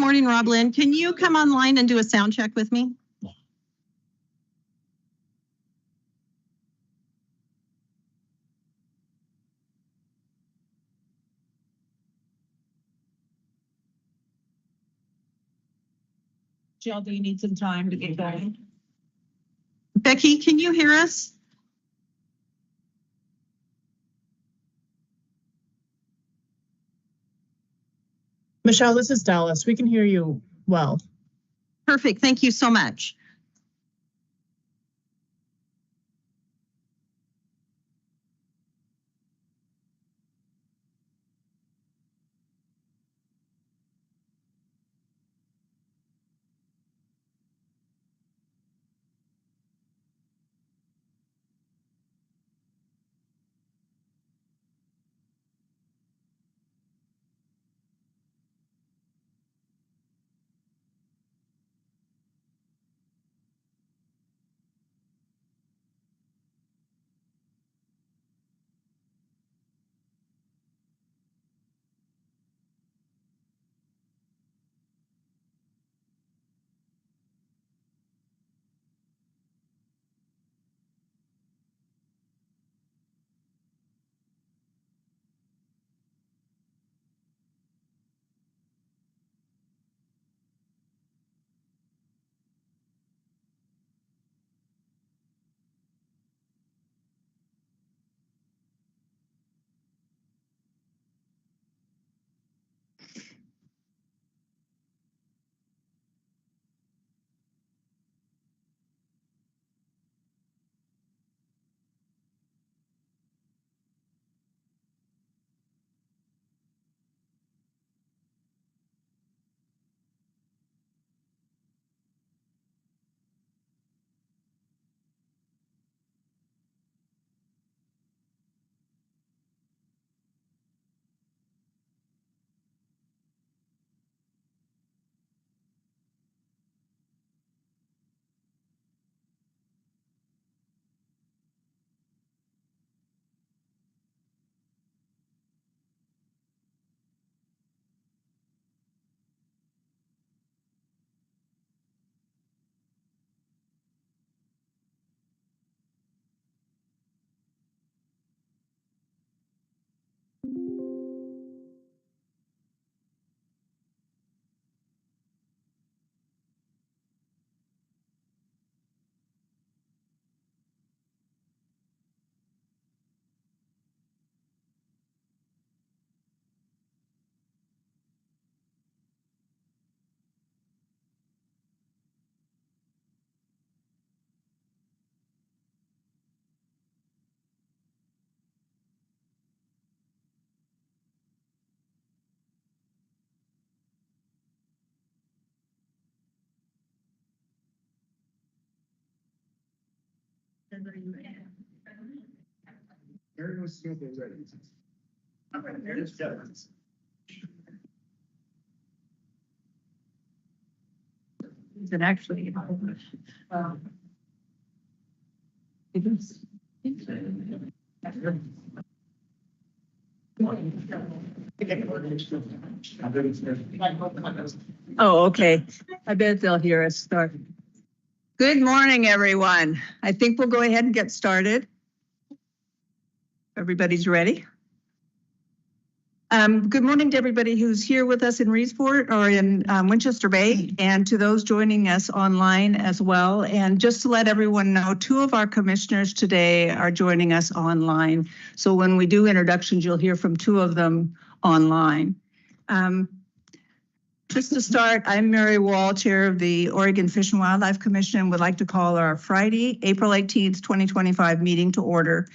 morning, Rob Lynn. Can you come online and do a sound check with me? Jill, do you need some time to get going? Becky, can you hear us? Michelle, this is Dallas. We can hear you well. Perfect. Thank you so much. Is it actually? It is. Oh, okay. I bet they'll hear us start. Good morning, everyone. I think we'll go ahead and get started. Everybody's ready? Good morning to everybody who's here with us in Reedsport or in Winchester Bay, and to those joining us online as well. And just to let everyone know, 2 of our commissioners today are joining us online. So when we do introductions, you'll hear from 2 of them online. Just to start, I'm Mary Wall, Chair of the Oregon Fish and Wildlife Commission, and would like to call our Friday, April 18th, 2025 meeting to order.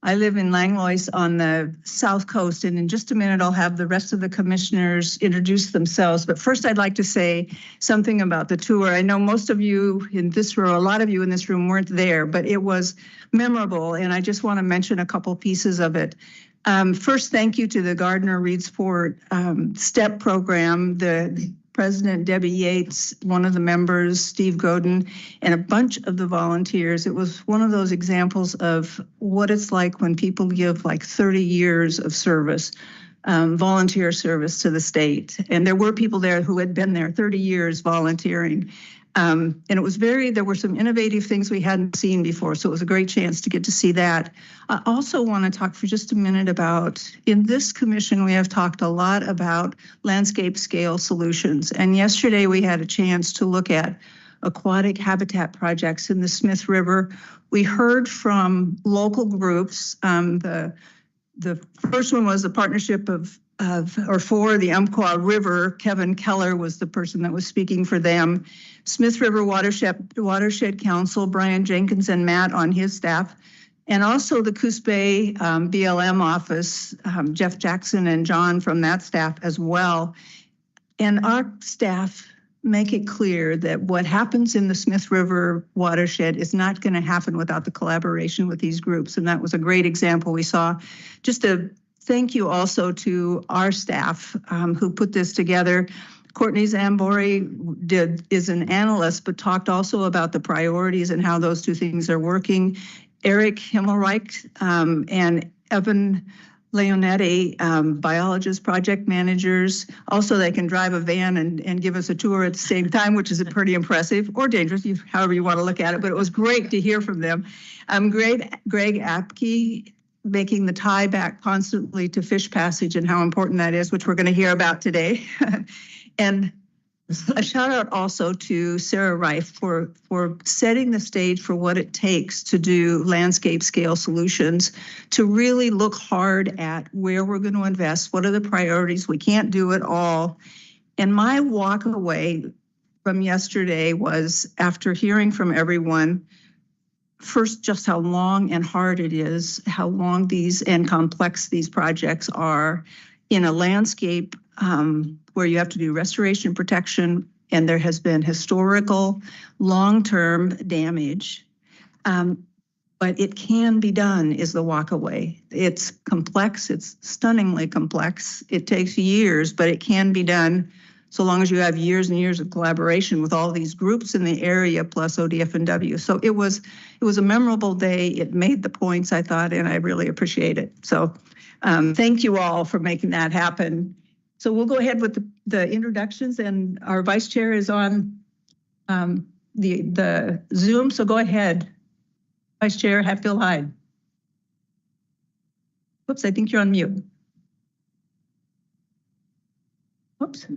I live in Langlois on the South Coast, and in just a minute, I'll have the rest of the commissioners introduce themselves. But first, I'd like to say something about the tour. I know most of you in this room, a lot of you in this room weren't there, but it was memorable, and I just want to mention a couple pieces of it. First, thank you to the Gardner-Reedsport STEP program, the President Debbie Yates, one of the members, Steve Godin, and a bunch of the volunteers. It was one of those examples of what it's like when people give like 30 years of service volunteer service to the state. And there were people there who had been there 30 years volunteering. And it was there were some innovative things we hadn't seen before, so it was a great chance to get to see that. I also want to talk for just a minute about, in this commission, we have talked a lot about landscape scale solutions. And yesterday we had a chance to look at aquatic habitat projects in the Smith River. We heard from local groups. The first one was the partnership for the Umpqua River. Kevin Keller was the person that was speaking for them. Smith River Watershed Council, Brian Jenkins and Matt on his staff, and also the Coos Bay BLM office, Jeff Jackson and John from that staff as well. And our staff make it clear that what happens in the Smith River watershed is not going to happen without the collaboration with these groups. And that was a great example we saw. Just a thank you also to our staff who put this together. Courtney Zambori is an analyst, but talked also about the priorities and how those two things are working. Eric Himmelreich and Evan Leonetti, biologists, project managers. Also, they can drive a van and give us a tour at the same time, which is pretty impressive, or dangerous, however you want to look at it. But it was great to hear from them. Greg Apke, making the tie back constantly to fish passage and how important that is, which we're going to hear about today. And a shout out also to Sarah Reif for setting the stage for what it takes to do landscape scale solutions, to really look hard at where we're going to invest, what are the priorities, we can't do it all. And my walk away from yesterday was, after hearing from everyone, first, just how long and hard it is, how long these and complex these projects are in a landscape where you have to do restoration protection, and there has been historical long-term damage. But it can be done is the walk away. It's complex, it's stunningly complex. It takes years, but it can be done so long as you have years and years of collaboration with all these groups in the area, plus ODF&W. So it was a memorable day. It made the points, I thought, and I really appreciate it. So thank you all for making that happen. So we'll go ahead with the introductions, and our vice chair is on the Zoom. So go ahead, Vice Chair Hatfield-Hyde. Whoops, I think you're on mute. Whoops.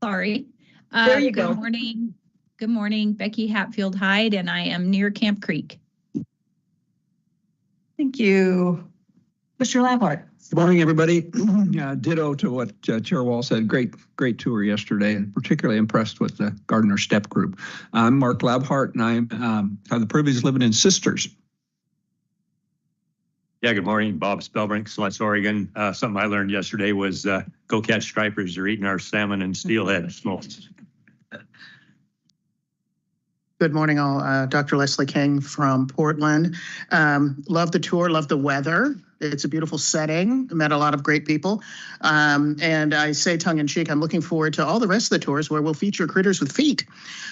Sorry. There you go. Good morning. Good morning, Becky Hatfield-Hyde, and I am near Camp Creek. Thank you. Mr. Labhart. Good morning, everybody. Ditto to what Chair Wall said. Great tour yesterday, and particularly impressed with the Gardner Step Group. I'm Mark Labhart, and I have the privilege of living in Sisters. Yeah, good morning, Bob Spellbrink, Celeste, Oregon. Something I learned yesterday was go catch stripers. They're eating our salmon and steelhead smoked. Good morning, all. Dr. Leslie King from Portland. Love the tour, love the weather. It's a beautiful setting. Met a lot of great people. And I say tongue in cheek, I'm looking forward to all the rest of the tours where we'll feature critters with feet.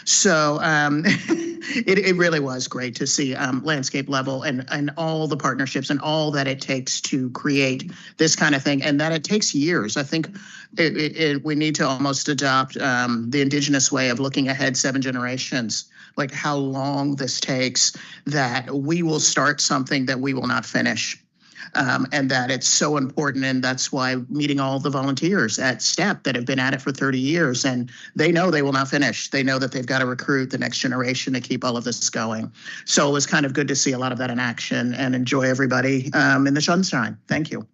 So it really was great to see landscape level and all the partnerships and all that it takes to create this kind of thing, and that it takes years. I think we need to almost adopt the indigenous way of looking ahead 7 generations, like how long this takes, that we will start something that we will not finish. And that it's so important. And that's why meeting all the volunteers at STEP that have been at it for 30 years, and they know they will not finish. They know that they've got to recruit the next generation to keep all of this going. So it was kind of good to see a lot of that in action and enjoy everybody in the sunshine. Thank you.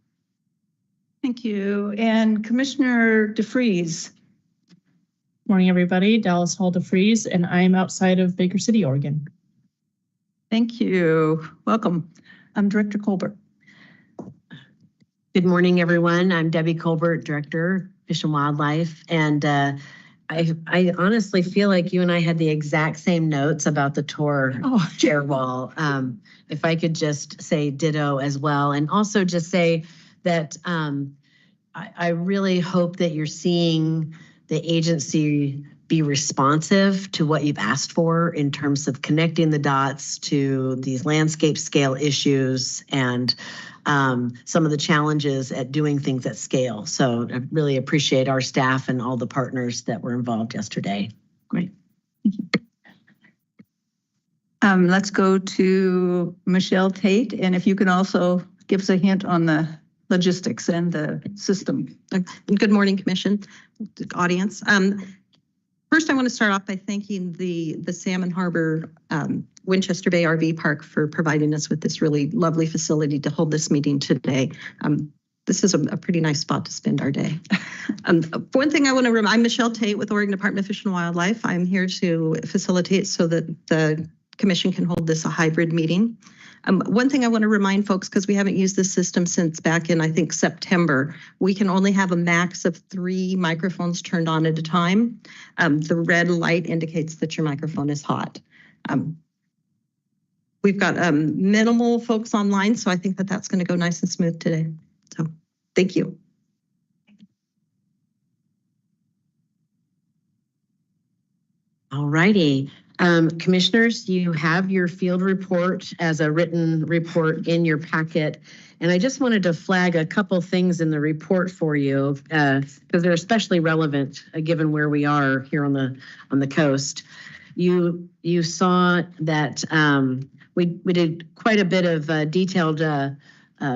Thank you. And Commissioner DeFries. Morning, everybody. Dallas Hall DeFries, and I'm outside of Baker City, Oregon. Thank you. Welcome. I'm Director Colbert. Good morning, everyone. I'm Debbie Colbert, Director, Fish and Wildlife. And I honestly feel like you and I had the exact same notes about the tour, Chair Wall. If I could just say ditto as well. And also just say that I really hope that you're seeing the agency be responsive to what you've asked for in terms of connecting the dots to these landscape scale issues. And some of the challenges at doing things at scale. So I really appreciate our staff and all the partners that were involved yesterday. Great. Thank you. Let's go to Michelle Tate, and if you can also give us a hint on the logistics and the system. Good morning, Commission, audience. First, I want to start off by thanking the Salmon Harbor Winchester Bay RV Park for providing us with this really lovely facility to hold this meeting today. This is a pretty nice spot to spend our day. One thing I want to remind, I'm Michelle Tate with Oregon Department of Fish and Wildlife. I'm here to facilitate so that the Commission can hold this a hybrid meeting. One thing I want to remind folks, because we haven't used this system since back in, I think, September, we can only have a max of 3 microphones turned on at a time. The red light indicates that your microphone is hot. We've got minimal folks online, so I think that that's going to go nice and smooth today. So thank you. All righty. Commissioners, you have your field report as a written report in your packet. And I just wanted to flag a couple things in the report for you because they're especially relevant given where we are here on the coast. You saw that we did quite a bit of detailed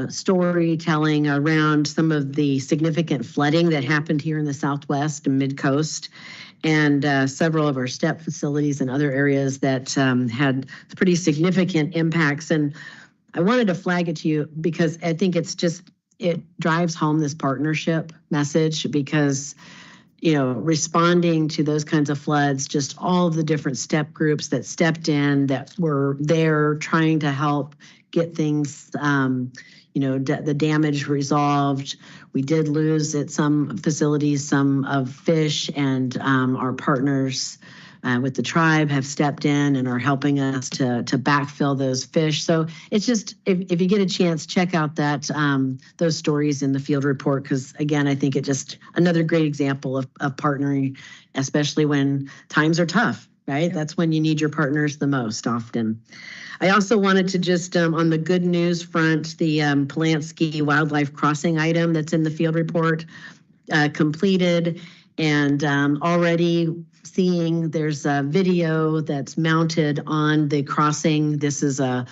storytelling around some of the significant flooding that happened here in the Southwest and mid-coast, and several of our STEP facilities and other areas that had pretty significant impacts. And I wanted to flag it to you because I think it drives home this partnership message because, responding to those kinds of floods, just all of the different STEP groups that stepped in, that were there trying to help get things, the damage resolved. We did lose at some facilities some of fish, and our partners with the tribe have stepped in and are helping us to backfill those fish. So it's just, if you get a chance, check out that those stories in the field report, because again, I think it just another great example of partnering, especially when times are tough, right? That's when you need your partners the most often. I also wanted to just, on the good news front, the Polanski Wildlife Crossing item that's in the field report completed, and already seeing there's a video that's mounted on the crossing. This is a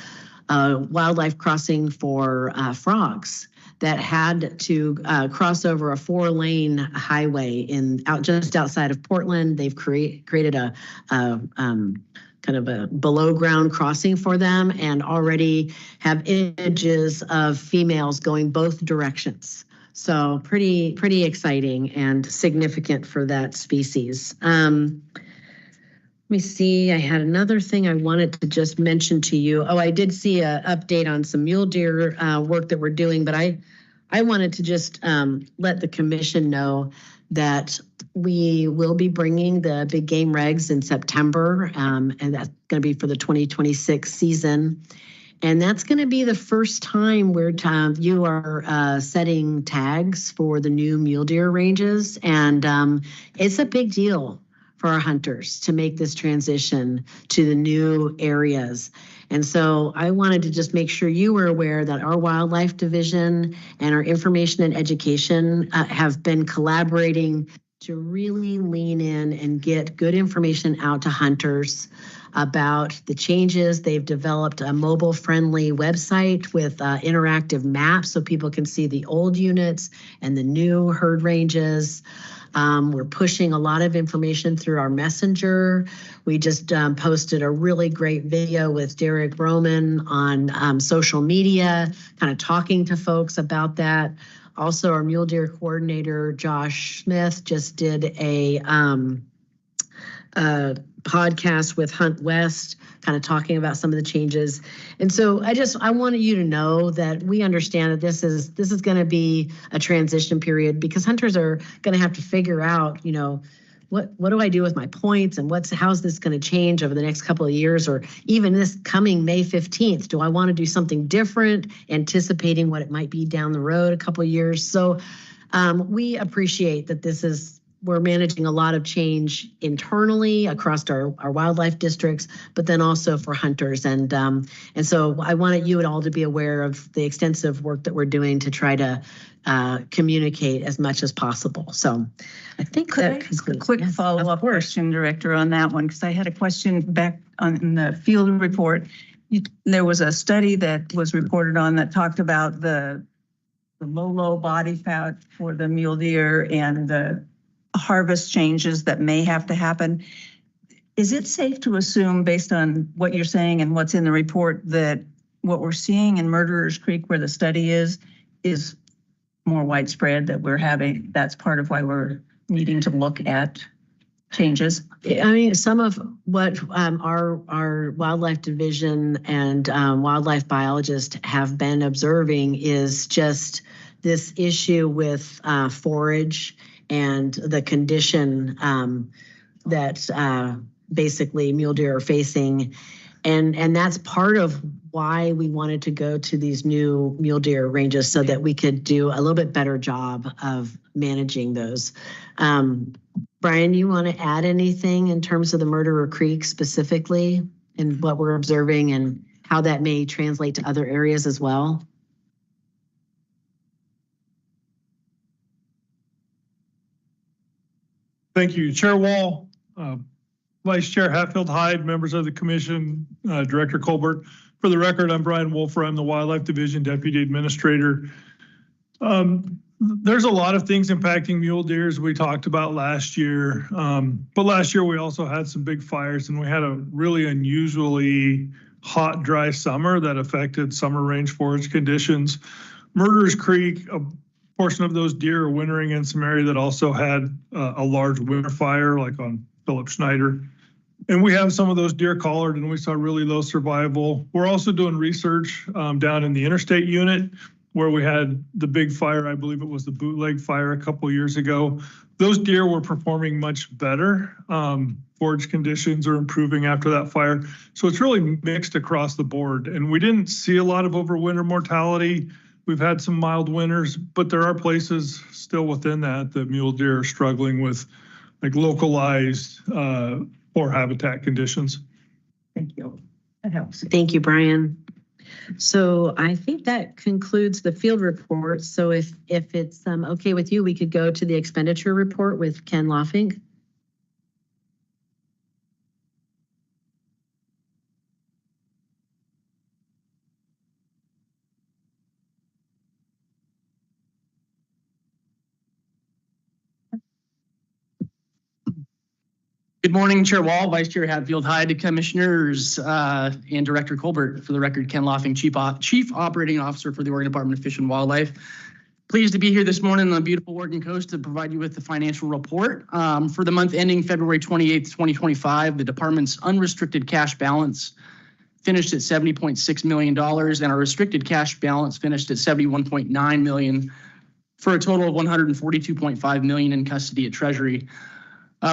wildlife crossing for frogs that had to cross over a 4-lane highway just outside of Portland. They've created a kind of a below ground crossing for them, and already have images of females going both directions. So pretty exciting and significant for that species. Let me see, I had another thing I wanted to just mention to you. Oh, I did see an update on some mule deer work that we're doing, but I wanted to just let the commission know that we will be bringing the big game regs in September, and that's going to be for the 2026 season. And that's going to be the first time where you are setting tags for the new mule deer ranges. And it's a big deal for our hunters to make this transition to the new areas. And so I wanted to just make sure you were aware that our wildlife division and our information and education have been collaborating to really lean in and get good information out to hunters about the changes. They've developed a mobile-friendly website with interactive maps so people can see the old units and the new herd ranges. We're pushing a lot of information through our messenger. We just posted a really great video with Derek Roman on social media, kind of talking to folks about that. Also, our mule deer coordinator, Josh Smith, just did a podcast with Hunt West, kind of talking about some of the changes. And so I wanted you to know that we understand that this is going to be a transition period, because hunters are going to have to figure out, what do I do with my points, and how's this going to change over the next couple of years, or even this coming May 15th? Do I want to do something different, anticipating what it might be down the road a couple of years? So we appreciate that this is we're managing a lot of change internally across our wildlife districts, but then also for hunters. And so I wanted you all to be aware of the extensive work that we're doing to try to communicate as much as possible. So I think Could that I ask a concludes. quick Yes, follow-up of course. question, Director, on that one? Because I had a question back on the field report. There was a study that was reported on that talked about the low body fat for the mule deer and the harvest changes that may have to happen. Is it safe to assume, based on what you're saying and what's in the report, that what we're seeing in Murderers Creek, where the study is more widespread, that we're having, that's part of why we're needing to look at changes? I mean, some of what our wildlife division and wildlife biologists have been observing is just this issue with forage and the condition that basically mule deer are facing. And that's part of why we wanted to go to these new mule deer ranges, so that we could do a little bit better job of managing those. Brian, you want to add anything in terms of the Murderer Creek specifically and what we're observing and how that may translate to other areas as well? Thank you, Chair Wall, Vice Chair Hatfield-Hyde, members of the commission, Director Colbert. For the record, I'm Brian Wolfer. I'm the Wildlife Division Deputy Administrator. There's a lot of things impacting mule deer, as we talked about last year. But last year we also had some big fires, and we had a really unusually hot, dry summer that affected summer range forage conditions. Murderers Creek, a portion of those deer are wintering in some area that also had a large winter fire, like on Philip Schneider. And we have some of those deer collared, and we saw really low survival. We're also doing research down in the interstate unit, where we had the big fire. I believe it was the bootleg fire a couple years ago. Those deer were performing much better. Forage conditions are improving after that fire. So it's really mixed across the board. And we didn't see a lot of overwinter mortality. We've had some mild winters, but there are places still within that mule deer are struggling with, like, localized poor habitat conditions. Thank you. That helps. Thank you, Brian. So I think that concludes the field report. So if it's okay with you, we could go to the expenditure report with Ken Loffing. Good morning, Chair Wall, Vice Chair Hatfield-Hyde, Commissioners, and Director Colbert. For the record, Ken Loffing, Chief Operating Officer for the Oregon Department of Fish and Wildlife. Pleased to be here this morning on the beautiful Oregon coast to provide you with the financial report. For the month ending February 28th, 2025, the department's unrestricted cash balance finished at $70.6 million, and our restricted cash balance finished at $71.9 million, for a total of $142.5 million in custody at Treasury.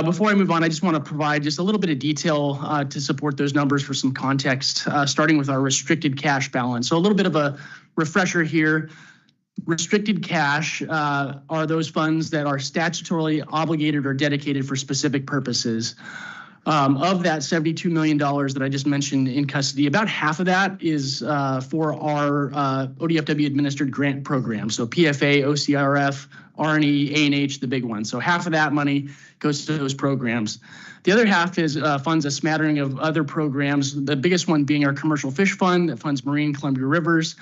Before I move on, I just want to provide just a little bit of detail to support those numbers for some context, starting with our restricted cash balance. So a little bit of a refresher here. Restricted cash are those funds that are statutorily obligated or dedicated for specific purposes. Of that $72 million that I just mentioned in custody, about half of that is for our ODFW administered grant program. So PFA, OCRF, RNE, A&H, the big one. So half of that money goes to those programs. The other half is funds a smattering of other programs, the biggest one being our commercial fish fund that funds marine Columbia rivers.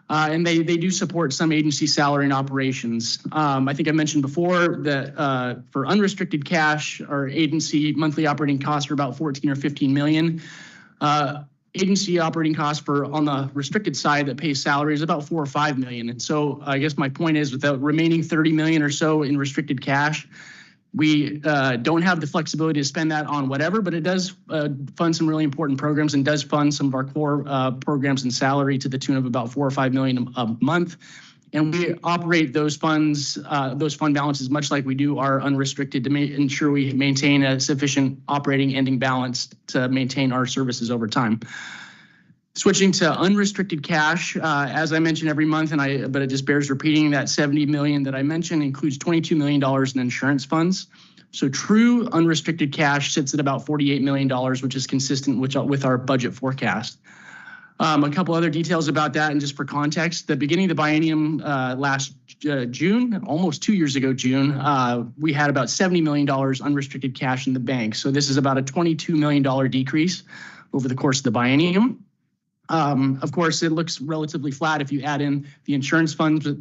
And they do support some agency salary and operations. I think I mentioned before that for unrestricted cash, our agency monthly operating costs are about 14 or 15 million. Agency operating costs for on the restricted side that pays salaries about 4 or 5 million. And so I guess my point is, with the remaining 30 million or so in restricted cash, we don't have the flexibility to spend that on whatever, but it does fund some really important programs and does fund some of our core programs and salary to the tune of about 4 or 5 million a month. And we operate those funds, those fund balances, much like we do our unrestricted, to ensure we maintain a sufficient operating ending balance to maintain our services over time. Switching to unrestricted cash, as I mentioned every month, but it just bears repeating, that $70 million that I mentioned includes $22 million in insurance funds. So true unrestricted cash sits at about $48 million, which is consistent with our budget forecast. A couple other details about that, and just for context, the beginning of the biennium last June, almost 2 years ago, June, we had about $70 million unrestricted cash in the bank. So this is about a $22 million decrease over the course of the biennium. Of course, it looks relatively flat if you add in the insurance funds, but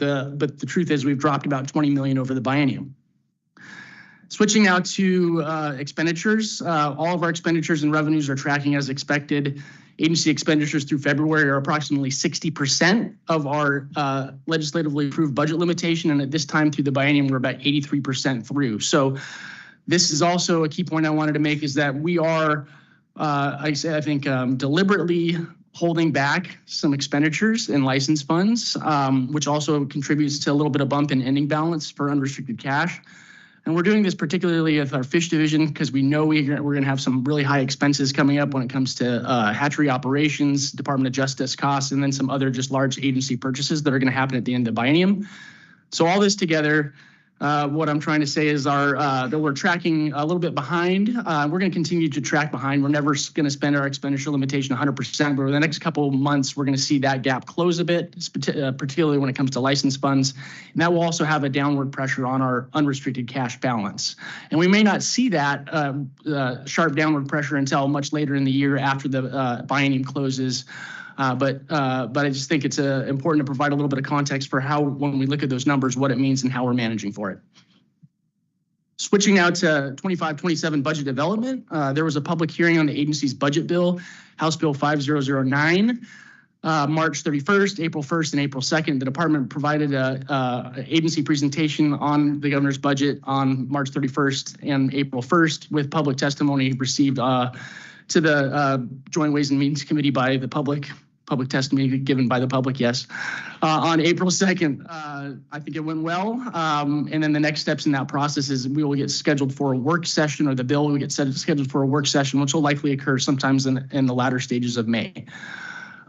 the truth is we've dropped about $20 million over the biennium. Switching now to expenditures, all of our expenditures and revenues are tracking as expected. Agency expenditures through February are approximately 60% of our legislatively approved budget limitation, and at this time through the biennium, we're about 83% through. So this is also a key point I wanted to make, is that we are, I think, deliberately holding back some expenditures and license funds, which also contributes to a little bit of bump in ending balance for unrestricted cash. And we're doing this particularly with our fish division because we know we're going to have some really high expenses coming up when it comes to hatchery operations, Department of Justice costs, and then some other just large agency purchases that are going to happen at the end of the biennium. So all this together, what I'm trying to say is that we're tracking a little bit behind. We're going to continue to track behind. We're never going to spend our expenditure limitation 100%, but over the next couple of months, we're going to see that gap close a bit, particularly when it comes to license funds. And that will also have a downward pressure on our unrestricted cash balance. And we may not see that sharp downward pressure until much later in the year after the biennium closes. But I just think it's important to provide a little bit of context for how, when we look at those numbers, what it means and how we're managing for it. Switching now to 25-27 budget development, there was a public hearing on the agency's budget bill, House Bill 5009, March 31st, April 1st, and April 2nd. The department provided an agency presentation on the governor's budget on March 31st and April 1st, with public testimony received to the Joint Ways and Means Committee by the public testimony given by the public, yes. On April 2nd, I think it went well. And then the next steps in that process is we will get scheduled for a work session, or the bill will get scheduled for a work session, which will likely occur sometimes in the latter stages of May.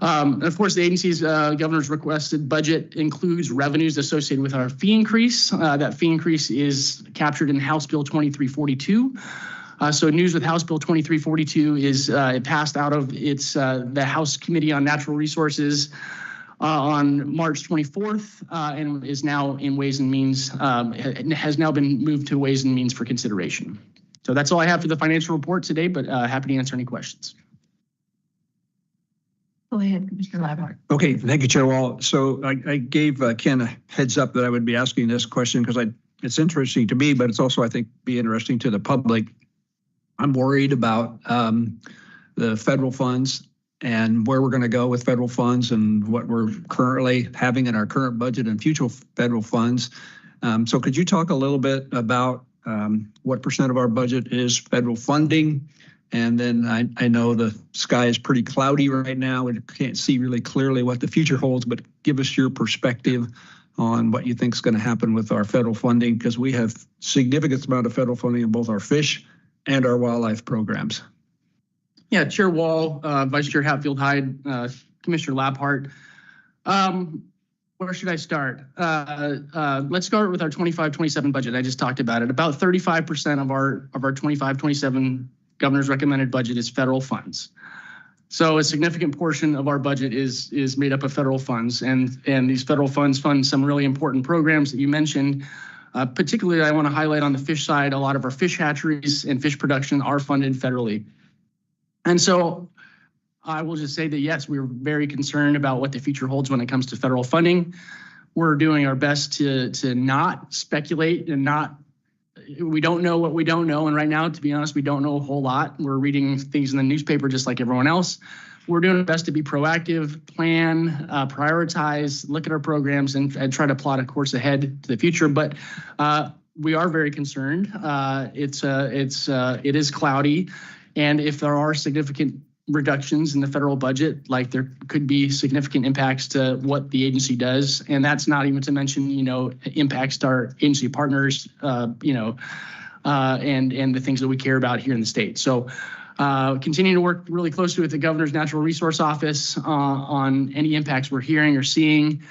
And of course, the agency's governor's requested budget includes revenues associated with our fee increase. That fee increase is captured in House Bill 2342. So news with House Bill 2342 is it passed out of the House Committee on Natural Resources on March 24th and is now in Ways and Means, has now been moved to Ways and Means for consideration. So that's all I have for the financial report today, but happy to answer any questions. Go ahead, Commissioner Labhart. Okay, thank you, Chair Wall. So I gave Ken a heads up that I would be asking this question because it's interesting to me, but it's also, I think, be interesting to the public. I'm worried about the federal funds and where we're going to go with federal funds and what we're currently having in our current budget and future federal funds. So could you talk a little bit about what % of our budget is federal funding? And then I know the sky is pretty cloudy right now. We can't see really clearly what the future holds, but give us your perspective on what you think is going to happen with our federal funding, because we have significant amount of federal funding in both our fish and our wildlife programs. Yeah, Chair Wall, Vice Chair Hatfield-Hyde, Commissioner Labhart. Where should I start? Let's start with our 25-27 budget. I just talked about it. About 35% of our 25-27 governor's recommended budget is federal funds. So a significant portion of our budget is made up of federal funds, and these federal funds fund some really important programs that you mentioned. Particularly, I want to highlight on the fish side, a lot of our fish hatcheries and fish production are funded federally. And so I will just say that, yes, we're very concerned about what the future holds when it comes to federal funding. We're doing our best to not speculate and we don't know what we don't know. And right now, to be honest, we don't know a whole lot. We're reading things in the newspaper just like everyone else. We're doing our best to be proactive, plan, prioritize, look at our programs, and try to plot a course ahead to the future. But we are very concerned. It is cloudy, and if there are significant reductions in the federal budget, like there could be significant impacts to what the agency does, and that's not even to mention, impacts to our agency partners, and the things that we care about here in the state. So Continuing to work really closely with the Governor's Natural Resource Office on any impacts we're hearing or seeing.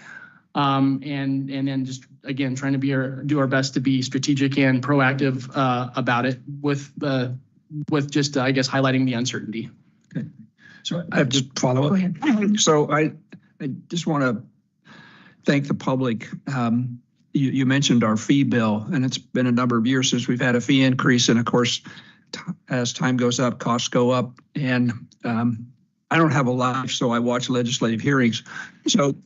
And then just, again, trying to do our best to be strategic and proactive about it with just, I guess, highlighting the uncertainty. Okay. So I have just follow up. Go ahead. So I just want to thank the public. You mentioned our fee bill, and it's been a number of years since we've had a fee increase. And of course, as time goes up, costs go up. And I don't have a life, so I watch legislative hearings. So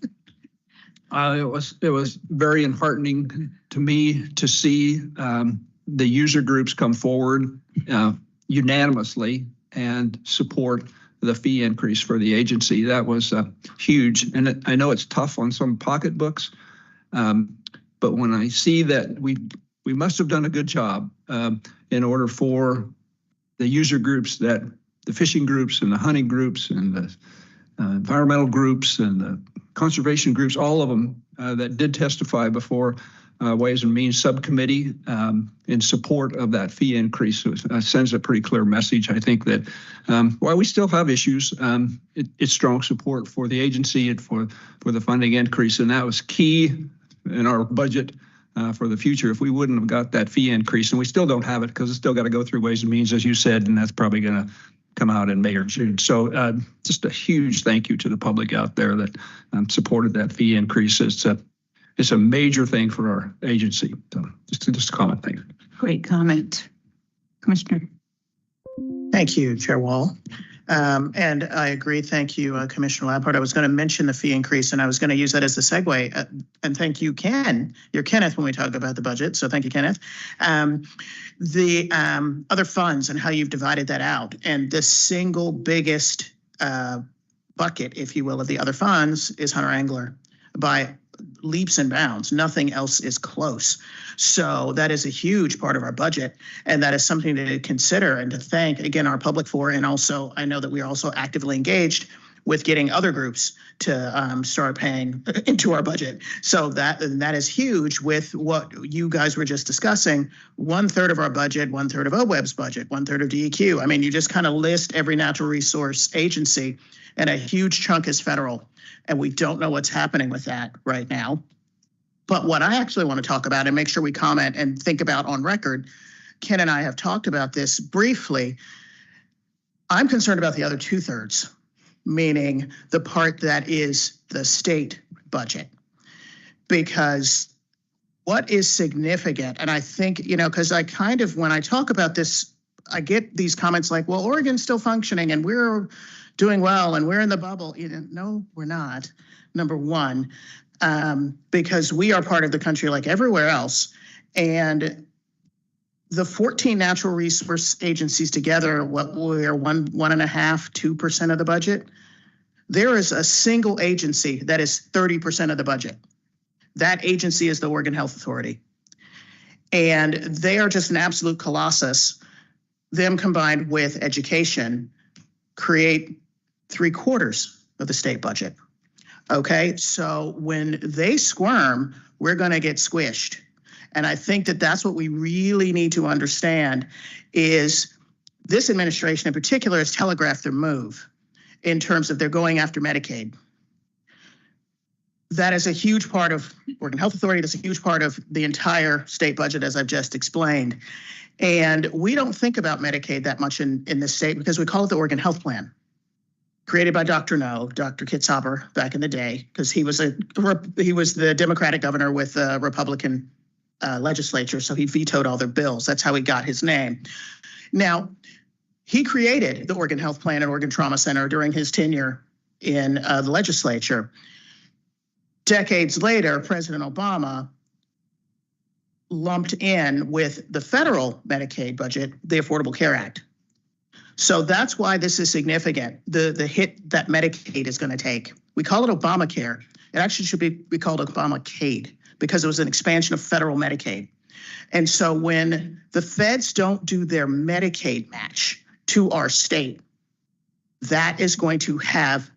it was very enheartening to me to see the user groups come forward unanimously and support the fee increase for the agency. That was huge. And I know it's tough on some pocketbooks, but when I see that we must have done a good job in order for the user groups, that the fishing groups and the hunting groups and the environmental groups and the conservation groups, all of them that did testify before Ways and Means Subcommittee in support of that fee increase. So it sends a pretty clear message. I think that while we still have issues, it's strong support for the agency and for the funding increase. And that was key in our budget for the future. If we wouldn't have got that fee increase, and we still don't have it because it's still got to go through Ways and Means, as you said, and that's probably going to come out in May or June. So just a huge thank you to the public out there that supported that fee increase. It's a major thing for our agency. So just a comment. Thank you. Great comment. Commissioner. Thank you, Chair Wall. And I agree. Thank you, Commissioner Labhart. I was going to mention the fee increase, and I was going to use that as the segue. And thank you, Ken. You're Kenneth when we talk about the budget. So thank you, Kenneth. The other funds and how you've divided that out. And the single biggest bucket, if you will, of the other funds is Hunter Angler by leaps and bounds. Nothing else is close. So that is a huge part of our budget. And that is something to consider and to thank, again, our public for. And also, I know that we are also actively engaged with getting other groups to start paying into our budget. So that is huge with what you guys were just discussing. 1/3 of our budget, 1/3 of OWEB's budget, 1/3 of DEQ. I mean, you just kind of list every natural resource agency, and a huge chunk is federal. And we don't know what's happening with that right now. But what I actually want to talk about and make sure we comment and think about on record, Ken and I have talked about this briefly. I'm concerned about the other 2/3, meaning the part that is the state budget. Because what is significant, and I think, because I kind of, when I talk about this, I get these comments like, well, Oregon's still functioning and we're doing well and we're in the bubble. No, we're not, number one, because we are part of the country like everywhere else. And the 14 natural resource agencies together, what we're 1.5%, 2% of the budget. There is a single agency that is 30% of the budget. That agency is the Oregon Health Authority. And they are just an absolute colossus. Them combined with education create 3/4 of the state budget. Okay, so when they squirm, we're going to get squished. And I think that that's what we really need to understand is this administration in particular has telegraphed their move in terms of they're going after Medicaid. That is a huge part of Oregon Health Authority. That's a huge part of the entire state budget, as I've just explained. And we don't think about Medicaid that much in this state because we call it the Oregon Health Plan, created by Dr. Kitzhaber back in the day, because he was the Democratic governor with a Republican legislature, so he vetoed all their bills. That's how he got his name. Now, he created the Oregon Health Plan and Oregon Trauma Center during his tenure in the legislature. Decades later, President Obama lumped in with the federal Medicaid budget, the Affordable Care Act. So that's why this is significant, the hit that Medicaid is going to take. We call it Obamacare. It actually should be called Obamacade because it was an expansion of federal Medicaid. And so when the feds don't do their Medicaid match to our state, that is going to have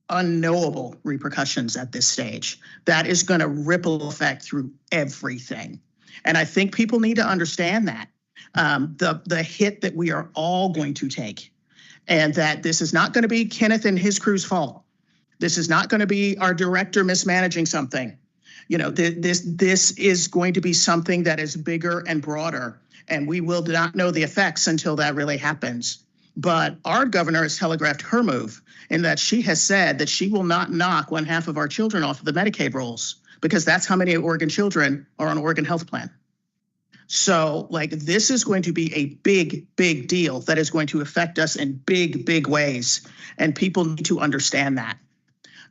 unknowable repercussions at this stage. That is going to ripple effect through everything. And I think people need to understand that. the hit that we are all going to take, and that this is not going to be Kenneth and his crew's fault. This is not going to be our director mismanaging something. You know, this is going to be something that is bigger and broader, and we will not know the effects until that really happens. But our governor has telegraphed her move in that she has said that she will not knock 1/2 of our children off of the Medicaid rolls, because that's how many Oregon children are on Oregon health plan. So like, this is going to be a big, big deal that is going to affect us in big, big ways. And people need to understand that.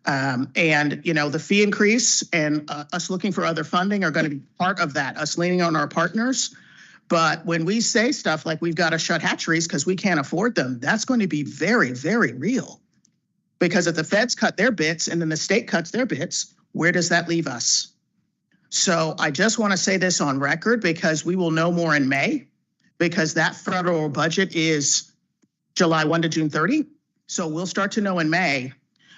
And, you know, the fee increase and us looking for other funding are going to be part of that, us leaning on our partners. But when we say stuff like we've got to shut hatcheries because we can't afford them, that's going to be very, very real. Because if the feds cut their bits and then the state cuts their bits, where does that leave us? So I just want to say this on record, because we will know more in May, because that federal budget is July 1 to June 30. So we'll start to know in May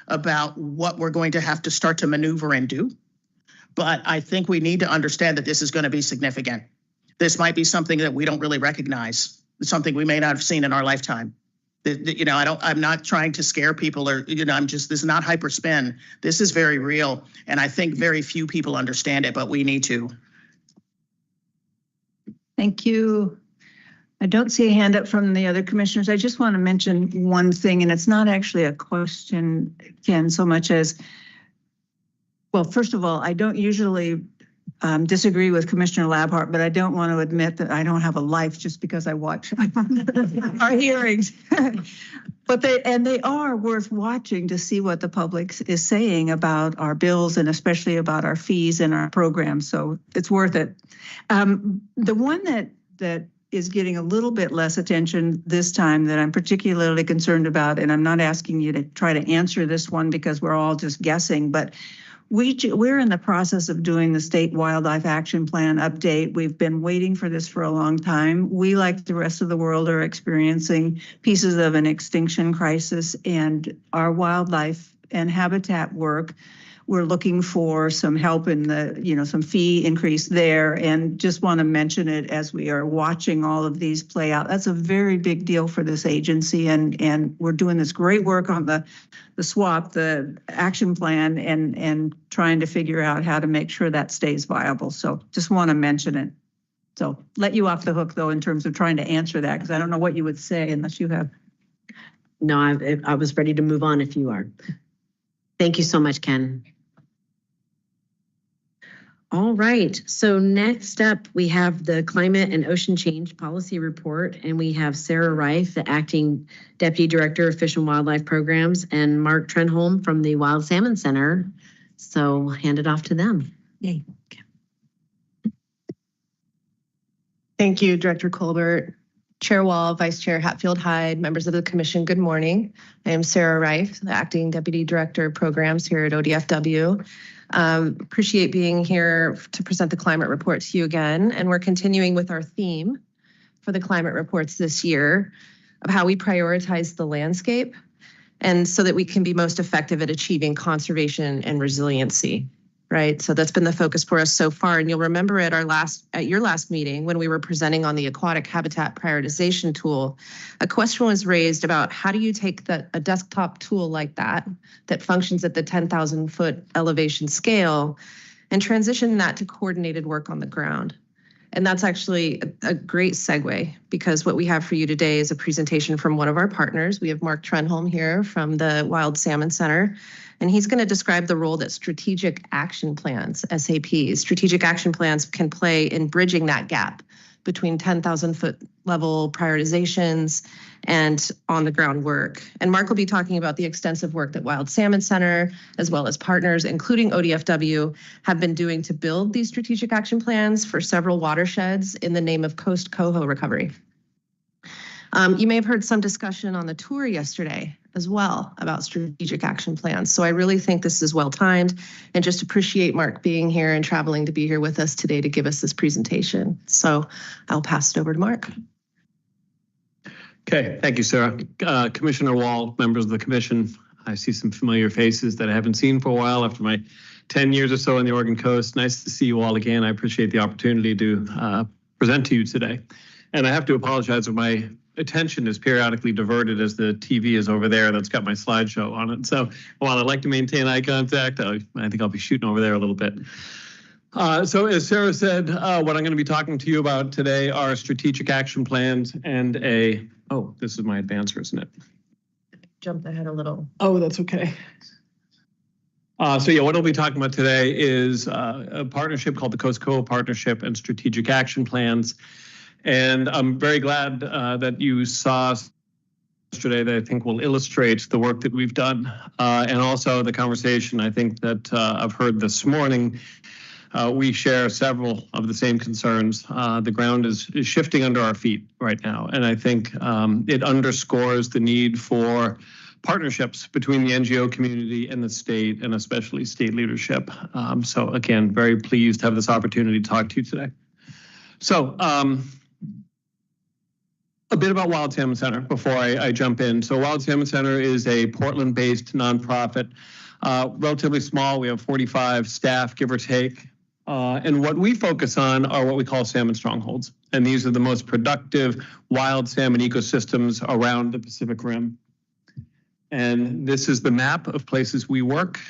about what we're going to have to start to maneuver and do. But I think we need to understand that this is going to be significant. This might be something that we don't really recognize. It's something we may not have seen in our lifetime. You know, I'm not trying to scare people, or, you know, this is not hyper spin. This is very real. And I think very few people understand it, but we need to. Thank you. I don't see a hand up from the other commissioners. I just want to mention one thing, and it's not actually a question, Ken, so much as, well, first of all, I don't usually disagree with Commissioner Labhart, but I don't want to admit that I don't have a life just because I watch our hearings. But they are worth watching to see what the public is saying about our bills, and especially about our fees and our programs. So it's worth it. The one that is getting a little bit less attention this time that I'm particularly concerned about, and I'm not asking you to try to answer this one because we're all just guessing, but we're in the process of doing the State Wildlife Action Plan update. We've been waiting for this for a long time. We, like the rest of the world, are experiencing pieces of an extinction crisis, and our wildlife and habitat work, we're looking for some help in the, you know, some fee increase there, and just want to mention it as we are watching all of these play out. That's a very big deal for this agency, and we're doing this great work on the SWAP, the action plan, and trying to figure out how to make sure that stays viable. So just want to mention it. So let you off the hook, though, in terms of trying to answer that, because I don't know what you would say unless you have. No, I was ready to move on if you are. Thank you so much, Ken. All right, so next up, we have the Climate and Ocean Change Policy Report, and we have Sarah Reif, the Acting Deputy Director of Fish and Wildlife Programs, and Mark Trenholm from the Wild Salmon Center. So we'll hand it off to them. Yay. Okay. Thank you, Director Colbert, Chair Wall, Vice Chair Hatfield-Hyde, members of the Commission, good morning. I am Sarah Reif, the Acting Deputy Director of Programs here at ODFW. Appreciate being here to present the climate report to you again. And we're continuing with our theme for the climate reports this year of how we prioritize the landscape, and so that we can be most effective at achieving conservation and resiliency, right? So that's been the focus for us so far. And you'll remember at your last meeting, when we were presenting on the aquatic habitat prioritization tool, a question was raised about how do you take a desktop tool like that functions at the 10,000 foot elevation scale and transition that to coordinated work on the ground. And that's actually a great segue, because what we have for you today is a presentation from one of our partners. We have Mark Trenholm here from the Wild Salmon Center, and he's going to describe the role that strategic action plans, SAPs, strategic action plans can play in bridging that gap between 10,000 foot level prioritizations and on the ground work. And Mark will be talking about the extensive work that Wild Salmon Center, as well as partners, including ODFW, have been doing to build these strategic action plans for several watersheds in the name of coast coho recovery. You may have heard some discussion on the tour yesterday as well about strategic action plans. So I really think this is well timed, and just appreciate Mark being here and traveling to be here with us today to give us this presentation. So I'll pass it over to Mark. Okay, thank you, Sarah. Commissioner Wall, members of the commission, I see some familiar faces that I haven't seen for a while after my 10 years or so on the Oregon coast. Nice to see you all again. I appreciate the opportunity to present to you today. And I have to apologize if my attention is periodically diverted as the TV is over there that's got my slideshow on it. So while I'd like to maintain eye contact, I think I'll be shooting over there a little bit. So as Sarah said, what I'm going to be talking to you about today are strategic action plans and this is my advancer, isn't it? Jumped ahead a little. Oh, that's okay. So what I'll be talking about today is a partnership called the Coast Coho Partnership and Strategic Action Plans. And I'm very glad that you saw yesterday that I think will illustrate the work that we've done. And also the conversation I think that I've heard this morning. We share several of the same concerns. The ground is shifting under our feet right now. And I think it underscores the need for partnerships between the NGO community and the state, and especially state leadership. So again, very pleased to have this opportunity to talk to you today. So a bit about Wild Salmon Center before I jump in. So Wild Salmon Center is a Portland-based nonprofit, relatively small. We have 45 staff, give or take. And what we focus on are what we call salmon strongholds. And these are the most productive wild salmon ecosystems around the Pacific Rim. And this is the map of places we work.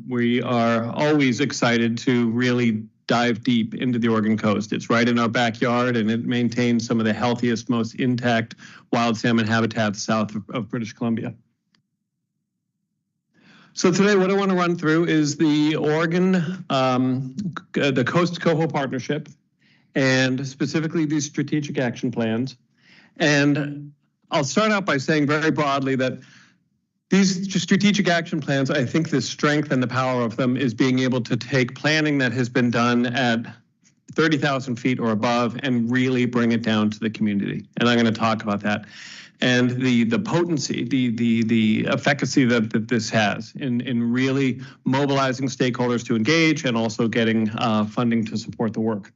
We are always excited to really dive deep into the Oregon coast. It's right in our backyard, and it maintains some of the healthiest, most intact wild salmon habitats south of British Columbia. So today, what I want to run through is the Oregon, the Coast Coho Partnership, and specifically these strategic action plans. And I'll start out by saying very broadly that these strategic action plans, I think the strength and the power of them is being able to take planning that has been done at 30,000 feet or above and really bring it down to the community. And I'm going to talk about that. And the potency, the efficacy that this has in really mobilizing stakeholders to engage and also getting funding to support the work.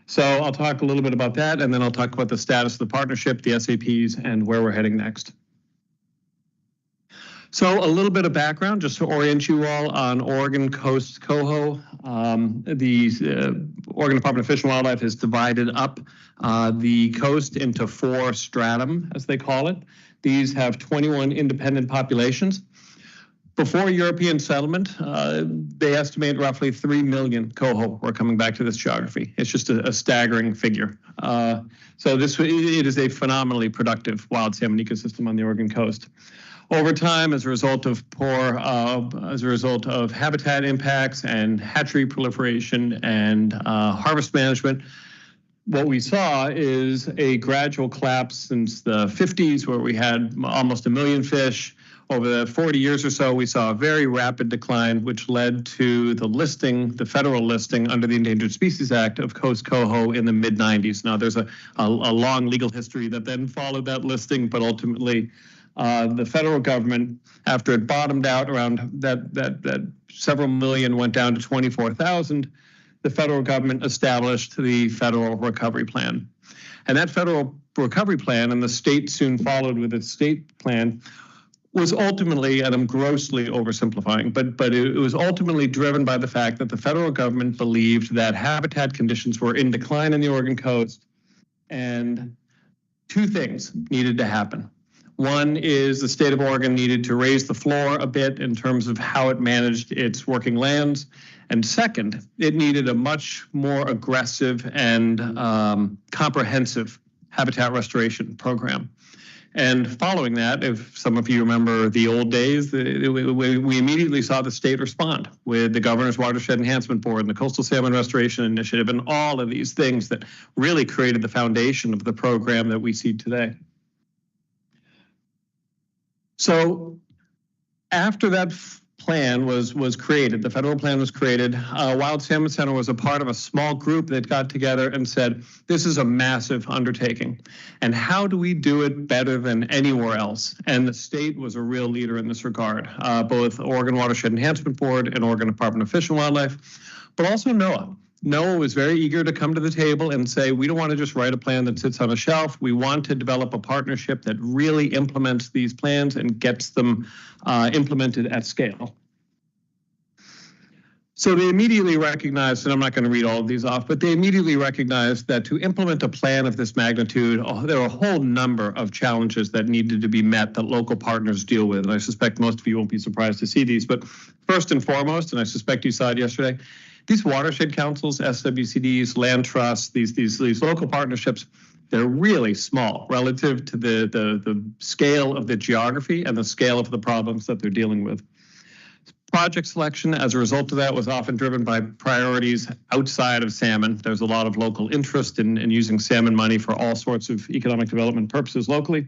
So I'll talk a little bit about that, and then I'll talk about the status of the partnership, the SAPs, and where we're heading next. So a little bit of background, just to orient you all on Oregon Coast Coho. The Oregon Department of Fish and Wildlife has divided up the coast into 4 stratum, as they call it. These have 21 independent populations. Before European settlement, they estimate roughly 3 million coho were coming back to this geography. It's just a staggering figure. So it is a phenomenally productive wild salmon ecosystem on the Oregon coast. Over time, as a result of habitat impacts and hatchery proliferation and harvest management, what we saw is a gradual collapse since the 50s, where we had almost 1 million fish. Over the 40 years or so, we saw a very rapid decline, which led to the federal listing under the Endangered Species Act of Coast Coho in the mid-90s. Now, there's a long legal history that then followed that listing, but ultimately, the federal government, after it bottomed out around that several million went down to 24,000, the federal government established the Federal Recovery Plan. And that Federal Recovery Plan, and the state soon followed with its state plan, was ultimately, and I'm grossly oversimplifying, but it was ultimately driven by the fact that the federal government believed that habitat conditions were in decline in the Oregon coast, and 2 things needed to happen. One is the state of Oregon needed to raise the floor a bit in terms of how it managed its working lands. And second, it needed a much more aggressive and comprehensive habitat restoration program. And following that, if some of you remember the old days, we immediately saw the state respond with the Governor's Watershed Enhancement Board and the Coastal Salmon Restoration Initiative and all of these things that really created the foundation of the program that we see today. So after that plan was created, the federal plan was created, Wild Salmon Center was a part of a small group that got together and said, this is a massive undertaking. And how do we do it better than anywhere else? And the state was a real leader in this regard, both Oregon Watershed Enhancement Board and Oregon Department of Fish and Wildlife, but also NOAA. NOAA was very eager to come to the table and say, we don't want to just write a plan that sits on a shelf. We want to develop a partnership that really implements these plans and gets them implemented at scale. So they immediately recognized, and I'm not going to read all of these off, but they immediately recognized that to implement a plan of this magnitude, there are a whole number of challenges that needed to be met that local partners deal with. And I suspect most of you won't be surprised to see these. But first and foremost, and I suspect you saw it yesterday, these watershed councils, SWCDs, land trusts, these local partnerships, they're really small relative to the scale of the geography and the scale of the problems that they're dealing with. Project selection, as a result of that, was often driven by priorities outside of salmon. There's a lot of local interest in using salmon money for all sorts of economic development purposes locally.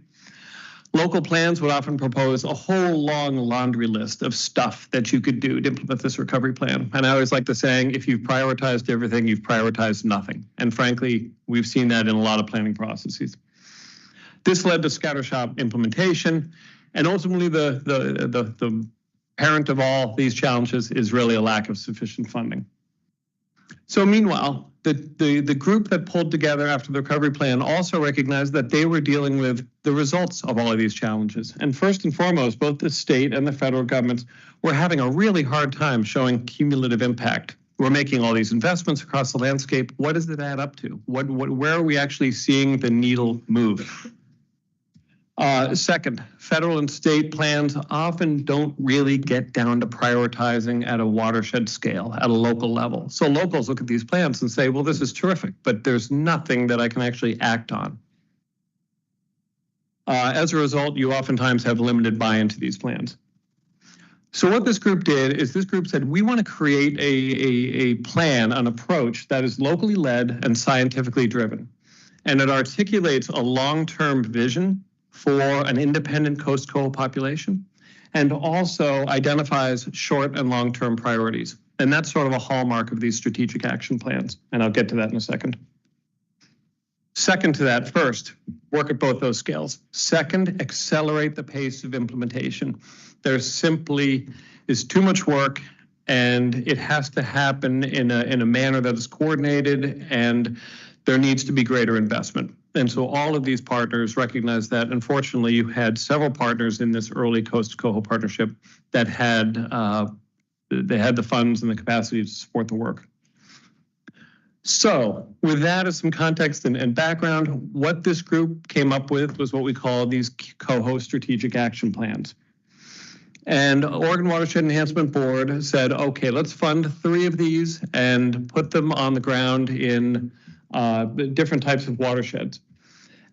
Local plans would often propose a whole long laundry list of stuff that you could do to implement this recovery plan. And I always like the saying, if you've prioritized everything, you've prioritized nothing. And frankly, we've seen that in a lot of planning processes. This led to scattershot implementation, and ultimately the parent of all these challenges is really a lack of sufficient funding. So meanwhile, the group that pulled together after the recovery plan also recognized that they were dealing with the results of all of these challenges. And first and foremost, both the state and the federal governments were having a really hard time showing cumulative impact. We're making all these investments across the landscape. What does it add up to? Where are we actually seeing the needle move? Second, federal and state plans often don't really get down to prioritizing at a watershed scale, at a local level. So locals look at these plans and say, well, this is terrific, but there's nothing that I can actually act on. As a result, you oftentimes have limited buy-in to these plans. So what this group did is this group said, we want to create a plan, an approach that is locally led and scientifically driven. And it articulates a long-term vision for an independent coast coho population, and also identifies short and long-term priorities. And that's sort of a hallmark of these strategic action plans. And I'll get to that in a second. Second to that, first, work at both those scales. Second, accelerate the pace of implementation. There simply is too much work, and it has to happen in a manner that is coordinated, and there needs to be greater investment. And so all of these partners recognize that. Unfortunately, you had several partners in this early Coast Coho partnership that had the funds and the capacity to support the work. So with that as some context and background, what this group came up with was what we call these Coho strategic action plans. And Oregon Watershed Enhancement Board said, okay, let's fund 3 of these and put them on the ground in different types of watersheds.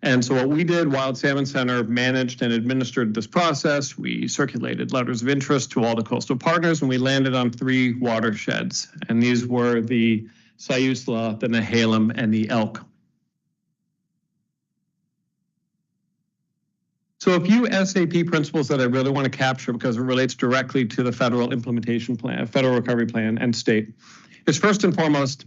And so what we did, Wild Salmon Center managed and administered this process. We circulated letters of interest to all the coastal partners, and we landed on 3 watersheds. And these were the Siuslaw, the Nehalem, and the Elk. So a few SAP principles that I really want to capture because it relates directly to the federal implementation plan, federal recovery plan, and state, is first and foremost,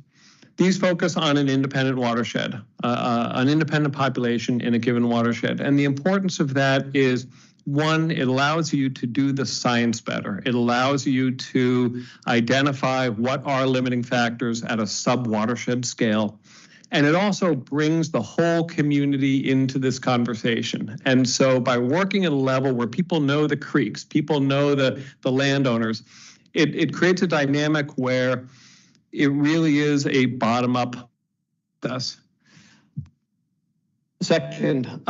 these focus on an independent watershed, an independent population in a given watershed. And the importance of that is, one, it allows you to do the science better. It allows you to identify what are limiting factors at a sub-watershed scale. And it also brings the whole community into this conversation. And so by working at a level where people know the creeks, people know the landowners, it creates a dynamic where it really is a bottom-up process. Second,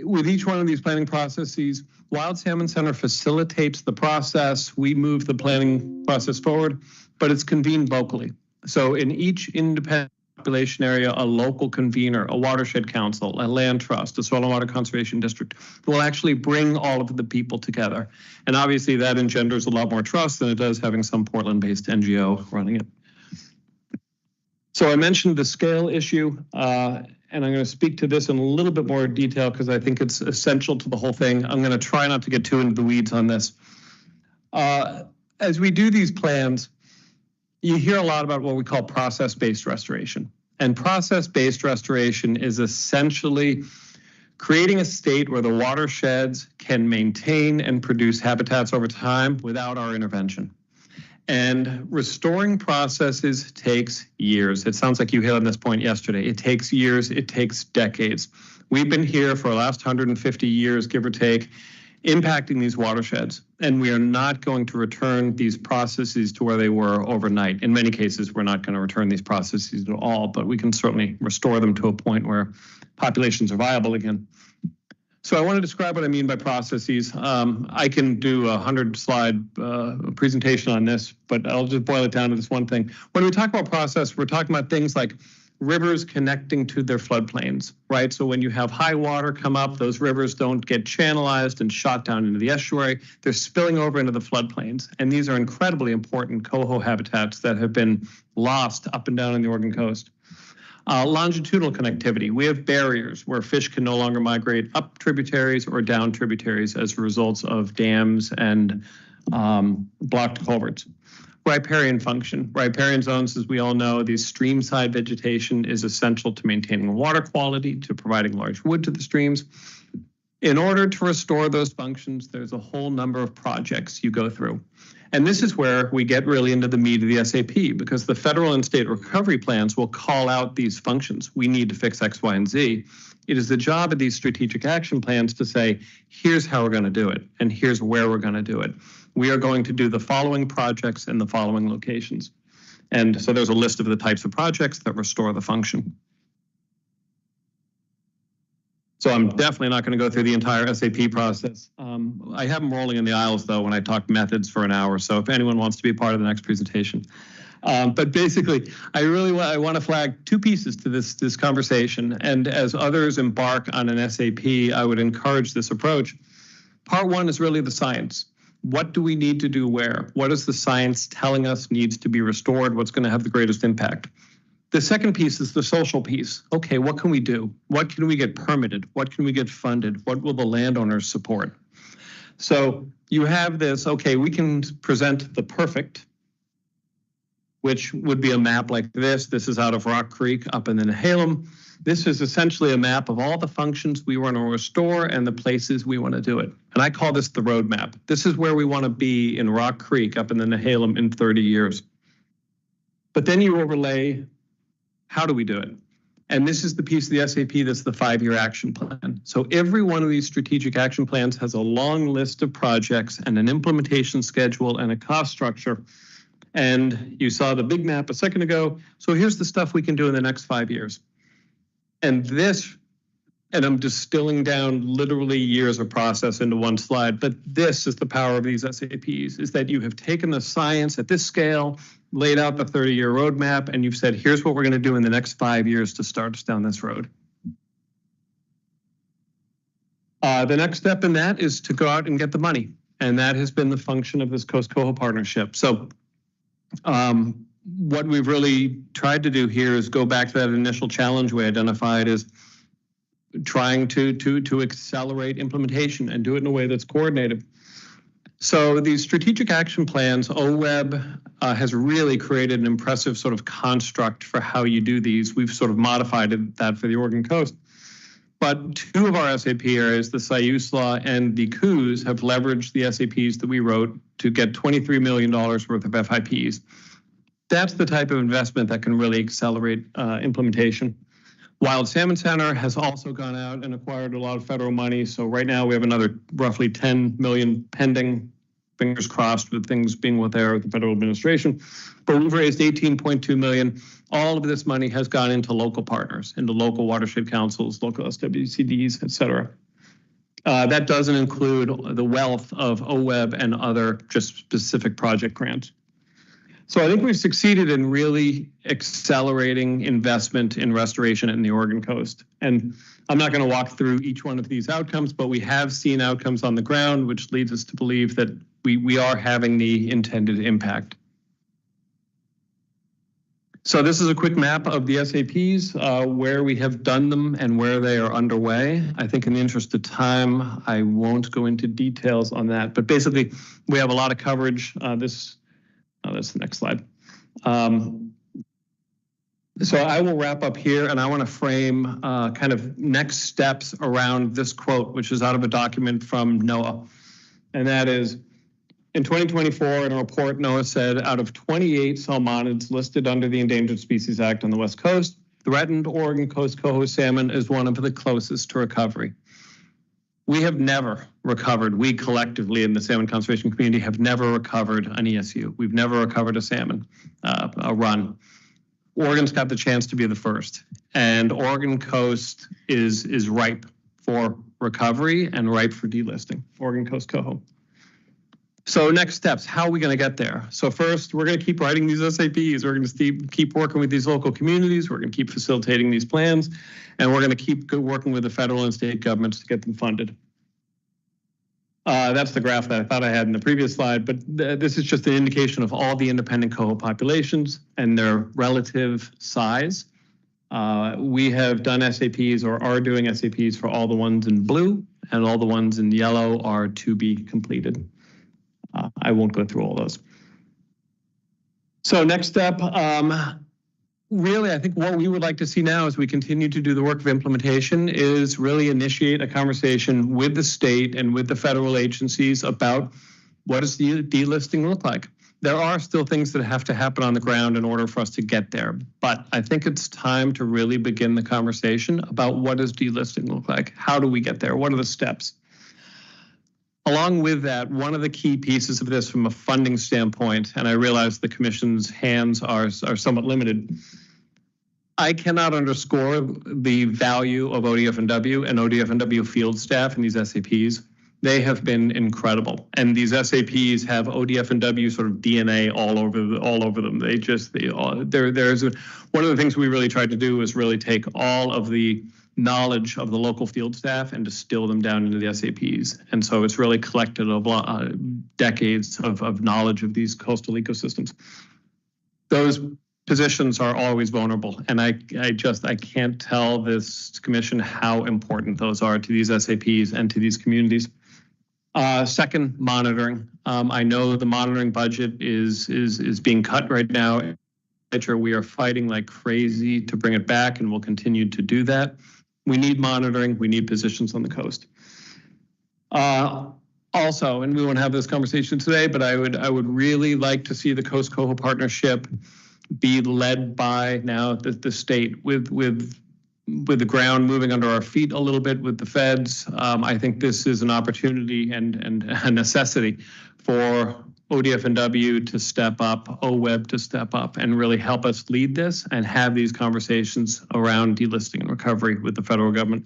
with each one of these planning processes, Wild Salmon Center facilitates the process. We move the planning process forward, but it's convened locally. So in each independent population area, a local convener, a watershed council, a land trust, a soil and water conservation district will actually bring all of the people together. And obviously that engenders a lot more trust than it does having some Portland-based NGO running it. So I mentioned the scale issue, and I'm going to speak to this in a little bit more detail because I think it's essential to the whole thing. I'm going to try not to get too into the weeds on this. As we do these plans, you hear a lot about what we call process-based restoration. And process-based restoration is essentially creating a state where the watersheds can maintain and produce habitats over time without our intervention. And restoring processes takes years. It sounds like you hit on this point yesterday. It takes years, it takes decades. We've been here for the last 150 years, give or take, impacting these watersheds. And we are not going to return these processes to where they were overnight. In many cases, we're not going to return these processes at all, but we can certainly restore them to a point where populations are viable again. So I want to describe what I mean by processes. I can do a 100-slide presentation on this, but I'll just boil it down to this one thing. When we talk about process, we're talking about things like rivers connecting to their floodplains, right? So when you have high water come up, those rivers don't get channelized and shot down into the estuary. They're spilling over into the floodplains. And these are incredibly important coho habitats that have been lost up and down on the Oregon coast. Longitudinal connectivity. We have barriers where fish can no longer migrate up tributaries or down tributaries as a result of dams and blocked culverts. Riparian function. Riparian zones, as we all know, the stream-side vegetation is essential to maintaining water quality, to providing large wood to the streams. In order to restore those functions, there's a whole number of projects you go through. And this is where we get really into the meat of the SAP, because the federal and state recovery plans will call out these functions. We need to fix X, Y, and Z. It is the job of these strategic action plans to say, here's how we're going to do it, and here's where we're going to do it. We are going to do the following projects in the following locations. And so there's a list of the types of projects that restore the function. So I'm definitely not going to go through the entire SAP process. I have them rolling in the aisles, though, when I talk methods for an hour. So if anyone wants to be part of the next presentation. But basically, I want to flag two pieces to this conversation. And as others embark on an SAP, I would encourage this approach. Part one is really the science. What do we need to do where? What is the science telling us needs to be restored? What's going to have the greatest impact? The second piece is the social piece. Okay, what can we do? What can we get permitted? What can we get funded? What will the landowners support? So you have this, okay, we can present the perfect, which would be a map like this. This is out of Rock Creek up in the Nehalem. This is essentially a map of all the functions we want to restore and the places we want to do it. And I call this the roadmap. This is where we want to be in Rock Creek up in the Nehalem in 30 years. But then you overlay, how do we do it? And this is the piece of the SAP that's the 5-year action plan. So every one of these strategic action plans has a long list of projects and an implementation schedule and a cost structure. And you saw the big map a second ago. So here's the stuff we can do in the next 5 years. And this, and I'm distilling down literally years of process into one slide, but this is the power of these SAPs, is that you have taken the science at this scale, laid out the 30-year roadmap, and you've said, here's what we're going to do in the next 5 years to start us down this road. The next step in that is to go out and get the money. And that has been the function of this Coast Coho partnership. So what we've really tried to do here is go back to that initial challenge we identified as trying to accelerate implementation and do it in a way that's coordinated. So these strategic action plans, OWEB has really created an impressive sort of construct for how you do these. We've sort of modified that for the Oregon coast. But two of our SAP areas, the Siuslaw and the Coos, have leveraged the SAPs that we wrote to get $23 million worth of FIPs. That's the type of investment that can really accelerate implementation. Wild Salmon Center has also gone out and acquired a lot of federal money. So right now we have another roughly 10 million pending, fingers crossed with things being what they are with the federal administration. But we've raised 18.2 million. All of this money has gone into local partners, into local watershed councils, local SWCDs, et cetera. That doesn't include the wealth of OWEB and other just specific project grants. So I think we've succeeded in really accelerating investment in restoration in the Oregon coast. And I'm not going to walk through each one of these outcomes, but we have seen outcomes on the ground, which leads us to believe that we are having the intended impact. So this is a quick map of the SAPs, where we have done them and where they are underway. I think in the interest of time, I won't go into details on that. But basically, we have a lot of coverage. That's the next slide. So I will wrap up here, and I want to frame kind of next steps around this quote, which is out of a document from NOAA. And that is, in 2024, in a report, NOAA said, out of 28 salmonids listed under the Endangered Species Act on the West Coast, threatened Oregon Coast coho salmon is one of the closest to recovery. We have never recovered, we collectively in the salmon conservation community have never recovered an ESU. We've never recovered a salmon, a run. Oregon's got the chance to be the first, and Oregon coast is ripe for recovery and ripe for delisting, Oregon coast coho. So next steps, how are we going to get there? So first, we're going to keep writing these SAPs. We're going to keep working with these local communities. We're going to keep facilitating these plans, and we're going to keep working with the federal and state governments to get them funded. That's the graph that I thought I had in the previous slide, but this is just an indication of all the independent coho populations and their relative size. We have done SAPs or are doing SAPs for all the ones in blue, and all the ones in yellow are to be completed. I won't go through all those. So next step, really, I think what we would like to see now as we continue to do the work of implementation is really initiate a conversation with the state and with the federal agencies about what does the delisting look like. There are still things that have to happen on the ground in order for us to get there, but I think it's time to really begin the conversation about what does delisting look like? How do we get there? What are the steps? Along with that, one of the key pieces of this from a funding standpoint, and I realize the commission's hands are somewhat limited, I cannot underscore the value of ODF&W and ODF&W field staff in these SAPs. They have been incredible, and these SAPs have ODF&W sort of DNA all over them. There's one of the things we really tried to do is really take all of the knowledge of the local field staff and distill them down into the SAPs. And so it's really collected decades of knowledge of these coastal ecosystems. Those positions are always vulnerable. And I can't tell this commission how important those are to these SAPs and to these communities. Second, monitoring. I know the monitoring budget is being cut right now. We are fighting like crazy to bring it back, and we'll continue to do that. We need monitoring. We need positions on the coast. Also, and we won't have this conversation today, but I would really like to see the Coast Coho Partnership be led by now the state with the ground moving under our feet a little bit with the feds. I think this is an opportunity and a necessity for ODF&W to step up, OWEB to step up and really help us lead this and have these conversations around delisting and recovery with the federal government.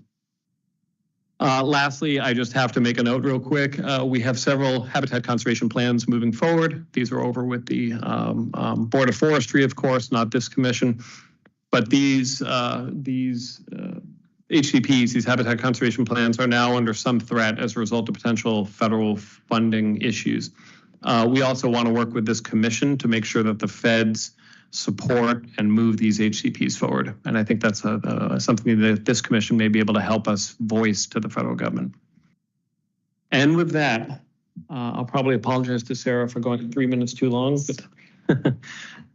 Lastly, I just have to make a note real quick. We have several habitat conservation plans moving forward. These are over with the Board of Forestry, of course, not this commission, but these HCPs, these habitat conservation plans, are now under some threat as a result of potential federal funding issues. We also want to work with this commission to make sure that the feds support and move these HCPs forward. And I think that's something that this commission may be able to help us voice to the federal government. And with that, I'll probably apologize to Sarah for going 3 minutes too long, but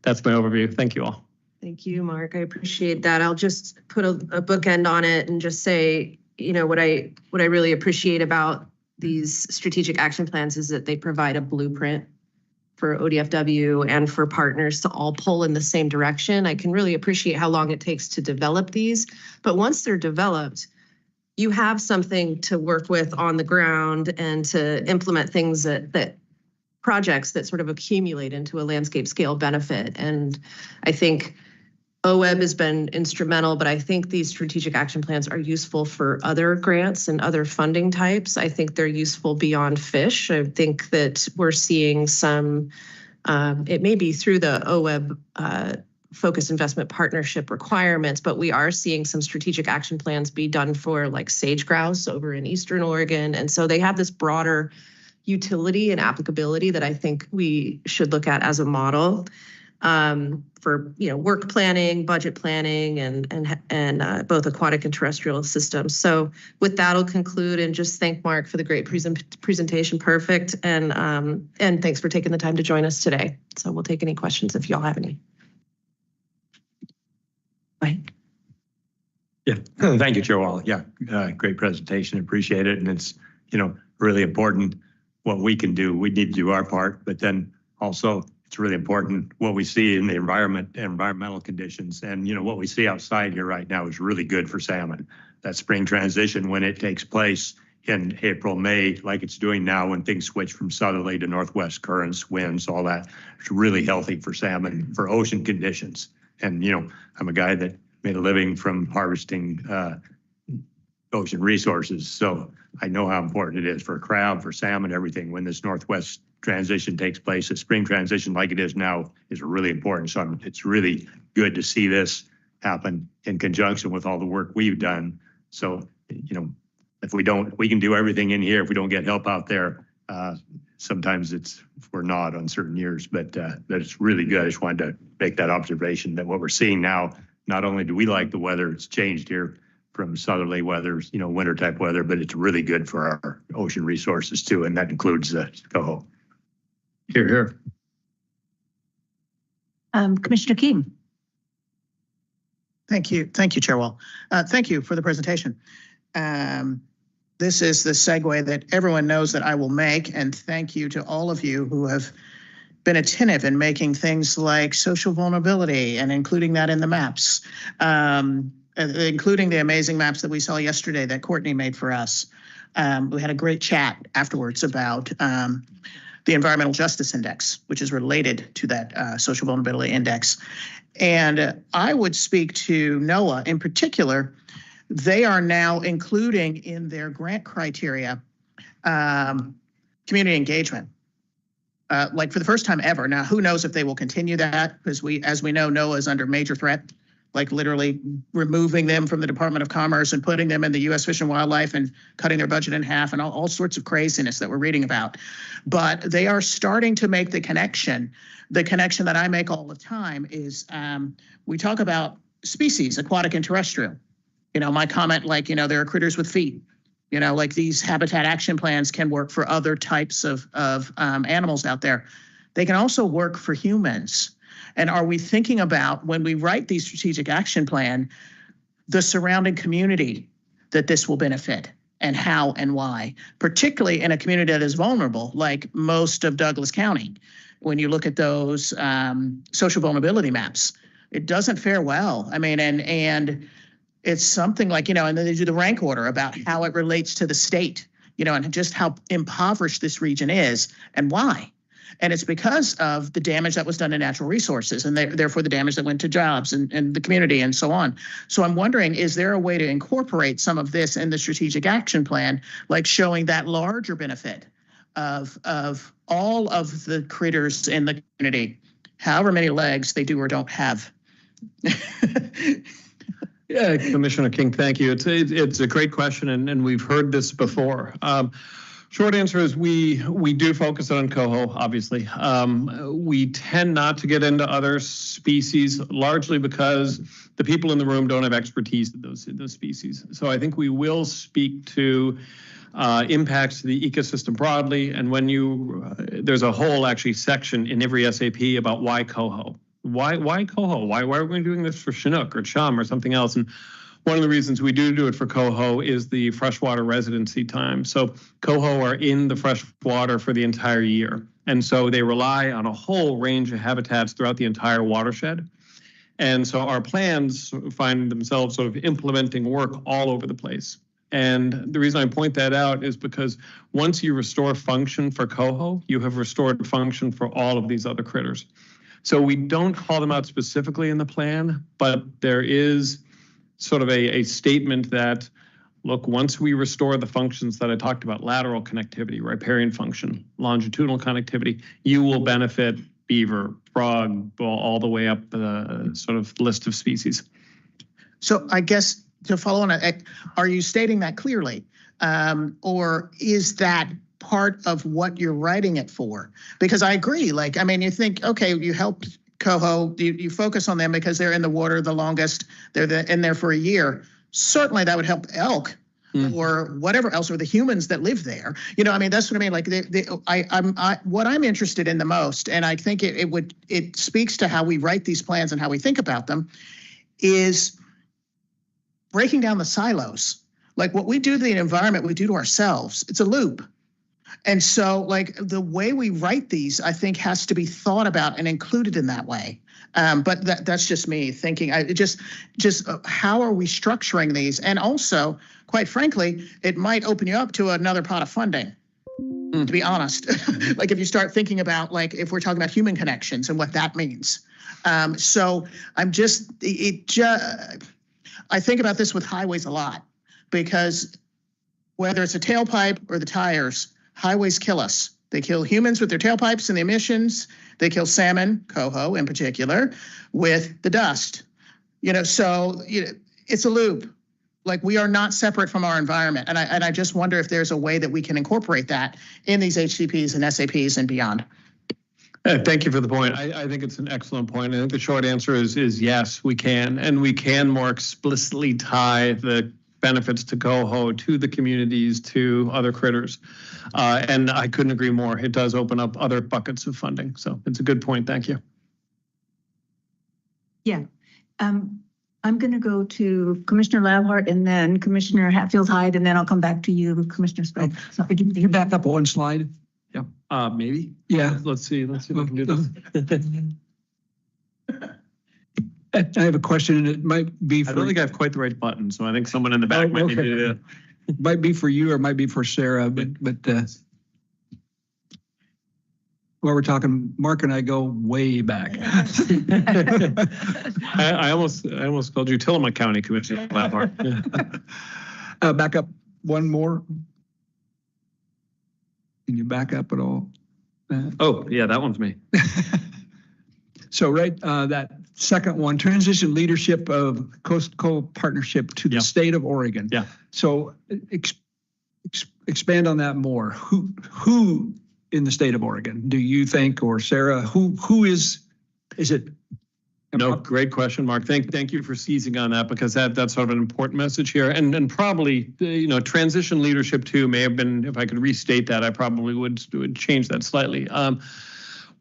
that's my overview. Thank you all. Thank you, Mark. I appreciate that. I'll just put a bookend on it and just say, you know, what I really appreciate about these strategic action plans is that they provide a blueprint for ODFW and for partners to all pull in the same direction. I can really appreciate how long it takes to develop these, but once they're developed, you have something to work with on the ground and to implement things that projects that sort of accumulate into a landscape scale benefit. And I think OWEB has been instrumental, but I think these strategic action plans are useful for other grants and other funding types. I think they're useful beyond fish. I think that we're seeing some, it may be through the OWEB focused investment partnership requirements, but we are seeing some strategic action plans be done for like sage grouse over in Eastern Oregon. And so they have this broader utility and applicability that I think we should look at as a model. For work planning, budget planning, and both aquatic and terrestrial systems. So with that, I'll conclude and just thank Mark for the great presentation. Perfect, and thanks for taking the time to join us today. So we'll take any questions if y'all have any. Bye. Yeah, thank you, Chair Wall. Yeah, great presentation. Appreciate it, and it's really important what we can do. We need to do our part, but then also, it's really important what we see in the environmental conditions. And, what we see outside here right now is really good for salmon. That spring transition, when it takes place, in April, May, like it's doing now when things switch from southerly to northwest currents, winds, all that. It's really healthy for salmon, for ocean conditions. And, you know, I'm a guy that made a living from harvesting ocean resources. So I know how important it is for crab, for salmon, everything. When this northwest transition takes place, a spring transition like it is now is really important. So it's really good to see this happen in conjunction with all the work we've done. So, you know, if we can do everything in here. If we don't get help out there, sometimes we're not on certain years, but it's really good. I just wanted to make that observation that what we're seeing now, not only do we like the weather, it's changed here from southerly weather, you know, winter type weather, but it's really good for our ocean resources too. And that includes coho. Here, here. Commissioner King. Thank you, Chair Wall. Thank you for the presentation. This is the segue that everyone knows that I will make, and thank you to all of you who have been attentive in making things like social vulnerability and including that in the maps, including the amazing maps that we saw yesterday that Courtney made for us. We had a great chat afterwards about the Environmental Justice Index, which is related to that social vulnerability index. And I would speak to NOAA in particular. They are now including in their grant criteria community engagement, like for the first time ever. Now, who knows if they will continue that, because as we know, NOAA is under major threat, like literally removing them from the Department of Commerce and putting them in the U.S. Fish and Wildlife and cutting their budget in half and all sorts of craziness that we're reading about. But they are starting to make the connection. The connection that I make all the time is we talk about species, aquatic and terrestrial. You know, my comment, like, you know, there are critters with feet, you know, like these habitat action plans can work for other types of animals out there. They can also work for humans. And are we thinking about, when we write these strategic action plan, the surrounding community that this will benefit and how and why, particularly in a community that is vulnerable, like most of Douglas County? When you look at those social vulnerability maps, it doesn't fare well. I mean, and it's something like, you know, and then they do the rank order about how it relates to the state, you know, and just how impoverished this region is and why. And it's because of the damage that was done to natural resources and therefore the damage that went to jobs and the community and so on. So I'm wondering, is there a way to incorporate some of this in the strategic action plan, like showing that larger benefit of all of the critters in the community, however many legs they do or don't have? Yeah, Commissioner King, thank you. It's a great question, and we've heard this before. Short answer is we do focus on coho, obviously. We tend not to get into other species, largely because the people in the room don't have expertise in those species. So I think we will speak to impacts to the ecosystem broadly, and when there's a whole actually section in every SAP about why coho. Why coho? Why are we doing this for Chinook or chum or something else? And one of the reasons we do it for coho is the freshwater residency time. So coho are in the freshwater for the entire year. And so they rely on a whole range of habitats throughout the entire watershed. And so our plans find themselves sort of implementing work all over the place. And the reason I point that out is because once you restore function for coho, you have restored function for all of these other critters. So we don't call them out specifically in the plan, but there is sort of a statement that, look, once we restore the functions that I talked about, lateral connectivity, riparian function, longitudinal connectivity, you will benefit beaver, frog, all the way up the sort of list of species. So I guess to follow on, are you stating that clearly? Or is that part of what you're writing it for? Because I agree, like, I mean, you think, okay, you help coho, you focus on them because they're in the water the longest, they're in there for a year. Certainly that would help elk or whatever else, or the humans that live there. You know, I mean, that's what I mean. Like, what I'm interested in the most, and I think it speaks to how we write these plans and how we think about them, is breaking down the silos. Like what we do to the environment, we do to ourselves. It's a loop. And so, like, the way we write these, I think, has to be thought about and included in that way. But that's just me thinking. How are we structuring these? And also, quite frankly, it might open you up to another pot of funding. To be honest, like if you start thinking about like if we're talking about human connections and what that means. So I think about this with highways a lot, because whether it's a tailpipe or the tires, highways kill us. They kill humans with their tailpipes and the emissions. They kill salmon, coho in particular, with the dust. So it's a loop. Like we are not separate from our environment. And I just wonder if there's a way that we can incorporate that in these HCPs and SAPs and beyond. Thank you for the point. I think it's an excellent point. I think the short answer is yes, we can. And we can more explicitly tie the benefits to coho, to the communities, to other critters. And I couldn't agree more. It does open up other buckets of funding. So it's a good point. Thank you. Yeah. I'm going to go to Commissioner Labhart and then Commissioner Hatfield-Hyde, and then I'll come back to you, Commissioner Sprague. So Could you back up one slide? Yeah. Maybe. Yeah. Let's see if we can do this. I have a question, and it might be I don't think I have quite the right button, so I think someone in the back might need to do that. Might be for you or might be for Sarah, but while we're talking, Mark and I go way back. I almost called you Tillamook County Commissioner Labhart. Back up one more. Can you back up at all? Oh, yeah, that one's me. So that second one, transition leadership of coastal partnership to the state of Oregon. Yeah. So expand on that more. Who in the state of Oregon do you think, or Sarah, who is it? No, great question, Mark. Thank you for seizing on that, because that's sort of an important message here. And probably, transition leadership too may have been, if I could restate that, I probably would change that slightly.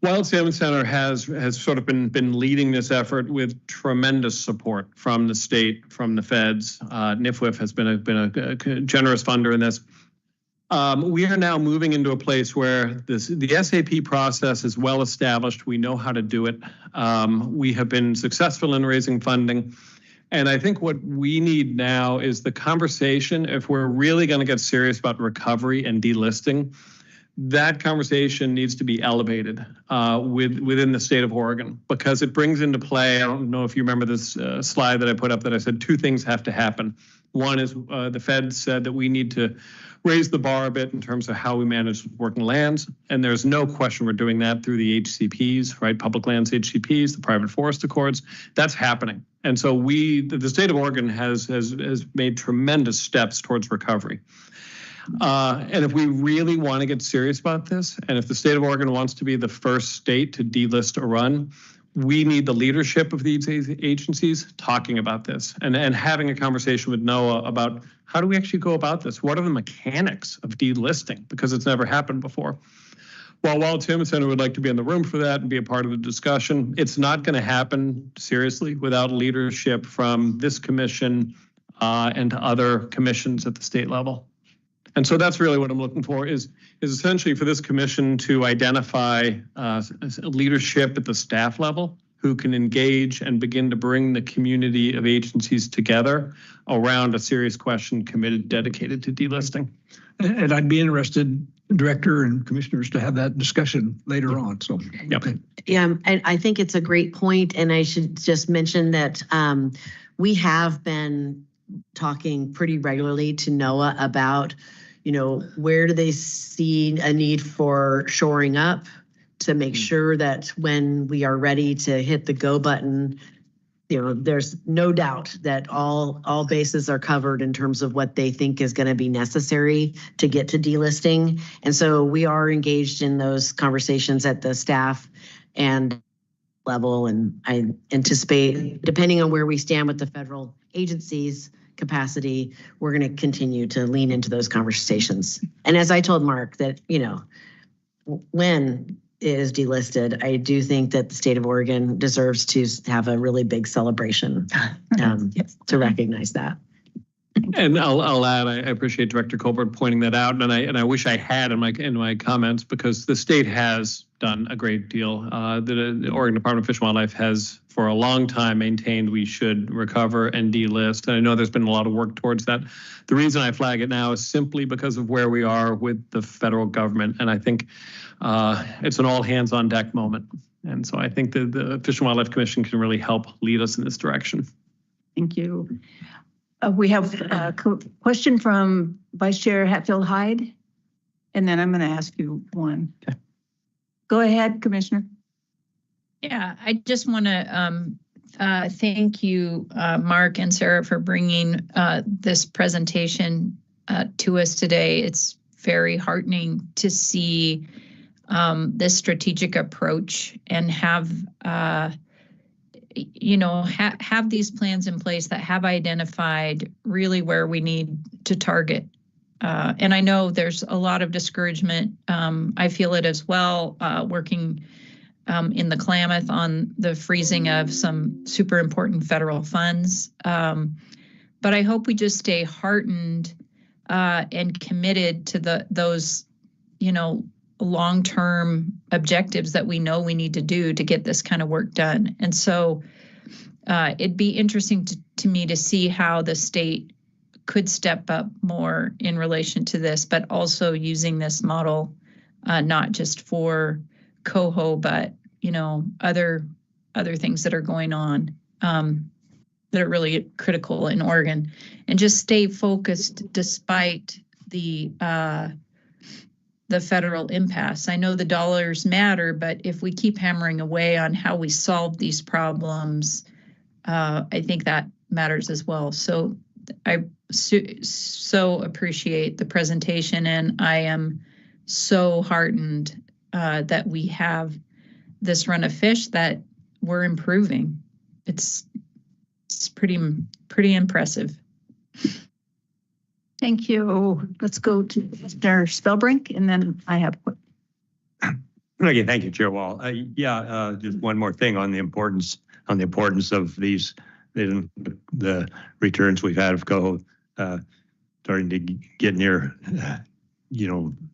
Wild Salmon Center has sort of been leading this effort with tremendous support from the state, from the feds. NIFWIF has been a generous funder in this. We are now moving into a place where the SAP process is well established. We know how to do it. We have been successful in raising funding. And I think what we need now is the conversation. If we're really going to get serious about recovery and delisting, that conversation needs to be elevated within the state of Oregon, because it brings into play, I don't know if you remember this slide that I put up that I said two things have to happen. One is the Fed said that we need to raise the bar a bit in terms of how we manage working lands. And there's no question we're doing that through the HCPs, right? Public lands HCPs, the private forest accords. That's happening. And so the state of Oregon has made tremendous steps towards recovery. And if we really want to get serious about this, and if the state of Oregon wants to be the first state to delist a run, we need the leadership of these agencies talking about this and having a conversation with NOAA about how do we actually go about this? What are the mechanics of delisting? Because it's never happened before. While Wild Salmon Center would like to be in the room for that and be a part of the discussion, it's not going to happen seriously without leadership from this commission and other commissions at the state level. And so that's really what I'm looking for is essentially for this commission to identify leadership at the staff level who can engage and begin to bring the community of agencies together around a serious question dedicated to delisting. And I'd be interested, Director and Commissioners, to have that discussion later on. So, okay. Yeah, and I think it's a great point. And I should just mention that we have been talking pretty regularly to NOAA about where do they see a need for shoring up to make sure that when we are ready to hit the go button, there's no doubt that all bases are covered in terms of what they think is going to be necessary to get to delisting. And so we are engaged in those conversations at the staff and level. And I anticipate, depending on where we stand with the federal agencies capacity, we're going to continue to lean into those conversations. And as I told Mark that, when it is delisted, I do think that the state of Oregon deserves to have a really big celebration to recognize that. And I'll add, I appreciate Director Colbert pointing that out, and I wish I had in my comments, because the state has done a great deal. The Oregon Department of Fish and Wildlife has for a long time maintained we should recover and delist. And I know there's been a lot of work towards that. The reason I flag it now is simply because of where we are with the federal government. And I think it's an all hands on deck moment. And so I think the Fish and Wildlife Commission can really help lead us in this direction. Thank you. We have a question from Vice Chair Hatfield-Hyde, and then I'm going to ask you one. Okay. Go ahead, Commissioner. Yeah, I just want to thank you, Mark and Sarah, for bringing this presentation to us today. It's very heartening to see this strategic approach and have have these plans in place that have identified really where we need to target. And I know there's a lot of discouragement. I feel it as well, working in the Klamath on the freezing of some super important federal funds. But I hope we just stay heartened and committed to those, long-term objectives that we know we need to do to get this kind of work done. And so it'd be interesting to me to see how the state could step up more in relation to this, but also using this model, not just for coho, but, other things that are going on that are really critical in Oregon, and just stay focused despite the federal impasse. I know the dollars matter, but if we keep hammering away on how we solve these problems, I think that matters as well. So I so appreciate the presentation, and I am so heartened that we have this run of fish that we're improving. It's pretty impressive. Thank you. Let's go to Mr. Spellbrink, and then I have. Okay, thank you, Chair Wall. Just one more thing on the importance of these the returns we've had of coho starting to get near,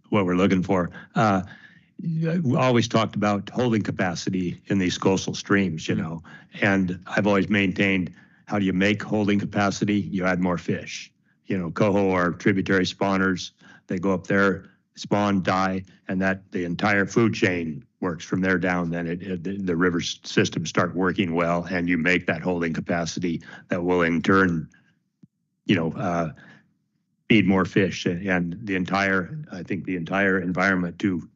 what we're looking for. We always talked about holding capacity in these coastal streams, and I've always maintained, how do you make holding capacity? You add more fish. Coho are tributary spawners. They go up there, spawn, die, and that the entire food chain works from there down. Then the river systems start working well, and you make that holding capacity that will in turn, feed more fish, and the entire environment to,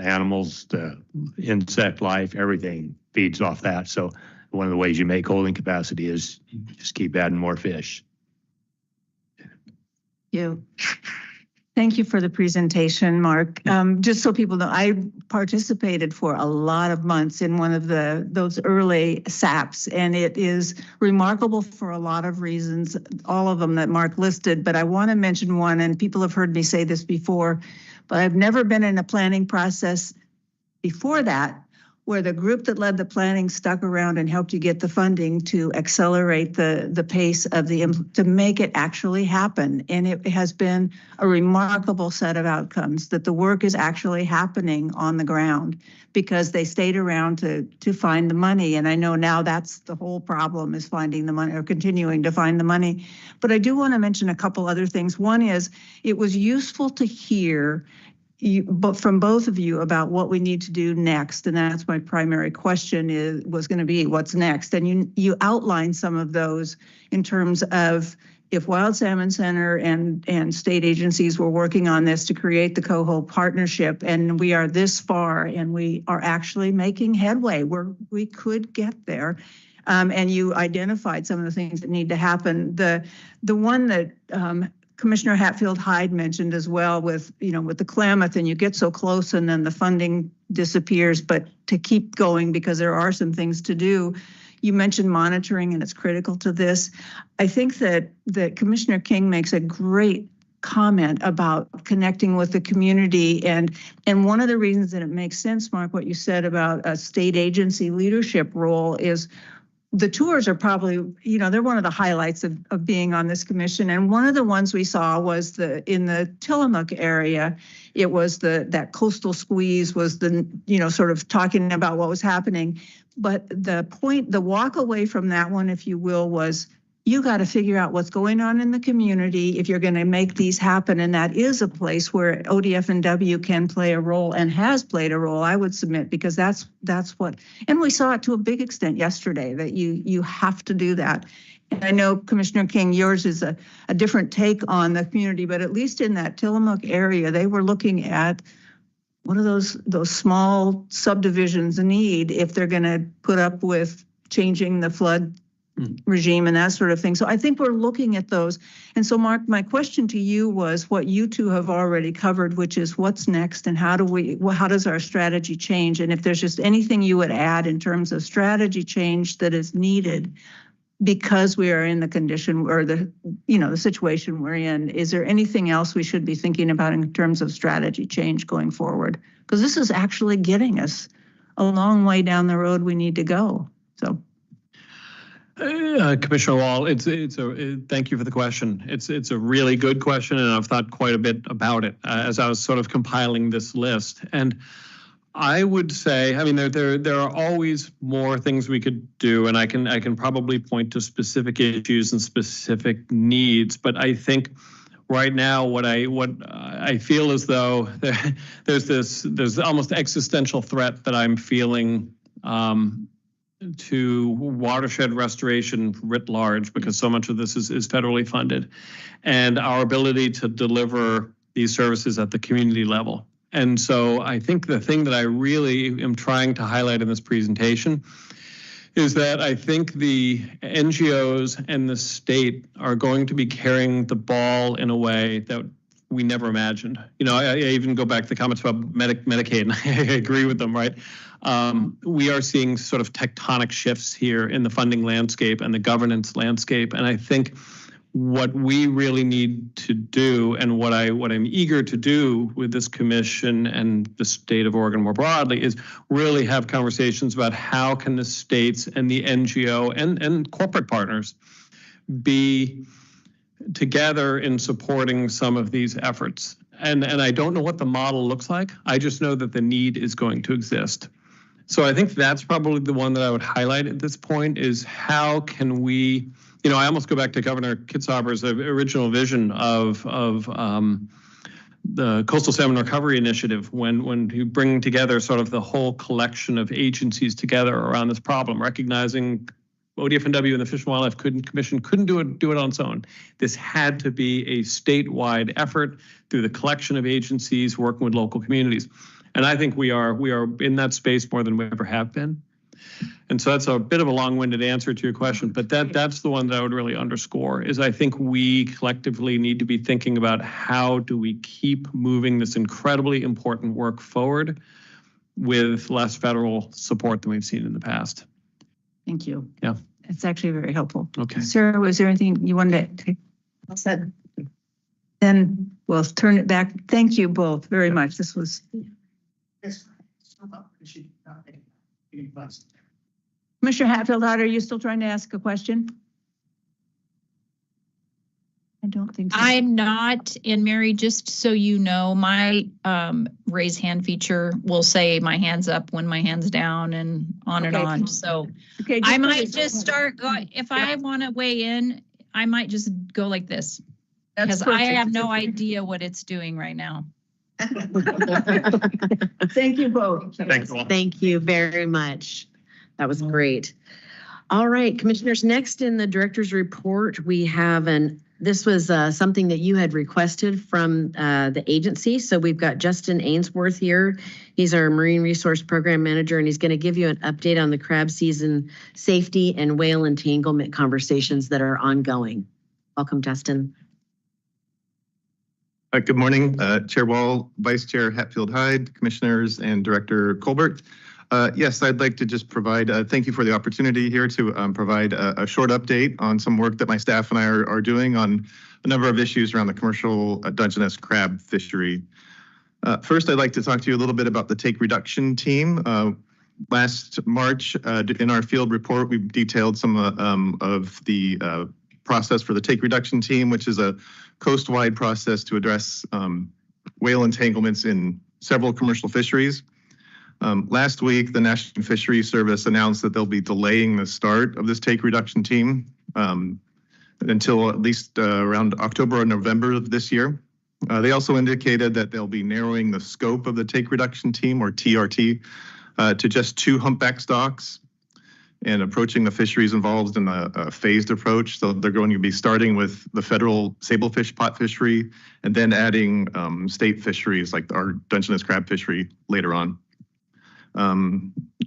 animals, the insect life, everything feeds off that. So one of the ways you make holding capacity is you just keep adding more fish. Thank you for the presentation, Mark. Just so people know, I participated for a lot of months in one of those early SAPs, and it is remarkable for a lot of reasons, all of them that Mark listed, but I want to mention one, and people have heard me say this before, but I've never been in a planning process before that where the group that led the planning stuck around and helped you get the funding to accelerate the pace of to make it actually happen. And it has been a remarkable set of outcomes, that the work is actually happening on the ground because they stayed around to find the money. And I know now that's the whole problem, is finding the money or continuing to find the money. But I do want to mention a couple other things. One is, it was useful to hear but from both of you about what we need to do next, and that's my primary question was going to be, what's next? And you outlined some of those in terms of, if Wild Salmon Center and state agencies were working on this to create the coho partnership, and we are this far and we are actually making headway where we could get there. And you identified some of the things that need to happen. The one that Commissioner Hatfield-Hyde mentioned as well with the Klamath, and you get so close and then the funding disappears, but to keep going because there are some things to do. You mentioned monitoring, and it's critical to this. I think that Commissioner King makes a great comment about connecting with the community, and one of the reasons that it makes sense, Mark, what you said about a state agency leadership role is the tours are probably, they're one of the highlights of being on this commission. And one of the ones we saw was in the Tillamook area. It was that coastal squeeze was sort of talking about what was happening. But the walk away from that one, if you will, was you got to figure out what's going on in the community if you're going to make these happen. And that is a place where ODF&W can play a role and has played a role, I would submit, because that's what, and we saw it to a big extent yesterday, that you have to do that. And I know, Commissioner King, yours is a different take on the community, but at least in that Tillamook area, they were looking at what are those small subdivisions need if they're going to put up with changing the flood regime and that sort of thing. So I think we're looking at those. And so, Mark, my question to you was what you two have already covered, which is what's next and how does our strategy change? And if there's just anything you would add in terms of strategy change that is needed because we are in the condition or the situation we're in, is there anything else we should be thinking about in terms of strategy change going forward? Because this is actually getting us a long way down the road we need to go. So. Commissioner Wall, thank you for the question. It's a really good question, and I've thought quite a bit about it as I was sort of compiling this list. And I would say, I mean, there are always more things we could do, and I can probably point to specific issues and specific needs. But I think right now, what I feel as though there's almost existential threat that I'm feeling. To watershed restoration writ large, because so much of this is federally funded, and our ability to deliver these services at the community level. And so I think the thing that I really am trying to highlight in this presentation is that I think the NGOs and the state are going to be carrying the ball in a way that we never imagined. I even go back to the comments about Medicaid, and I agree with them, right? We are seeing sort of tectonic shifts here in the funding landscape and the governance landscape. And I think what we really need to do, and what I'm eager to do with this commission and the state of Oregon more broadly, is really have conversations about how can the states and the NGO and corporate partners be together in supporting some of these efforts. And I don't know what the model looks like. I just know that the need is going to exist. So I think that's probably the one that I would highlight at this point, is how can we, I almost go back to Governor Kitzhaber's original vision of the Coastal Salmon Recovery Initiative, when you bring together sort of the whole collection of agencies together around this problem, recognizing ODF&W and the Fish and Wildlife Commission couldn't do it on its own. This had to be a statewide effort through the collection of agencies working with local communities. And I think we are in that space more than we ever have been. And so that's a bit of a long-winded answer to your question, but that's the one that I would really underscore, is I think we collectively need to be thinking about how do we keep moving this incredibly important work forward with less federal support than we've seen in the past. Thank you. Yeah. It's actually very helpful. Okay. Sarah, was there anything you wanted to? Well said. Then we'll turn it back. Thank you both very much. This was. Commissioner Hatfield, are you still trying to ask a question? I don't think so. I'm not. And Mary, just so you know, my raise hand feature will say my hand's up when my hand's down and on and on. So I might just start going. If I want to weigh in, I might just go like this, because I have no idea what it's doing right now. Thank you both. Thanks a lot. Thank you very much. That was great. All right, commissioners, next in the director's report, we have this was something that you had requested from the agency. So we've got Justin Ainsworth here. He's our Marine Resource Program Manager, and he's going to give you an update on the crab season safety and whale entanglement conversations that are ongoing. Welcome, Justin. Good morning, Chair Wall, Vice Chair Hatfield-Hyde, Commissioners, and Director Colbert. Yes, I'd like to just provide, thank you for the opportunity here to provide a short update on some work that my staff and I are doing on a number of issues around the commercial Dungeness crab fishery. First, I'd like to talk to you a little bit about the take reduction team. Last March, in our field report, we detailed some of the process for the take reduction team, which is a coast-wide process to address whale entanglements in several commercial fisheries. Last week, the National Fisheries Service announced that they'll be delaying the start of this take reduction team until at least around October or November of this year. They also indicated that they'll be narrowing the scope of the take reduction team, or TRT, to just 2 humpback stocks and approaching the fisheries involved in a phased approach. So they're going to be starting with the federal sablefish pot fishery and then adding state fisheries like our Dungeness crab fishery later on.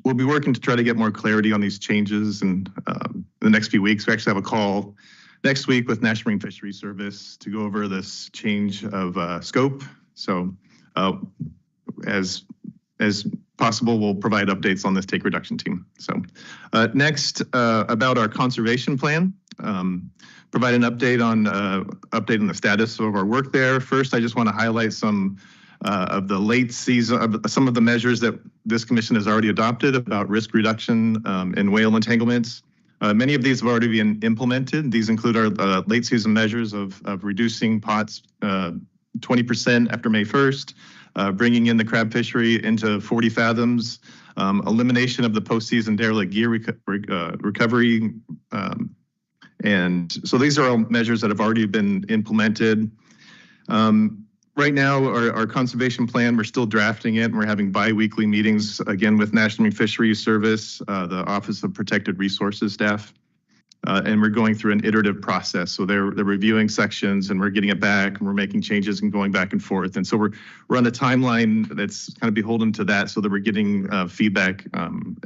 We'll be working to try to get more clarity on these changes in the next few weeks. We actually have a call next week with National Marine Fisheries Service to go over this change of scope. So as possible, we'll provide updates on this take reduction team. So next, about our conservation plan, provide an update on the status of our work there. First, I just want to highlight some of the late season, some of the measures that this commission has already adopted about risk reduction in whale entanglements. Many of these have already been implemented. These include our late season measures of reducing pots 20% after May 1st, bringing in the crab fishery into 40 fathoms, elimination of the postseason derelict gear recovery. And so these are all measures that have already been implemented. Right now, our conservation plan, we're still drafting it, and we're having bi-weekly meetings, again, with National Marine Fisheries Service, the Office of Protected Resources staff. And we're going through an iterative process. So they're reviewing sections and we're getting it back and we're making changes and going back and forth. And so we're on a timeline that's kind of beholden to that, so that we're getting feedback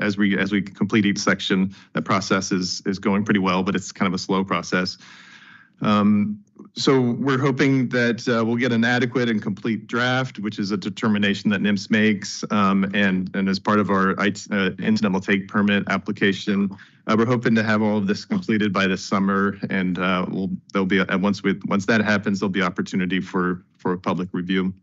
as we complete each section. That process is going pretty well, but it's kind of a slow process. So we're hoping that we'll get an adequate and complete draft, which is a determination that NMFS makes, and as part of our incidental take permit application. We're hoping to have all of this completed by this summer, and there'll be once that happens, there'll be opportunity for a public review.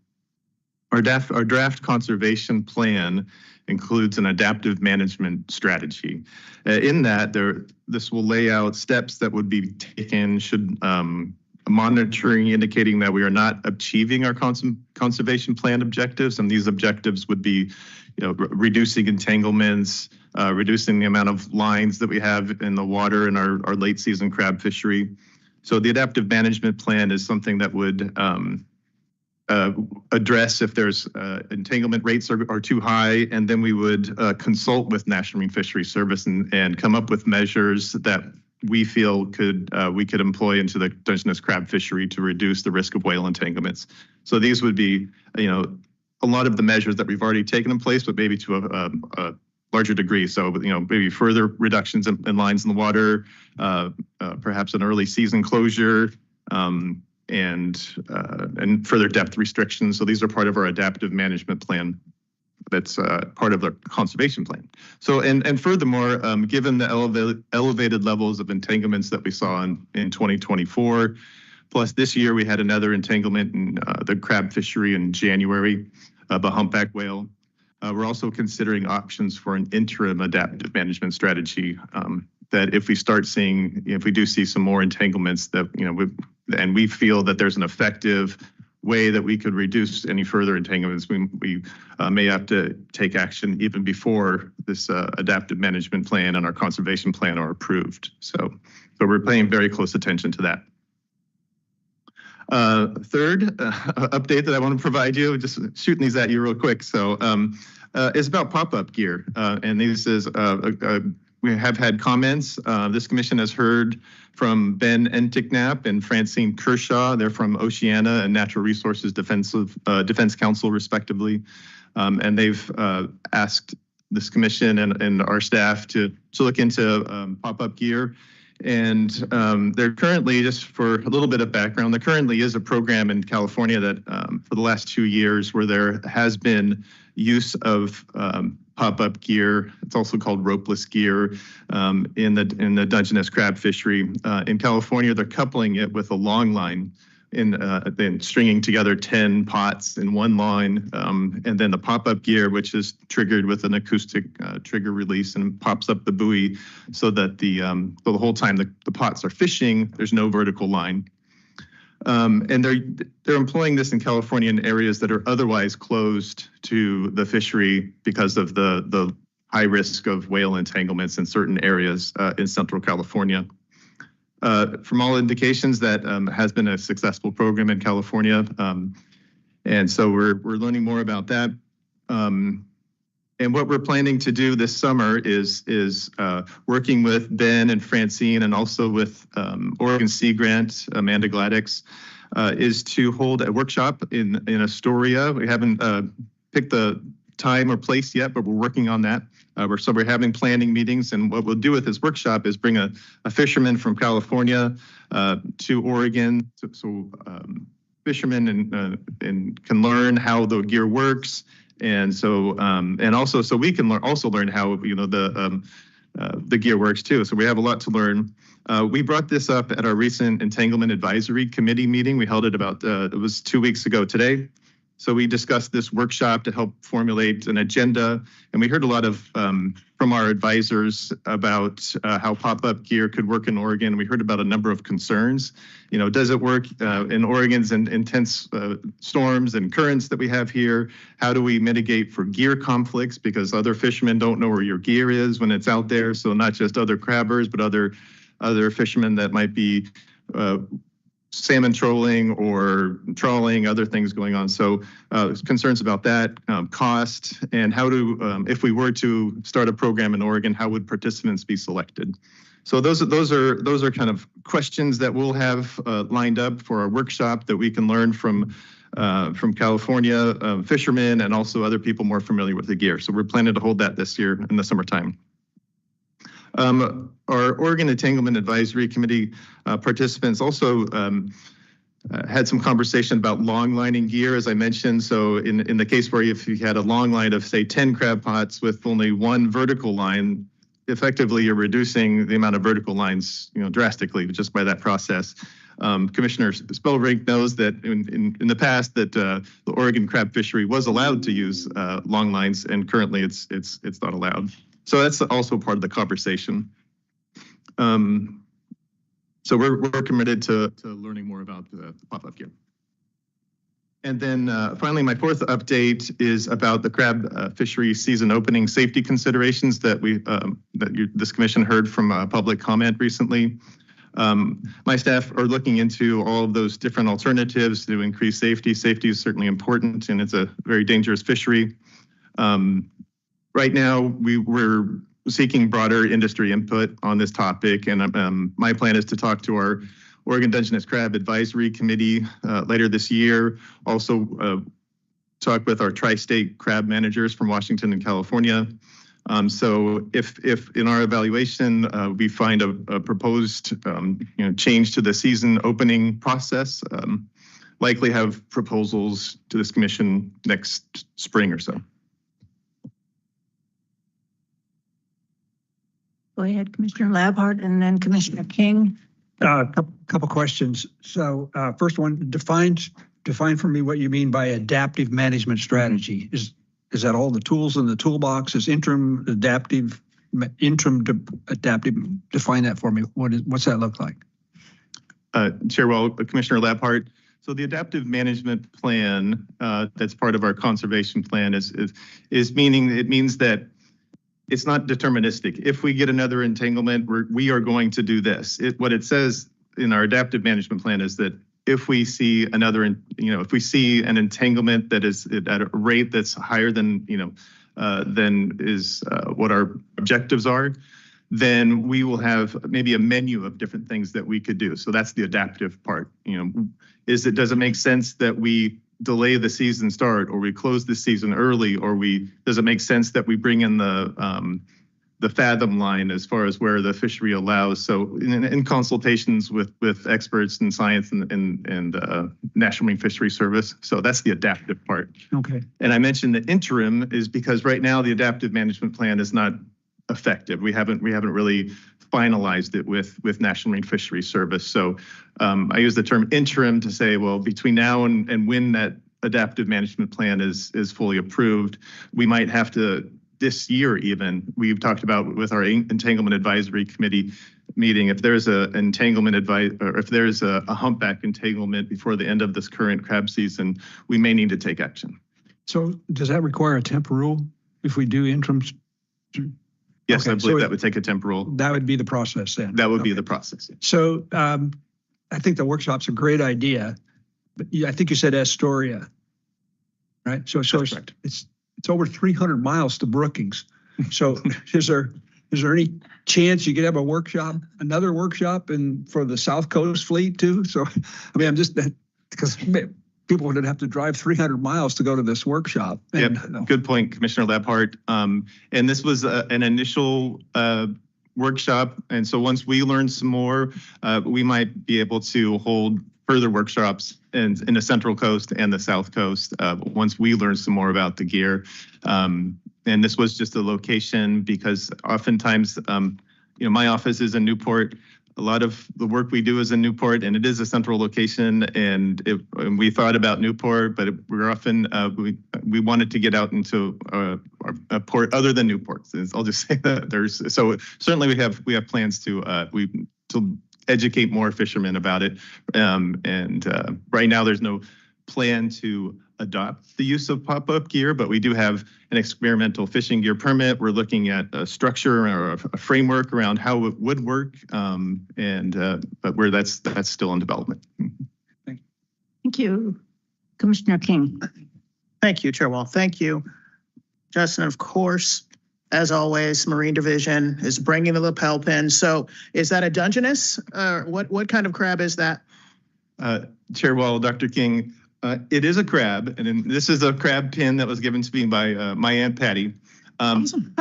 Our draft conservation plan includes an adaptive management strategy. In that, this will lay out steps that would be taken should monitoring indicating that we are not achieving our conservation plan objectives, and these objectives would be, reducing entanglements, reducing the amount of lines that we have in the water in our late season crab fishery. So the adaptive management plan is something that would address if there's entanglement rates are too high, and then we would consult with National Marine Fisheries Service and come up with measures that we feel we could employ into the Dungeness crab fishery to reduce the risk of whale entanglements. So these would be, a lot of the measures that we've already taken in place, but maybe to a larger degree. So, maybe further reductions in lines in the water, perhaps an early season closure, and further depth restrictions. So these are part of our adaptive management plan. That's part of the conservation plan. So, and furthermore, given the elevated levels of entanglements that we saw in 2024, plus this year we had another entanglement in the crab fishery in January of a humpback whale. We're also considering options for an interim adaptive management strategy that if we do see some more entanglements that, and we feel that there's an effective way that we could reduce any further entanglements, we may have to take action even before this adaptive management plan and our conservation plan are approved. So we're paying very close attention to that. Third update that I want to provide you, just shooting these at you real quick. So is about pop-up gear. And this is, we have had comments. This commission has heard from Ben Entiknap and Francine Kershaw. They're from Oceana and Natural Resources Defense Council, respectively. And they've asked this commission and our staff to look into pop-up gear. And there currently, just for a little bit of background, there currently is a program in California that for the last 2 years where there has been use of pop-up gear. It's also called ropeless gear in the Dungeness crab fishery. In California, they're coupling it with a long line then stringing together 10 pots in one line, and then the pop-up gear, which is triggered with an acoustic trigger release and pops up the buoy so that the whole time the pots are fishing, there's no vertical line. And they're employing this in California in areas that are otherwise closed to the fishery because of the high risk of whale entanglements in certain areas in Central California. From all indications, that has been a successful program in California. And so we're learning more about that. And what we're planning to do this summer is working with Ben and Francine and also with Oregon Sea Grant, Amanda Gladix, is to hold a workshop in Astoria. We haven't picked the time or place yet, but we're working on that. So we're having planning meetings, and what we'll do with this workshop is bring a fisherman from California to Oregon, so fishermen and can learn how the gear works. And so, and also, so we can learn how the gear works too. So we have a lot to learn. We brought this up at our recent Entanglement Advisory Committee meeting. We held it it was 2 weeks ago today. So we discussed this workshop to help formulate an agenda, and we heard a lot of from our advisors about how pop-up gear could work in Oregon. We heard about a number of concerns. Does it work in Oregon's intense storms and currents that we have here? How do we mitigate for gear conflicts? Because other fishermen don't know where your gear is when it's out there. So not just other crabbers, but other fishermen that might be salmon trolling or trawling, other things going on. So concerns about that, cost, and how to, if we were to start a program in Oregon, how would participants be selected? So those are kind of questions that we'll have lined up for our workshop that we can learn from California fishermen and also other people more familiar with the gear. So we're planning to hold that this year in the summertime. Our Oregon Entanglement Advisory Committee participants also had some conversation about long lining gear, as I mentioned. So in the case where if you had a long line of, say, 10 crab pots with only one vertical line, effectively you're reducing the amount of vertical lines drastically just by that process. Commissioner Spellrink knows that in the past that the Oregon crab fishery was allowed to use long lines, and currently it's not allowed. So that's also part of the conversation. So we're committed to learning more about the pop-up gear. And then finally, my fourth update is about the crab fishery season opening safety considerations that this commission heard from public comment recently. My staff are looking into all of those different alternatives to increase safety. Safety is certainly important, and it's a very dangerous fishery. Right now, we're seeking broader industry input on this topic, and my plan is to talk to our Oregon Dungeness Crab Advisory Committee later this year. Also talk with our tri-state crab managers from Washington and California. So if in our evaluation we find a proposed change to the season opening process, likely have proposals to this commission next spring or so. Go ahead, Commissioner Labhart, and then Commissioner King. Couple questions. So first one, define for me what you mean by adaptive management strategy. Is that all the tools in the toolbox? Is interim adaptive? Define that for me. What's that look like? Chair Wall, Commissioner Labhart. So the adaptive management plan that's part of our conservation plan means that it's not deterministic. If we get another entanglement, we are going to do this. What it says in our adaptive management plan is that if we see if we see an entanglement that is at a rate that's higher than what our objectives are, then we will have maybe a menu of different things that we could do. So that's the adaptive part. Does it make sense that we delay the season start, or we close the season early, or does it make sense that we bring in the fathom line as far as where the fishery allows? So in consultations with experts in science and National Marine Fisheries Service. So that's the adaptive part. Okay. And I mentioned the interim is because right now the adaptive management plan is not effective. We haven't really finalized it with National Marine Fisheries Service. So I use the term interim to say, well, between now and when that adaptive management plan is fully approved, we might have to, this year even, we've talked about with our Entanglement Advisory Committee meeting, if there's a entanglement advice, or if there's a humpback entanglement before the end of this current crab season, we may need to take action. So does that require a temp rule if we do interims? Yes, Okay, I believe so that would take a temporal. That would be the process then. That would be the process. So I think the workshop's a great idea, but I think you said Astoria, right? So it's over 300 miles to Brookings. So is there any chance you could have a workshop, another workshop, and for the South Coast fleet too? So I mean, I'm just because people would have to drive 300 miles to go to this workshop. Yep, good point, Commissioner Labhart. And this was an initial workshop. And so once we learn some more, we might be able to hold further workshops in the Central Coast and the South Coast once we learn some more about the gear. And this was just a location because oftentimes, my office is in Newport. A lot of the work we do is in Newport, and it is a central location. And we thought about Newport, but we're often we wanted to get out into a port other than Newport. I'll just say that so certainly we have plans to educate more fishermen about it. And right now there's no plan to adopt the use of pop-up gear, but we do have an experimental fishing gear permit. We're looking at a structure or a framework around how it would work, but where that's still in development. Thank you. Commissioner King. Thank you, Chair Wall. Thank you, Justin. Of course, as always, Marine Division is bringing the lapel pin. So is that a Dungeness? What kind of crab is that? Chair Wall, Dr. King, it is a crab, and this is a crab pin that was given to me by my Aunt Patty. Awesome.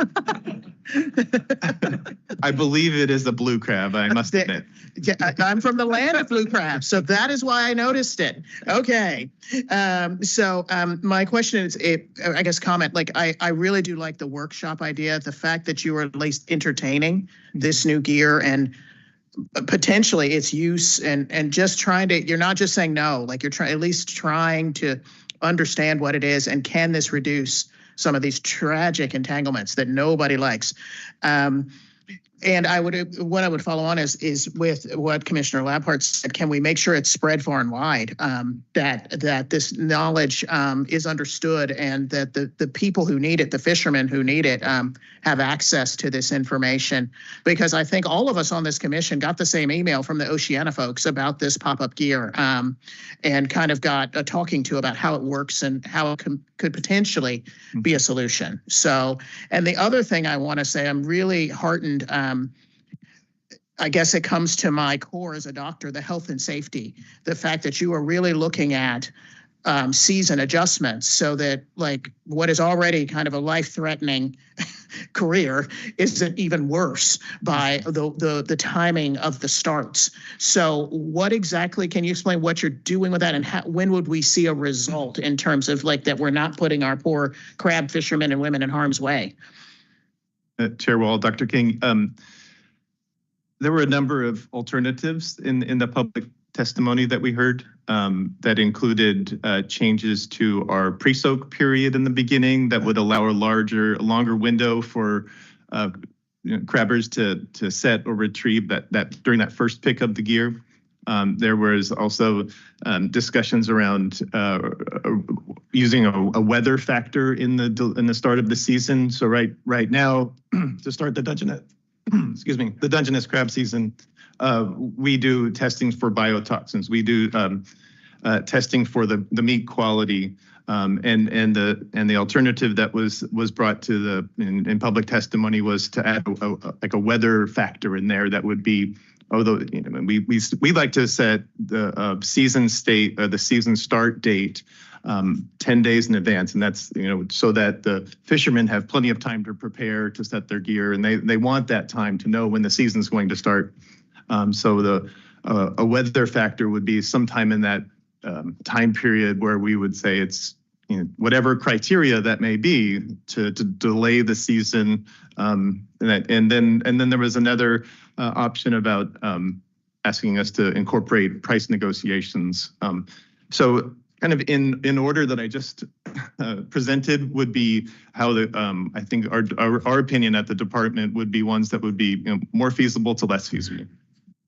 I believe it is a blue crab, I must admit. Yeah, I'm from the land of blue crabs, so that is why I noticed it. Okay. My question is, I guess comment, like I really do like the workshop idea, the fact that you are at least entertaining this new gear and potentially its use and just trying to, you're not just saying no, like you're at least trying to understand what it is and can this reduce some of these tragic entanglements that nobody likes. And what I would follow on is with what Commissioner Labhart said. Can we make sure it's spread far and wide, that this knowledge is understood and that the people who need it, the fishermen who need it, have access to this information? Because I think all of us on this commission got the same email from the Oceana folks about this pop-up gear, and kind of got a talking to about how it works and how it could potentially be a solution. So, and the other thing I want to say, I'm really heartened. I guess it comes to my core as a doctor, the health and safety, the fact that you are really looking at season adjustments so that like what is already kind of a life-threatening career isn't even worse by the timing of the starts. So what exactly, can you explain what you're doing with that and when would we see a result in terms of like that we're not putting our poor crab fishermen and women in harm's way? Chair Wall, Dr. King, there were a number of alternatives in the public testimony that we heard that included changes to our pre-soak period in the beginning that would allow a longer window for crabbers to set or retrieve that during that first pick of the gear. There was also discussions around using a weather factor in the start of the season. So right now, to start the Dungeness, the Dungeness crab season, we do testing for biotoxins. We do testing for the meat quality, and the alternative that was brought to in public testimony was to add a weather factor in there that would be. Although we like to set the season start date 10 days in advance, and that's so that the fishermen have plenty of time to prepare to set their gear, and they want that time to know when the season's going to start. So a weather factor would be sometime in that time period where we would say it's whatever criteria that may be to delay the season, and then there was another option about asking us to incorporate price negotiations. So kind of in order that I just presented would be how I think our opinion at the department would be ones that would be more feasible to less feasible.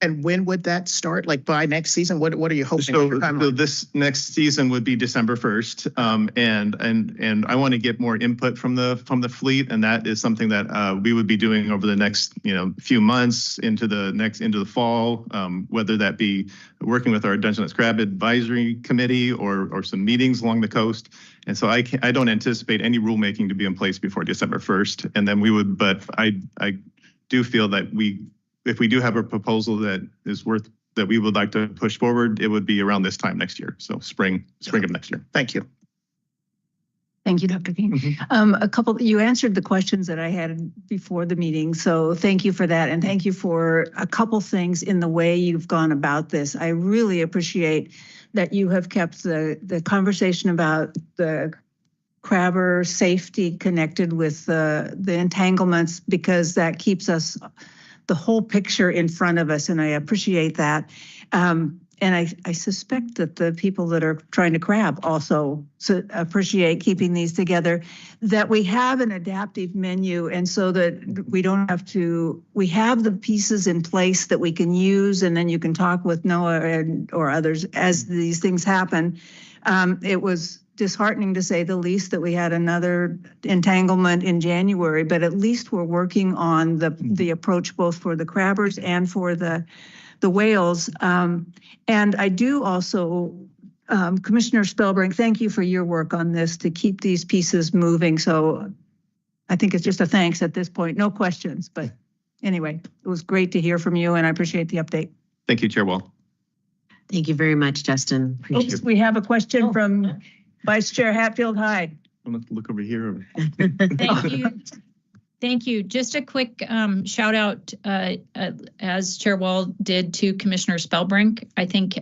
And when would that start? Like by next season? What are you hoping? So this next season would be December 1st. And I want to get more input from the fleet. And that is something that we would be doing over the next, few months into the fall, whether that be working with our Dungeness Crab Advisory Committee or some meetings along the coast. And so I don't anticipate any rulemaking to be in place before December 1st. And then but I do feel that if we do have a proposal that we would like to push forward, it would be around this time next year. So spring of next year. Thank you. Thank you, Dr. King. You answered the questions that I had before the meeting, so thank you for that. And thank you for a couple things in the way you've gone about this. I really appreciate that you have kept the conversation about the crabber safety connected with the entanglements, because that keeps us the whole picture in front of us, and I appreciate that. And I suspect that the people that are trying to crab also appreciate keeping these together, that we have an adaptive menu, and so that we don't have to, we have the pieces in place that we can use, and then you can talk with Noah or others as these things happen. It was disheartening, to say the least, that we had another entanglement in January, but at least we're working on the approach both for the crabbers and for the whales. And I do also, Commissioner Spellbrink, thank you for your work on this to keep these pieces moving. So I think it's just a thanks at this point. No questions, but anyway, it was great to hear from you, and I appreciate the update. Thank you, Chair Wall. Thank you very much, Justin. Oops, we have a question from Vice Chair Hatfield-Hyde. I'm going to look over here. Thank you. Thank you. Just a quick shout out, as Chair Wall did, to Commissioner Spellbrink. I think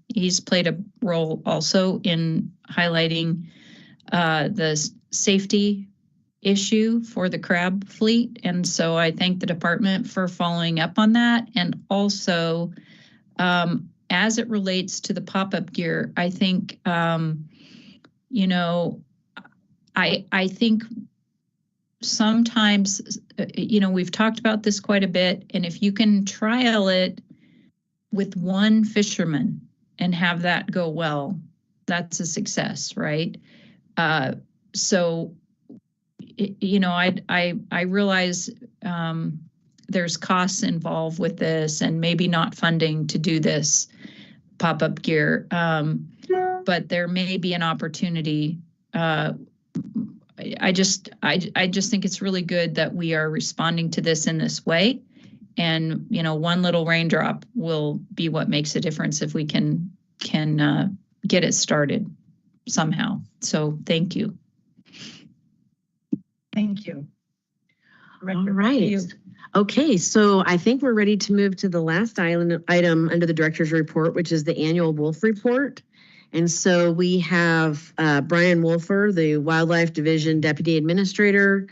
he's played a role also in highlighting the safety issue for the crab fleet. And so I thank the department for following up on that. And also, as it relates to the pop-up gear, I think, I think sometimes, we've talked about this quite a bit, and if you can trial it with one fisherman and have that go well, that's a success, right? So, I realize there's costs involved with this, and maybe not funding to do this pop-up gear, but there may be an opportunity. I just think it's really good that we are responding to this in this way. And, one little raindrop will be what makes a difference if we can get it started somehow. So thank you. Thank you. All right. Okay, so I think we're ready to move to the last item under the director's report, which is the annual wolf report. And so we have Brian Wolfer, the Wildlife Division Deputy Administrator,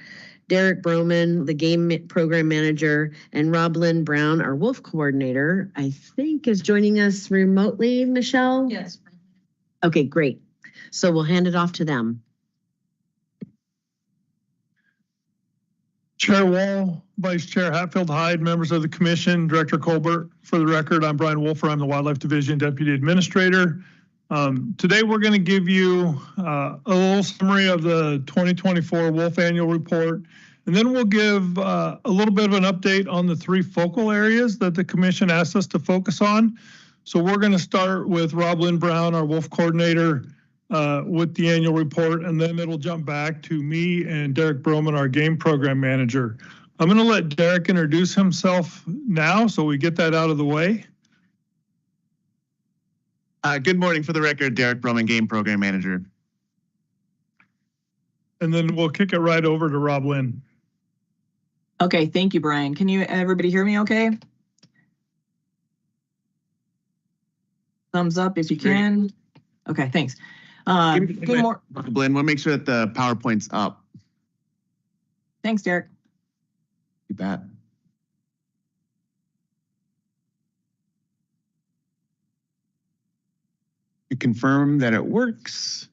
Derek Broman, the Game Program Manager, and Rob Lynn Brown, our Wolf Coordinator, I think is joining us remotely, Michelle? Yes. Okay, great. So we'll hand it off to them. Chair Wall, Vice Chair Hatfield-Hyde, members of the commission, Director Colbert. For the record, I'm Brian Wolfer. I'm the Wildlife Division Deputy Administrator. Today, we're going to give you a little summary of the 2024 Wolf Annual Report, and then we'll give a little bit of an update on the 3 focal areas that the commission asked us to focus on. So we're going to start with Rob Lynn Brown, our Wolf Coordinator, with the annual report, and then it'll jump back to me and Derek Broman, our Game Program Manager. I'm going to let Derek introduce himself now so we get that out of the way. Good morning. For the record, Derek Broman, Game Program Manager. And then we'll kick it right over to Rob Lynn. Okay, thank you, Brian. Can everybody hear me okay? Thumbs up if you can. Okay, thanks. Good morning. Blinn, we'll make sure that the PowerPoint's up. Thanks, Derek. You bet. confirm that it works.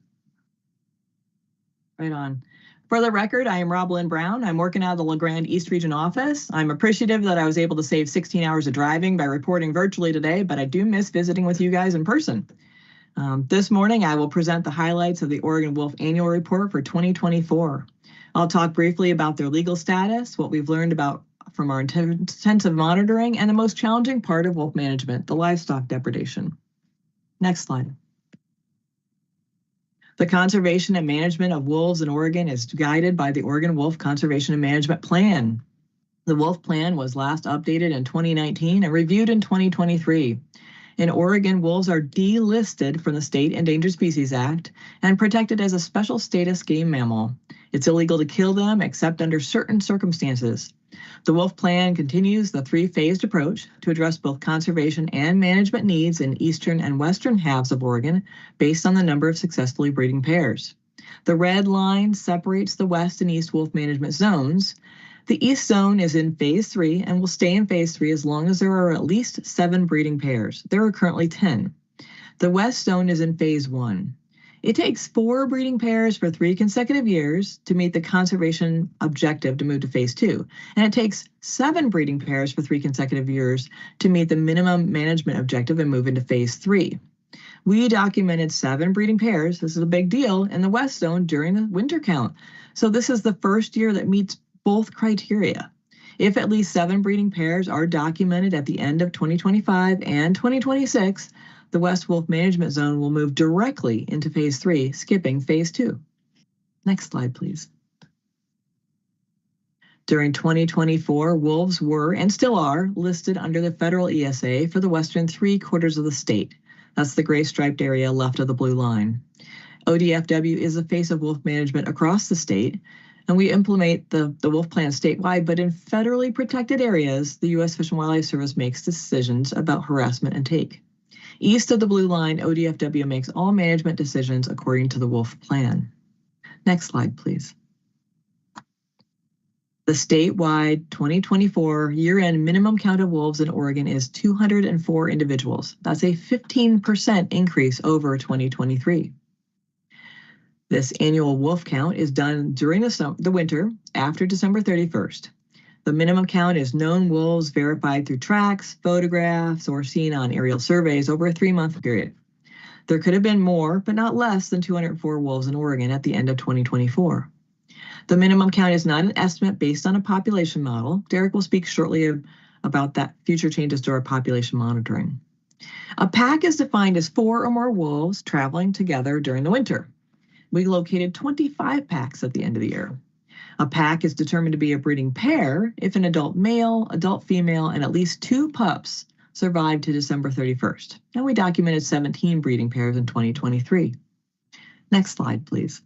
Right on. For the record, I am Rob Lynn Brown. I'm working out of the LeGrand East Region office. I'm appreciative that I was able to save 16 hours of driving by reporting virtually today, but I do miss visiting with you guys in person. This morning, I will present the highlights of the Oregon Wolf Annual Report for 2024. I'll talk briefly about their legal status, what we've learned about from our intensive monitoring, and the most challenging part of wolf management, the livestock depredation. Next slide. The conservation and management of wolves in Oregon is guided by the Oregon Wolf Conservation and Management Plan. The Wolf Plan was last updated in 2019 and reviewed in 2023. In Oregon, wolves are delisted from the State Endangered Species Act and protected as a special status game mammal. It's illegal to kill them except under certain circumstances. The Wolf Plan continues the three-phased approach to address both conservation and management needs in eastern and western halves of Oregon based on the number of successfully breeding pairs. The red line separates the west and east wolf management zones. The east zone is in phase 3 and will stay in phase 3 as long as there are at least 7 breeding pairs. There are currently 10. The west zone is in phase 1. It takes 4 breeding pairs for 3 consecutive years to meet the conservation objective to move to phase 2. And it takes 7 breeding pairs for 3 consecutive years to meet the minimum management objective and move into phase 3. We documented 7 breeding pairs, this is a big deal, in the west zone during the winter count. So this is the first year that meets both criteria. If at least 7 breeding pairs are documented at the end of 2025 and 2026, the West Wolf Management Zone will move directly into phase 3, skipping phase 2. Next slide, please. During 2024, wolves were and still are listed under the federal ESA for the western 3/4 of the state. That's the gray striped area left of the blue line. ODFW is the face of wolf management across the state, and we implement the wolf plan statewide, but in federally protected areas, the U.S. Fish and Wildlife Service makes decisions about harassment and take. East of the blue line, ODFW makes all management decisions according to the wolf plan. Next slide, please. The statewide 2024 year-end minimum count of wolves in Oregon is 204 individuals. That's a 15% increase over 2023. This annual wolf count is done during the winter after December 31st. The minimum count is known wolves verified through tracks, photographs, or seen on aerial surveys over a 3-month period. There could have been more, but not less than 204 wolves in Oregon at the end of 2024. The minimum count is not an estimate based on a population model. Derek will speak shortly about that future changes to our population monitoring. A pack is defined as 4 or more wolves traveling together during the winter. We located 25 packs at the end of the year. A pack is determined to be a breeding pair if an adult male, adult female, and at least 2 pups survived to December 31st. And we documented 17 breeding pairs in 2023. Next slide, please.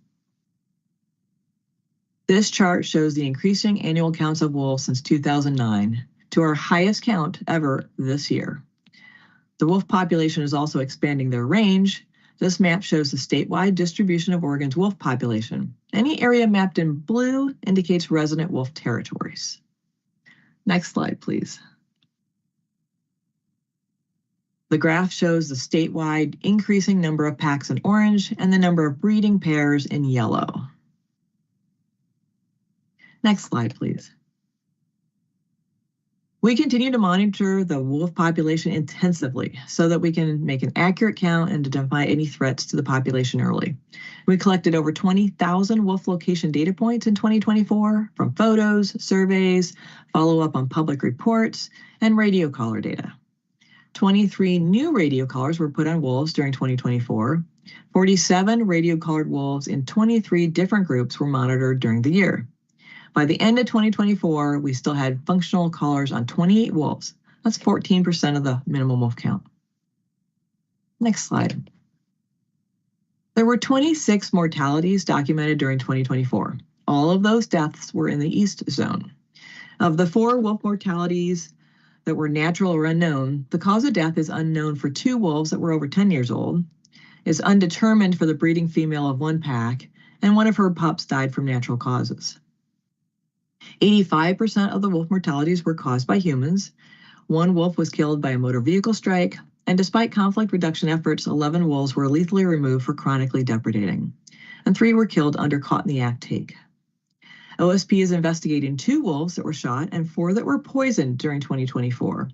This chart shows the increasing annual counts of wolves since 2009 to our highest count ever this year. The wolf population is also expanding their range. This map shows the statewide distribution of Oregon's wolf population. Any area mapped in blue indicates resident wolf territories. Next slide, please. The graph shows the statewide increasing number of packs in orange and the number of breeding pairs in yellow. Next slide, please. We continue to monitor the wolf population intensively so that we can make an accurate count and identify any threats to the population early. We collected over 20,000 wolf location data points in 2024 from photos, surveys, follow-up on public reports, and radio collar data. 23 new radio collars were put on wolves during 2024. 47 radio collared wolves in 23 different groups were monitored during the year. By the end of 2024, we still had functional collars on 28 wolves. That's 14% of the minimum wolf count. Next slide. There were 26 mortalities documented during 2024. All of those deaths were in the east zone. Of the 4 wolf mortalities that were natural or unknown, the cause of death is unknown for 2 wolves that were over 10 years old, is undetermined for the breeding female of 1 pack, and one of her pups died from natural causes. 85% of the wolf mortalities were caused by humans. 1 wolf was killed by a motor vehicle strike. And despite conflict reduction efforts, 11 wolves were lethally removed for chronically depredating, and 3 were killed under Caught in the Act take. OSP is investigating 2 wolves that were shot and 4 that were poisoned during 2024.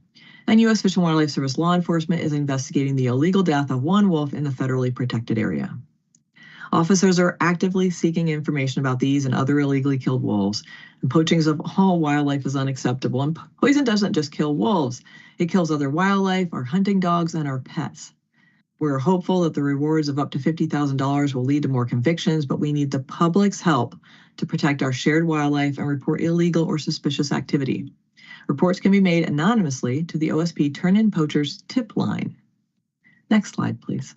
And U.S. Fish and Wildlife Service law enforcement is investigating the illegal death of 1 wolf in the federally protected area. Officers are actively seeking information about these and other illegally killed wolves. And poaching of all wildlife is unacceptable. And poison doesn't just kill wolves. It kills other wildlife, our hunting dogs, and our pets. We're hopeful that the rewards of up to $50,000 will lead to more convictions, but we need the public's help to protect our shared wildlife and report illegal or suspicious activity. Reports can be made anonymously to the OSP Turn-In Poachers tip line. Next slide, please.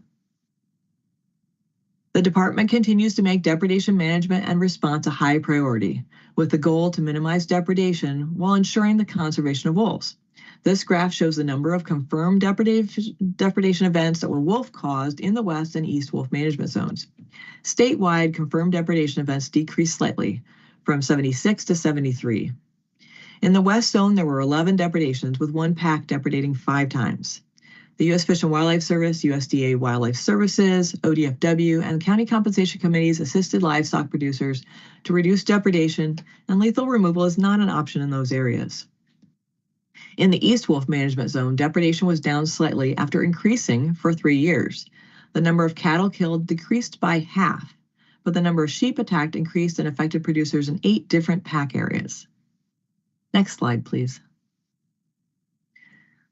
The department continues to make depredation management and response a high priority, with the goal to minimize depredation while ensuring the conservation of wolves. This graph shows the number of confirmed depredation events that were wolf-caused in the West and East wolf management zones. Statewide, confirmed depredation events decreased slightly, from 76 to 73. In the West Zone, there were 11 depredations, with 1 pack depredating 5 times. The U.S. Fish and Wildlife Service, USDA Wildlife Services, ODFW, and county compensation committees assisted livestock producers to reduce depredation, and lethal removal is not an option in those areas. In the East Wolf Management Zone, depredation was down slightly after increasing for 3 years. The number of cattle killed decreased by half, but the number of sheep attacked increased and affected producers in 8 different pack areas. Next slide, please.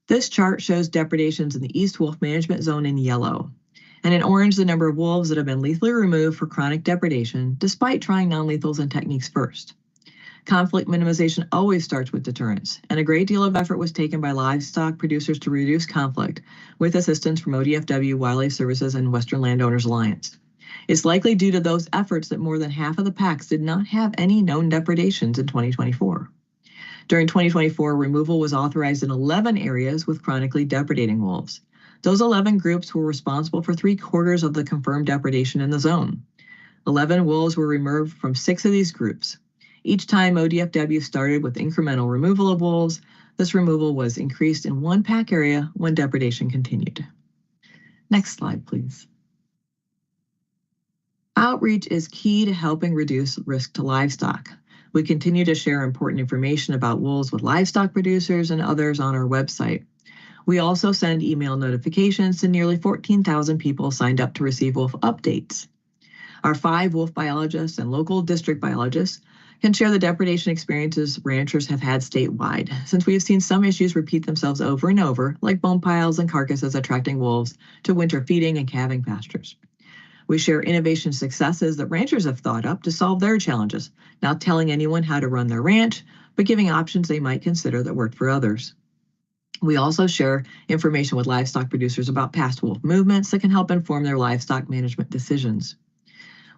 This chart shows depredations in the East Wolf Management Zone in yellow, and in orange the number of wolves that have been lethally removed for chronic depredation, despite trying non-lethals and techniques first. Conflict minimization always starts with deterrence, and a great deal of effort was taken by livestock producers to reduce conflict, with assistance from ODFW, Wildlife Services, and Western Landowners Alliance. It's likely due to those efforts that more than half of the packs did not have any known depredations in 2024. During 2024, removal was authorized in 11 areas with chronically depredating wolves. Those 11 groups were responsible for 3/4 of the confirmed depredation in the zone. 11 wolves were removed from 6 of these groups. Each time ODFW started with incremental removal of wolves, this removal was increased in 1 pack area when depredation continued. Next slide, please. Outreach is key to helping reduce risk to livestock. We continue to share important information about wolves with livestock producers and others on our website. We also send email notifications to nearly 14,000 people signed up to receive wolf updates. Our 5 wolf biologists and local district biologists can share the depredation experiences ranchers have had statewide, since we have seen some issues repeat themselves over and over, like bone piles and carcasses attracting wolves to winter feeding and calving pastures. We share innovation successes that ranchers have thought up to solve their challenges, not telling anyone how to run their ranch, but giving options they might consider that worked for others. We also share information with livestock producers about past wolf movements that can help inform their livestock management decisions.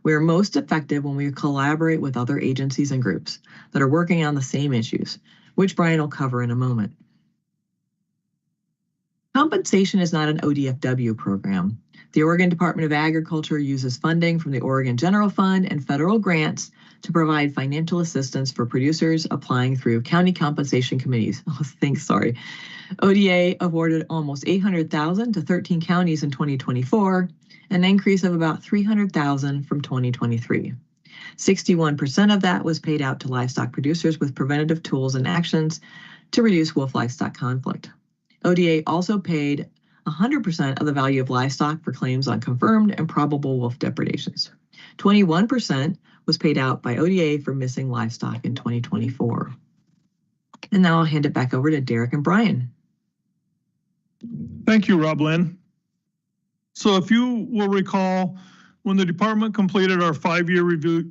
We are most effective when we collaborate with other agencies and groups that are working on the same issues, which Brian will cover in a moment. Compensation is not an ODFW program. The Oregon Department of Agriculture uses funding from the Oregon General Fund and federal grants to provide financial assistance for producers applying through county compensation committees. ODA awarded almost $800,000 to 13 counties in 2024, an increase of about $300,000 from 2023. 61% of that was paid out to livestock producers with preventative tools and actions to reduce wolf livestock conflict. ODA also paid 100% of the value of livestock for claims on confirmed and probable wolf depredations. 21% was paid out by ODA for missing livestock in 2024. And now I'll hand it back over to Derek and Brian. Thank you, Rob Lynn. So if you will recall, when the department completed our 5-year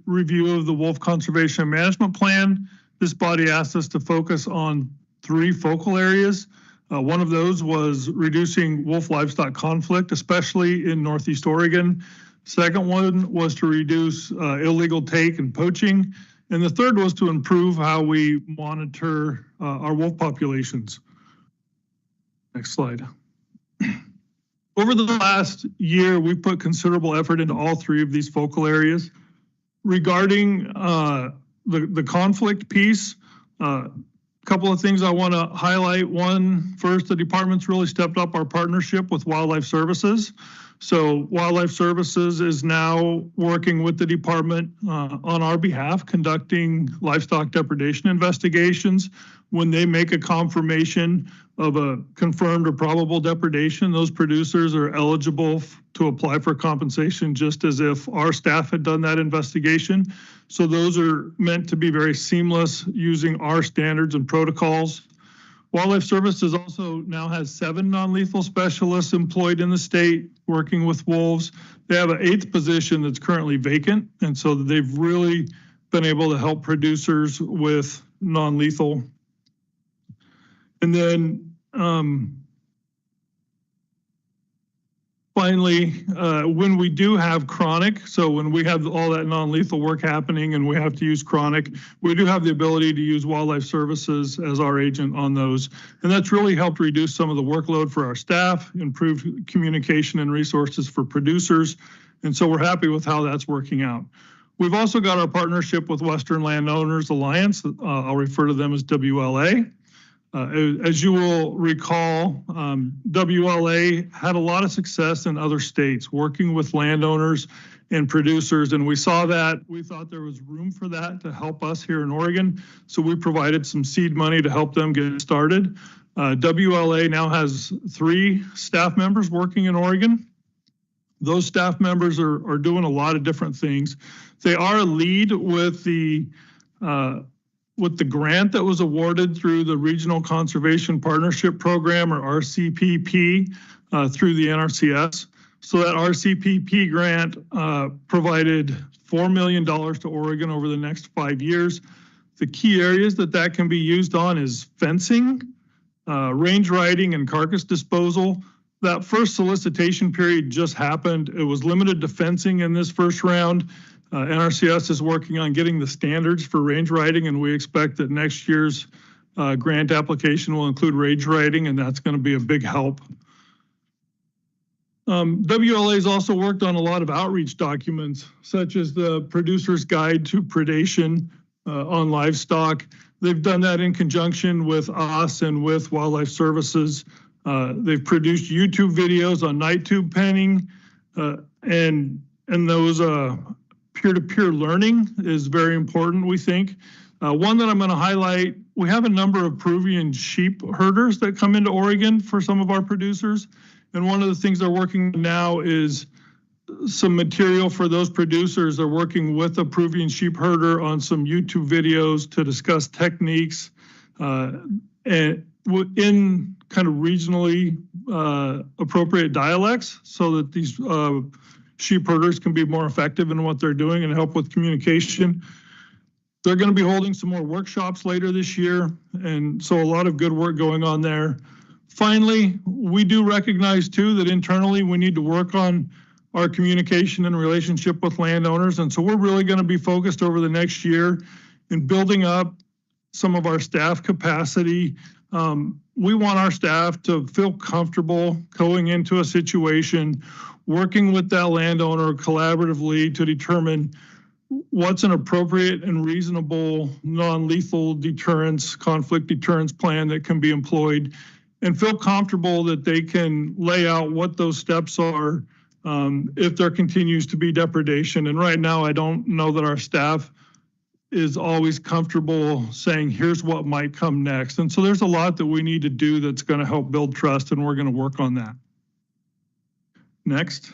review of the Wolf Conservation and Management Plan, this body asked us to focus on 3 focal areas. One of those was reducing wolf livestock conflict, especially in Northeast Oregon. Second one was to reduce illegal take and poaching. And the third was to improve how we monitor our wolf populations. Next slide. Over the last year, we've put considerable effort into all 3 of these focal areas. Regarding the conflict piece, Couple of things I want to highlight. One, first, the department's really stepped up our partnership with Wildlife Services. So Wildlife Services is now working with the department on our behalf, conducting livestock depredation investigations. When they make a confirmation of a confirmed or probable depredation, those producers are eligible to apply for compensation just as if our staff had done that investigation. So those are meant to be very seamless using our standards and protocols. Wildlife Services also now has 7 non-lethal specialists employed in the state working with wolves. They have an 8th position that's currently vacant, and so they've really been able to help producers with non-lethal. And then finally, when we do have chronic, so when we have all that non-lethal work happening and we have to use chronic, we do have the ability to use Wildlife Services as our agent on those. And that's really helped reduce some of the workload for our staff, improve communication and resources for producers. And so we're happy with how that's working out. We've also got our partnership with Western Landowners Alliance. I'll refer to them as WLA. As you will recall, WLA had a lot of success in other states working with landowners and producers, and we saw that. We thought there was room for that to help us here in Oregon, so we provided some seed money to help them get started. WLA now has 3 staff members working in Oregon. Those staff members are doing a lot of different things. They are a lead with the grant that was awarded through the Regional Conservation Partnership Program, or RCPP, through the NRCS. So that RCPP grant provided $4 million to Oregon over the next 5 years. The key areas that can be used on is fencing, range riding, and carcass disposal. That first solicitation period just happened. It was limited to fencing in this first round. NRCS is working on getting the standards for range riding, and we expect that next year's grant application will include range riding, and that's going to be a big help. WLA has also worked on a lot of outreach documents, such as the Producer's Guide to Predation on Livestock. They've done that in conjunction with us and with Wildlife Services. They've produced YouTube videos on night tube penning, and those peer-to-peer learning is very important, we think. One that I'm going to highlight, we have a number of Peruvian sheep herders that come into Oregon for some of our producers. And one of the things they're working on now is some material for those producers. They're working with a Peruvian sheep herder on some YouTube videos to discuss techniques and in kind of regionally appropriate dialects, so that these sheep herders can be more effective in what they're doing and help with communication. They're going to be holding some more workshops later this year, and so a lot of good work going on there. Finally, we do recognize too that internally we need to work on our communication and relationship with landowners, and so we're really going to be focused over the next year in building up some of our staff capacity. We want our staff to feel comfortable going into a situation, working with that landowner collaboratively to determine what's an appropriate and reasonable non-lethal deterrence, conflict deterrence plan that can be employed, and feel comfortable that they can lay out what those steps are if there continues to be depredation. And right now, I don't know that our staff is always comfortable saying, here's what might come next. And so there's a lot that we need to do that's going to help build trust, and we're going to work on that. Next.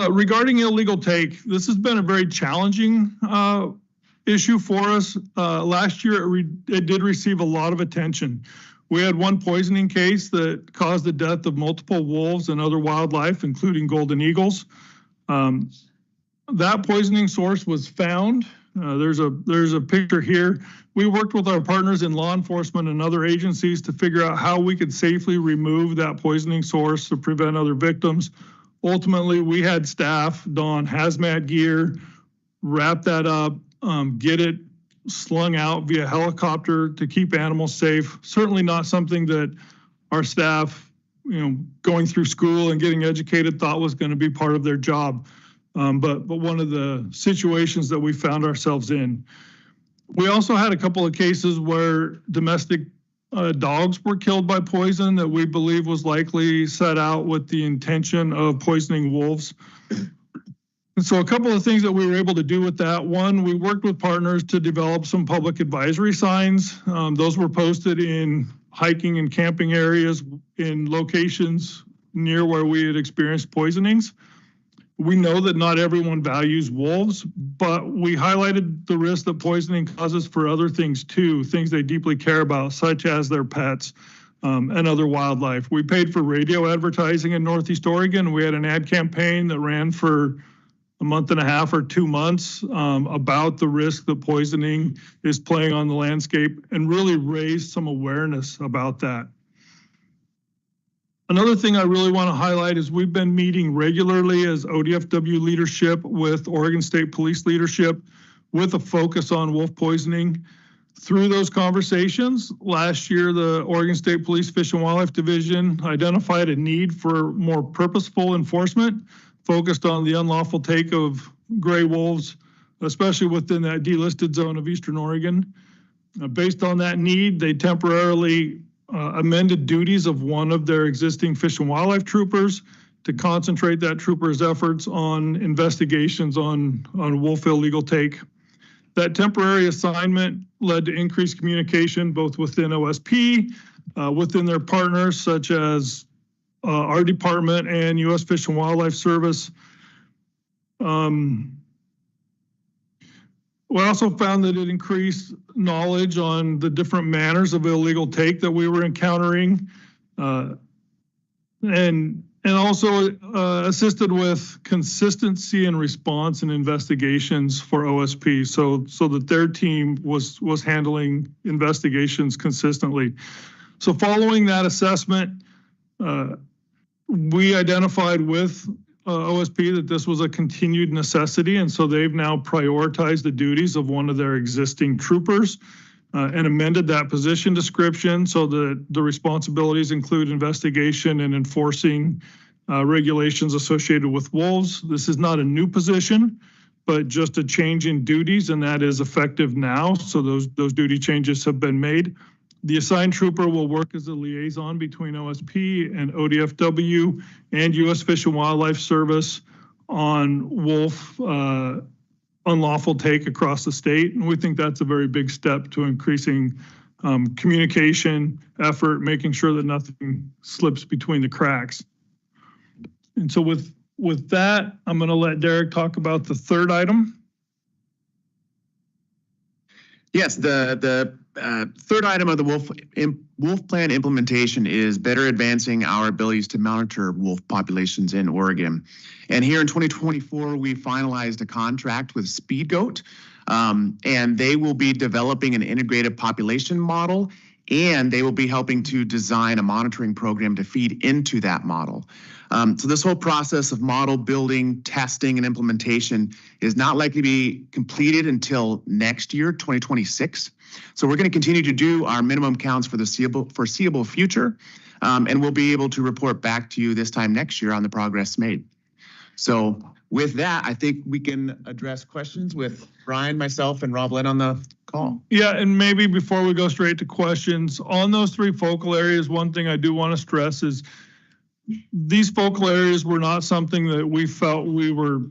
Regarding illegal take, this has been a very challenging issue for us. Last year, it did receive a lot of attention. We had one poisoning case that caused the death of multiple wolves and other wildlife, including golden eagles. That poisoning source was found. There's a picture here. We worked with our partners in law enforcement and other agencies to figure out how we could safely remove that poisoning source to prevent other victims. Ultimately, we had staff don hazmat gear, wrap that up, get it slung out via helicopter to keep animals safe. Certainly not something that our staff, going through school and getting educated, thought was going to be part of their job. but one of the situations that we found ourselves in. We also had a couple of cases where domestic dogs were killed by poison that we believe was likely set out with the intention of poisoning wolves. And so a couple of things that we were able to do with that. One, we worked with partners to develop some public advisory signs. Those were posted in hiking and camping areas in locations near where we had experienced poisonings. We know that not everyone values wolves, but we highlighted the risk that poisoning causes for other things too, things they deeply care about, such as their pets and other wildlife. We paid for radio advertising in Northeast Oregon. We had an ad campaign that ran for a month and a half or 2 months about the risk that poisoning is playing on the landscape and really raised some awareness about that. Another thing I really want to highlight is we've been meeting regularly as ODFW leadership with Oregon State Police leadership with a focus on wolf poisoning. Through those conversations, last year, the Oregon State Police Fish and Wildlife Division identified a need for more purposeful enforcement focused on the unlawful take of gray wolves, especially within that delisted zone of Eastern Oregon. Based on that need, they temporarily amended duties of one of their existing Fish and Wildlife troopers to concentrate that trooper's efforts on investigations on wolf illegal take. That temporary assignment led to increased communication both within OSP, within their partners such as our department and U.S. Fish and Wildlife Service. We also found that it increased knowledge on the different manners of illegal take that we were encountering, and also assisted with consistency and response and investigations for OSP, so that their team was handling investigations consistently. So following that assessment, we identified with OSP that this was a continued necessity, and so they've now prioritized the duties of one of their existing troopers and amended that position description so that the responsibilities include investigation and enforcing regulations associated with wolves. This is not a new position, but just a change in duties, and that is effective now. So those duty changes have been made. The assigned trooper will work as a liaison between OSP and ODFW and U.S. Fish and Wildlife Service on wolf unlawful take across the state. And we think that's a very big step to increasing communication effort, making sure that nothing slips between the cracks. And so with that, I'm going to let Derek talk about the third item. Yes, the third item of the wolf plan implementation is better advancing our abilities to monitor wolf populations in Oregon. And here in 2024, we finalized a contract with Speedgoat, and they will be developing an integrated population model, and they will be helping to design a monitoring program to feed into that model. So this whole process of model building, testing, and implementation is not likely to be completed until next year, 2026. So we're going to continue to do our minimum counts for the foreseeable future, and we'll be able to report back to you this time next year on the progress made. So with that, I think we can address questions with Brian, myself, and Rob Lynn on the call. Yeah, and maybe before we go straight to questions, on those three focal areas, one thing I do want to stress is these focal areas were not something that we felt we were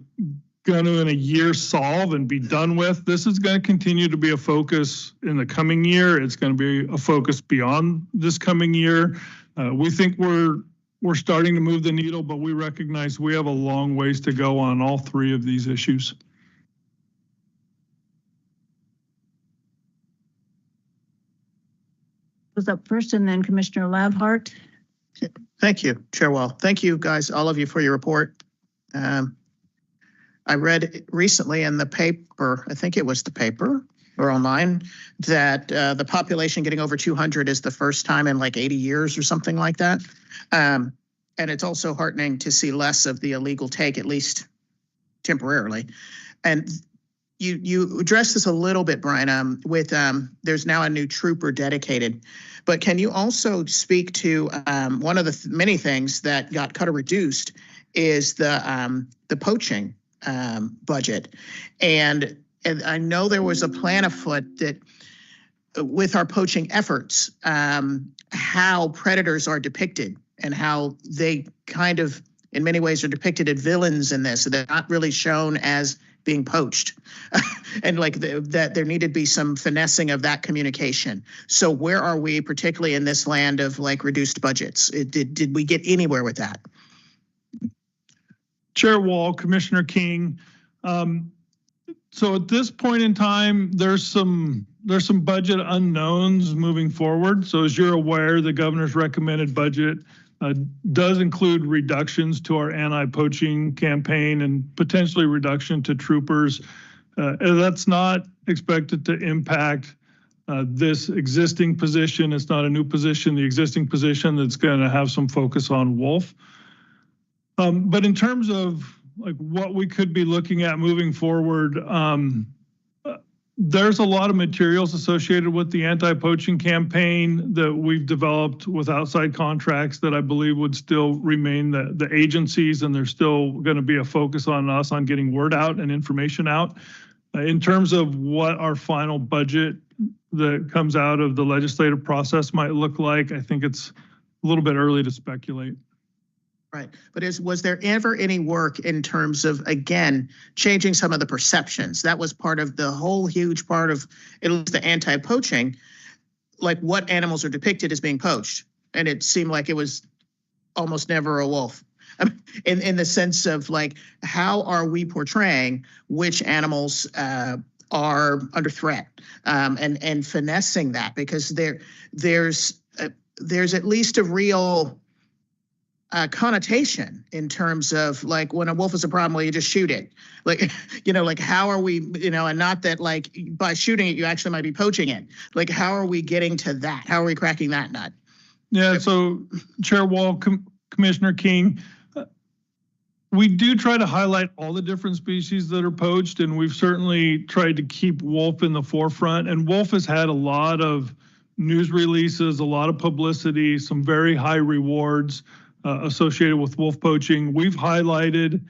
going to in a year solve and be done with. This is going to continue to be a focus in the coming year. It's going to be a focus beyond this coming year. We think we're starting to move the needle, but we recognize we have a long ways to go on all three of these issues. Was up first, and then Commissioner Labhart. Thank you, Chair Wall. Thank you, guys, all of you, for your report. I read recently in the paper, I think it was the paper or online, that the population getting over 200 is the first time in like 80 years or something like that. And it's also heartening to see less of the illegal take, at least temporarily. And you addressed this a little bit, Brian, with there's now a new trooper dedicated. But can you also speak to one of the many things that got cut or reduced is the poaching budget. And I know there was a plan afoot that with our poaching efforts, how predators are depicted and how they kind of, in many ways, are depicted as villains in this. They're not really shown as being poached. And like that there needed to be some finessing of that communication. So where are we, particularly in this land of like reduced budgets? Did we get anywhere with that? Chair Wall, Commissioner King. So at this point in time, there's some budget unknowns moving forward. So as you're aware, the governor's recommended budget does include reductions to our anti-poaching campaign and potentially reduction to troopers. That's not expected to impact this existing position. It's not a new position, the existing position that's going to have some focus on wolf. But in terms of like what we could be looking at moving forward, there's a lot of materials associated with the anti-poaching campaign that we've developed with outside contracts that I believe would still remain the agencies, and there's still going to be a focus on us on getting word out and information out. In terms of what our final budget that comes out of the legislative process might look like, I think it's a little bit early to speculate. Right. But was there ever any work in terms of, again, changing some of the perceptions? That was part of the whole huge part of at least the anti-poaching, like what animals are depicted as being poached. And it seemed like it was almost never a wolf. In the sense of like, how are we portraying which animals are under threat, and finessing that, because there's at least a real connotation in terms of like when a wolf is a problem, well, you just shoot it. Like, like how are we, and not that like by shooting it, you actually might be poaching it. Like, how are we getting to that? How are we cracking that nut? Yeah, so Chair Wall, Commissioner King, we do try to highlight all the different species that are poached, and we've certainly tried to keep wolf in the forefront. And wolf has had a lot of news releases, a lot of publicity, some very high rewards associated with wolf poaching. We've highlighted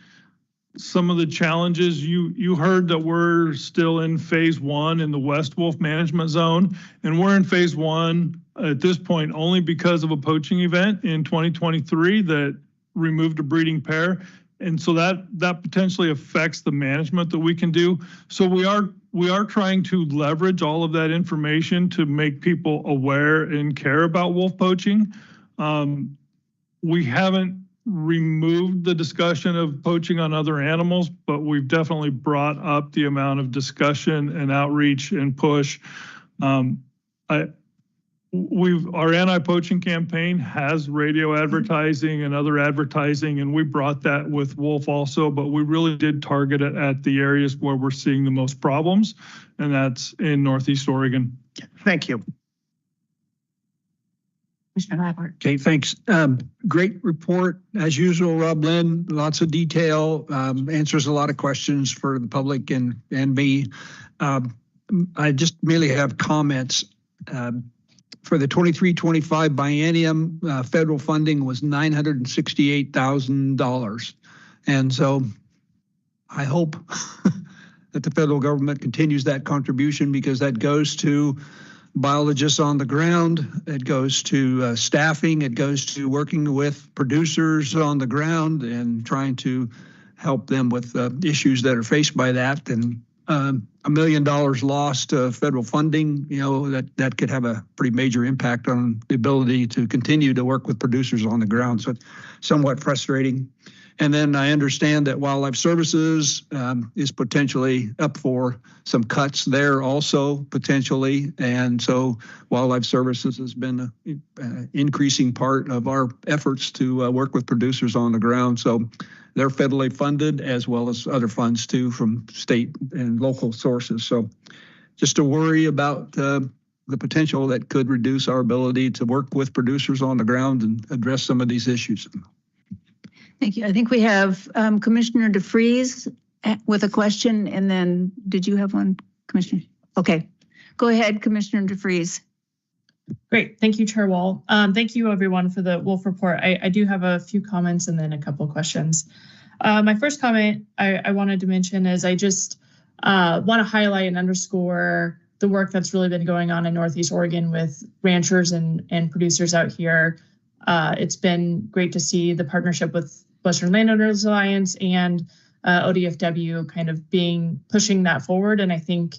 some of the challenges. You heard that we're still in phase 1 in the West Wolf Management Zone, and we're in phase 1 at this point only because of a poaching event in 2023 that removed a breeding pair. And so that potentially affects the management that we can do. So we are trying to leverage all of that information to make people aware and care about wolf poaching. We haven't removed the discussion of poaching on other animals, but we've definitely brought up the amount of discussion and outreach and push. Our anti-poaching campaign has radio advertising and other advertising, and we brought that with wolf also, but we really did target it at the areas where we're seeing the most problems, and that's in Northeast Oregon. Thank you. Okay, thanks. Great report as usual, Rob Lynn. Lots of detail, answers a lot of questions for the public and me. I just merely have comments. For the 23-25 biennium, federal funding was $968,000. And so I hope that the federal government continues that contribution, because that goes to biologists on the ground, it goes to staffing, it goes to working with producers on the ground and trying to help them with issues that are faced by that. And $1 million lost to federal funding, that could have a pretty major impact on the ability to continue to work with producers on the ground. So it's somewhat frustrating. And then I understand that Wildlife Services is potentially up for some cuts there also potentially. And so Wildlife Services has been an increasing part of our efforts to work with producers on the ground. So they're federally funded as well as other funds too from state and local sources. So just a worry about the potential that could reduce our ability to work with producers on the ground and address some of these issues. Thank you. I think we have Commissioner DeFries with a question, and then did you have one, Commissioner? Okay, go ahead, Commissioner DeFries. Great. Thank you, Chair Wall. Thank you, everyone, for the wolf report. I do have a few comments and then a couple of questions. My first comment I wanted to mention is I just want to highlight and underscore the work that's really been going on in Northeast Oregon with ranchers and producers out here. It's been great to see the partnership with Western Landowners Alliance and ODFW kind of pushing that forward. And I think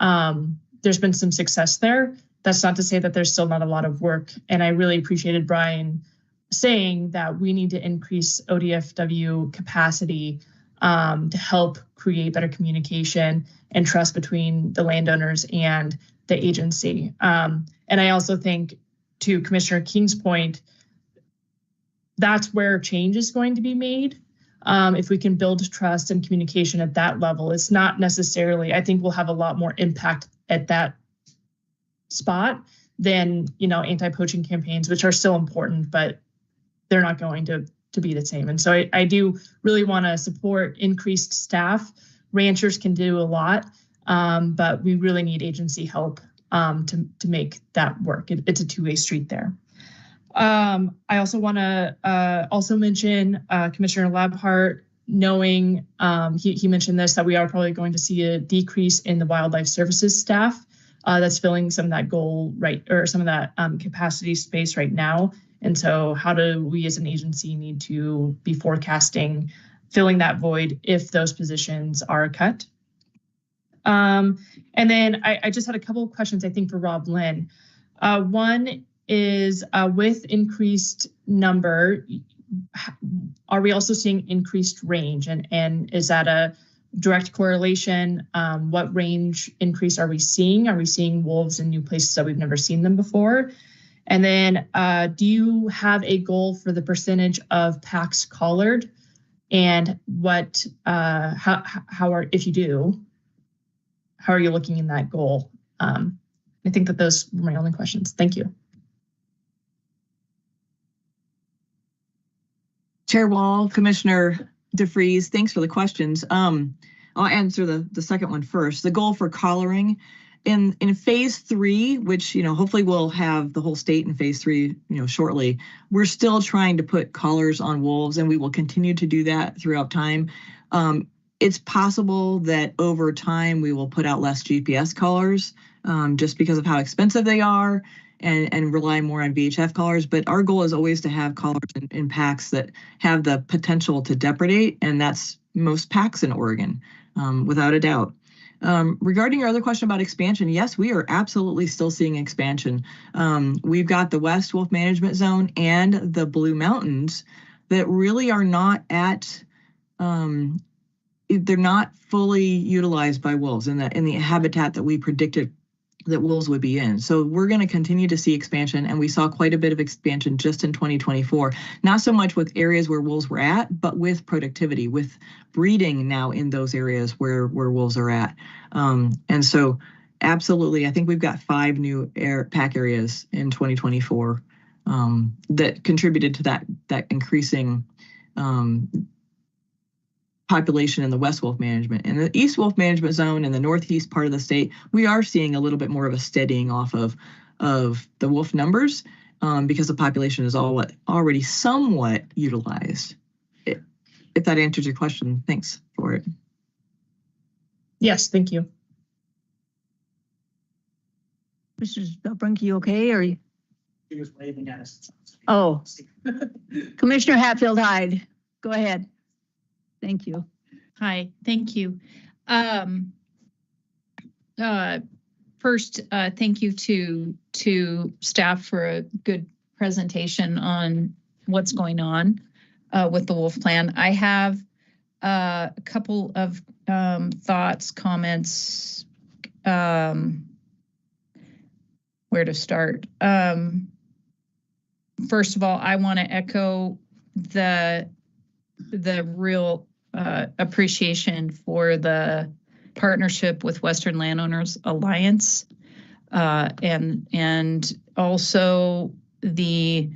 there's been some success there. That's not to say that there's still not a lot of work. And I really appreciated Brian saying that we need to increase ODFW capacity to help create better communication and trust between the landowners and the agency. And I also think, to Commissioner King's point, that's where change is going to be made. If we can build trust and communication at that level, it's not necessarily, I think we'll have a lot more impact at that spot than, anti-poaching campaigns, which are still important, but they're not going to be the same. And so I do really want to support increased staff. Ranchers can do a lot, but we really need agency help to make that work. It's a two-way street there. I also want to also mention Commissioner Labhart, knowing he mentioned this, that we are probably going to see a decrease in the wildlife services staff that's filling some of that goal, right, or some of that capacity space right now. And so how do we as an agency need to be forecasting filling that void if those positions are cut? And then I just had a couple of questions, I think, for Rob Lynn. One is with increased number, are we also seeing increased range? And is that a direct correlation? What range increase are we seeing? Are we seeing wolves in new places that we've never seen them before? And then do you have a goal for the percentage of packs collared? And what, if you do, how are you looking in that goal? I think that those were my only questions. Thank you. Chair Wall, Commissioner DeFries, thanks for the questions. I'll answer the second one first. The goal for collaring in phase 3, which, hopefully we'll have the whole state in phase 3, shortly. We're still trying to put collars on wolves, and we will continue to do that throughout time. It's possible that over time we will put out less GPS collars just because of how expensive they are, and rely more on VHF collars. But our goal is always to have collars in packs that have the potential to depredate, and that's most packs in Oregon, without a doubt. Regarding your other question about expansion, yes, we are absolutely still seeing expansion. We've got the West Wolf Management Zone and the Blue Mountains that really are not they're not fully utilized by wolves in the habitat that we predicted that wolves would be in. So we're going to continue to see expansion, and we saw quite a bit of expansion just in 2024. Not so much with areas where wolves were at, but with productivity, with breeding now in those areas where wolves are at. And so absolutely, I think we've got 5 new pack areas in 2024 that contributed to that increasing population in the West Wolf Management. In the East Wolf Management Zone in the northeast part of the state, we are seeing a little bit more of a steadying off of the wolf numbers because the population is already somewhat utilized. If that answers your question, thanks for it. Yes, thank you. Mr. Delbrink, you okay? Or He was waving at us. Oh, Commissioner Hatfield-Hyde, go ahead. Thank you. Hi, thank you. First, thank you to staff for a good presentation on what's going on with the wolf plan. I have a couple of thoughts, comments, where to start. First of all, I want to echo the real appreciation for the partnership with Western Landowners Alliance, and also the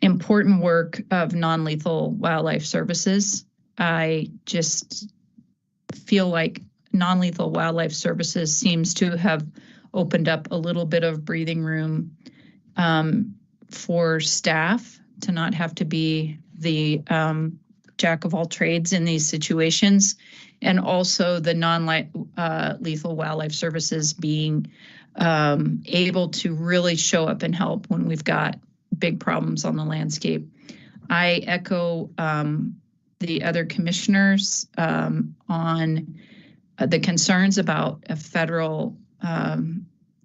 important work of non-lethal wildlife services. I just feel like non-lethal wildlife services seems to have opened up a little bit of breathing room for staff to not have to be the jack of all trades in these situations, and also the non-lethal wildlife services being able to really show up and help when we've got big problems on the landscape. I echo the other commissioners on the concerns about federal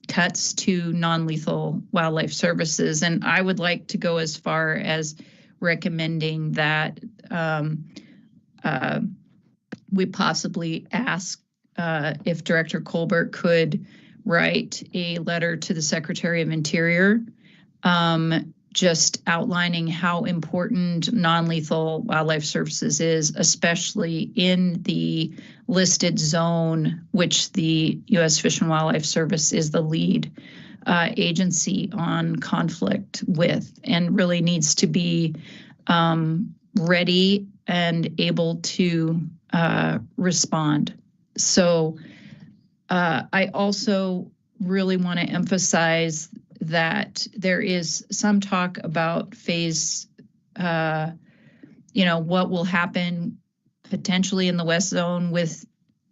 cuts to non-lethal wildlife services. And I would like to go as far as recommending that we possibly ask if Director Colbert could write a letter to the Secretary of Interior just outlining how important non-lethal wildlife services is, especially in the listed zone, which the U.S. Fish and Wildlife Service is the lead agency on conflict with, and really needs to be ready and able to respond. So I also really want to emphasize that there is some talk about phase, what will happen potentially in the West Zone with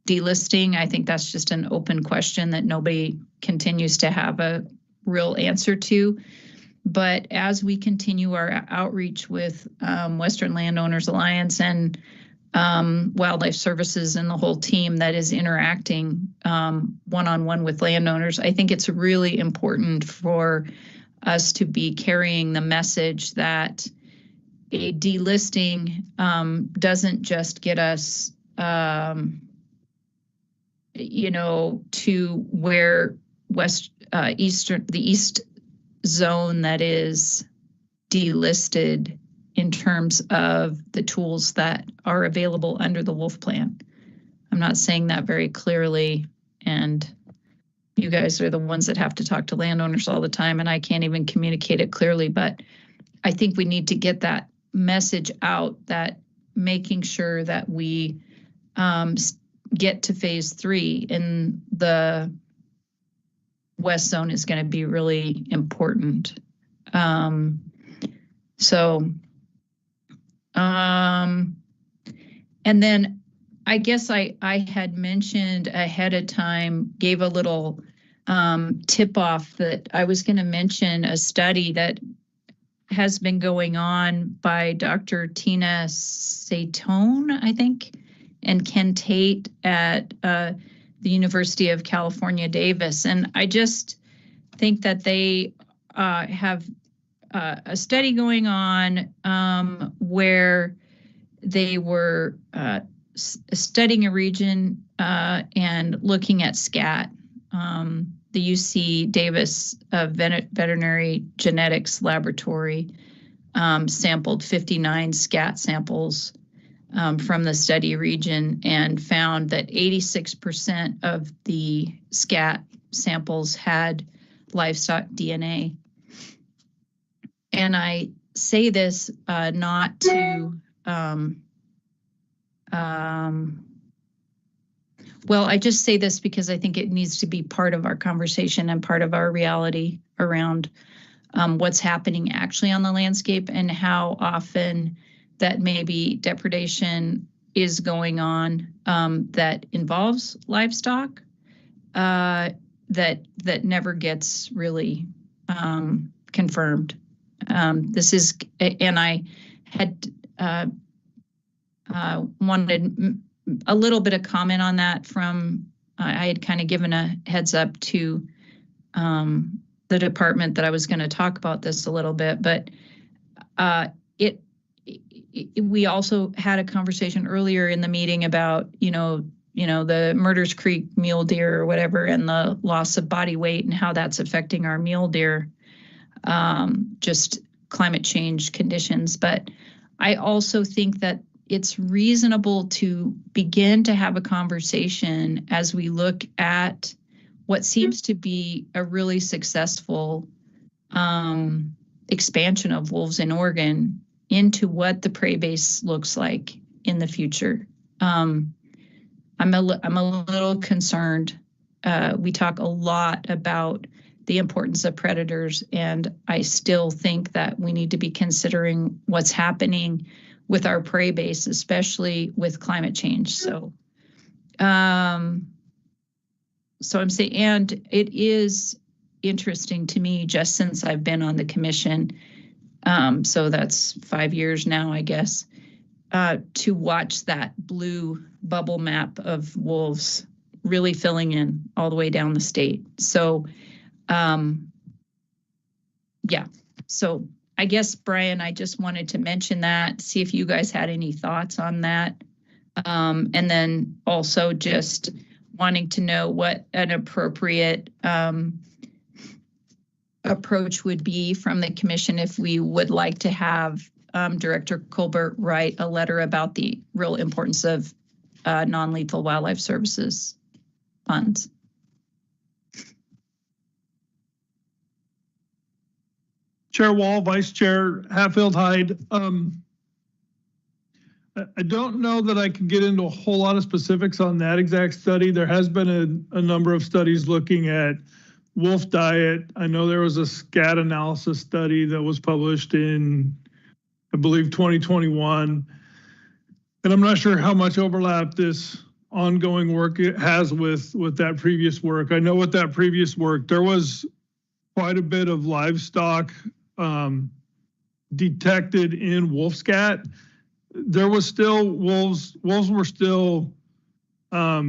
delisting. I think that's just an open question that nobody continues to have a real answer to. But as we continue our outreach with Western Landowners Alliance and Wildlife Services and the whole team that is interacting one-on-one with landowners, I think it's really important for us to be carrying the message that a delisting doesn't just get us, to where the East Zone that is delisted in terms of the tools that are available under the Wolf Plan. I'm not saying that very clearly, and you guys are the ones that have to talk to landowners all the time, and I can't even communicate it clearly, but I think we need to get that message out that making sure that we get to phase 3 in the West Zone is going to be really important. And then I guess I had mentioned ahead of time, gave a little tip off that I was going to mention a study that has been going on by Dr. Tina Saitone, I think, and Ken Tate at the University of California, Davis. And I just think that they have a study going on where they were studying a region and looking at scat. The UC Davis Veterinary Genetics Laboratory sampled 59 scat samples from the study region and found that 86% of the scat samples had livestock DNA. And I say this not to, well, I just say this because I think it needs to be part of our conversation and part of our reality around what's happening actually on the landscape and how often that maybe depredation is going on that involves livestock that never gets really confirmed. This is, and I had wanted a little bit of comment on that from, I had kind of given a heads up to the department that I was going to talk about this a little bit, but we also had a conversation earlier in the meeting about, the Murders Creek mule deer or whatever, and the loss of body weight and how that's affecting our mule deer, just climate change conditions. But I also think that it's reasonable to begin to have a conversation as we look at what seems to be a really successful expansion of wolves in Oregon into what the prey base looks like in the future. I'm a little concerned. We talk a lot about the importance of predators. And I still think that we need to be considering what's happening with our prey base, especially with climate change. So, I'm saying, and it is interesting to me just since I've been on the commission, so that's 5 years now, I guess, to watch that blue bubble map of wolves really filling in all the way down the state. So, yeah, so I guess, Brian, I just wanted to mention that, see if you guys had any thoughts on that. And then also just wanting to know what an appropriate approach would be from the commission if we would like to have Director Colbert write a letter about the real importance of non-lethal wildlife services funds. Chair Wall, Vice Chair Hatfield-Hyde. I don't know that I can get into a whole lot of specifics on that exact study. There has been a number of studies looking at wolf diet. I know there was a SCAT analysis study that was published in, I believe, 2021. And I'm not sure how much overlap this ongoing work it has with that previous work. I know with that previous work, there was quite a bit of livestock detected in wolf scat. There was still wolves were still, I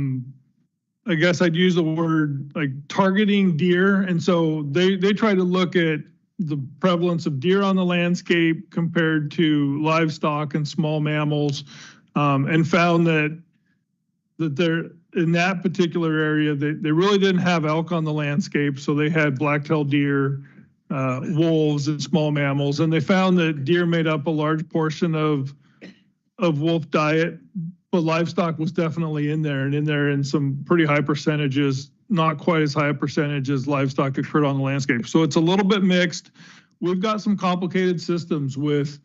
guess I'd use the word like targeting deer. And so they try to look at the prevalence of deer on the landscape compared to livestock and small mammals, and found that there in that particular area, they really didn't have elk on the landscape. So they had black-tailed deer, wolves and small mammals. And they found that deer made up a large portion of wolf diet, but livestock was definitely in there in some pretty high percentages, not quite as high a percentage as livestock occurred on the landscape. So it's a little bit mixed. We've got some complicated systems with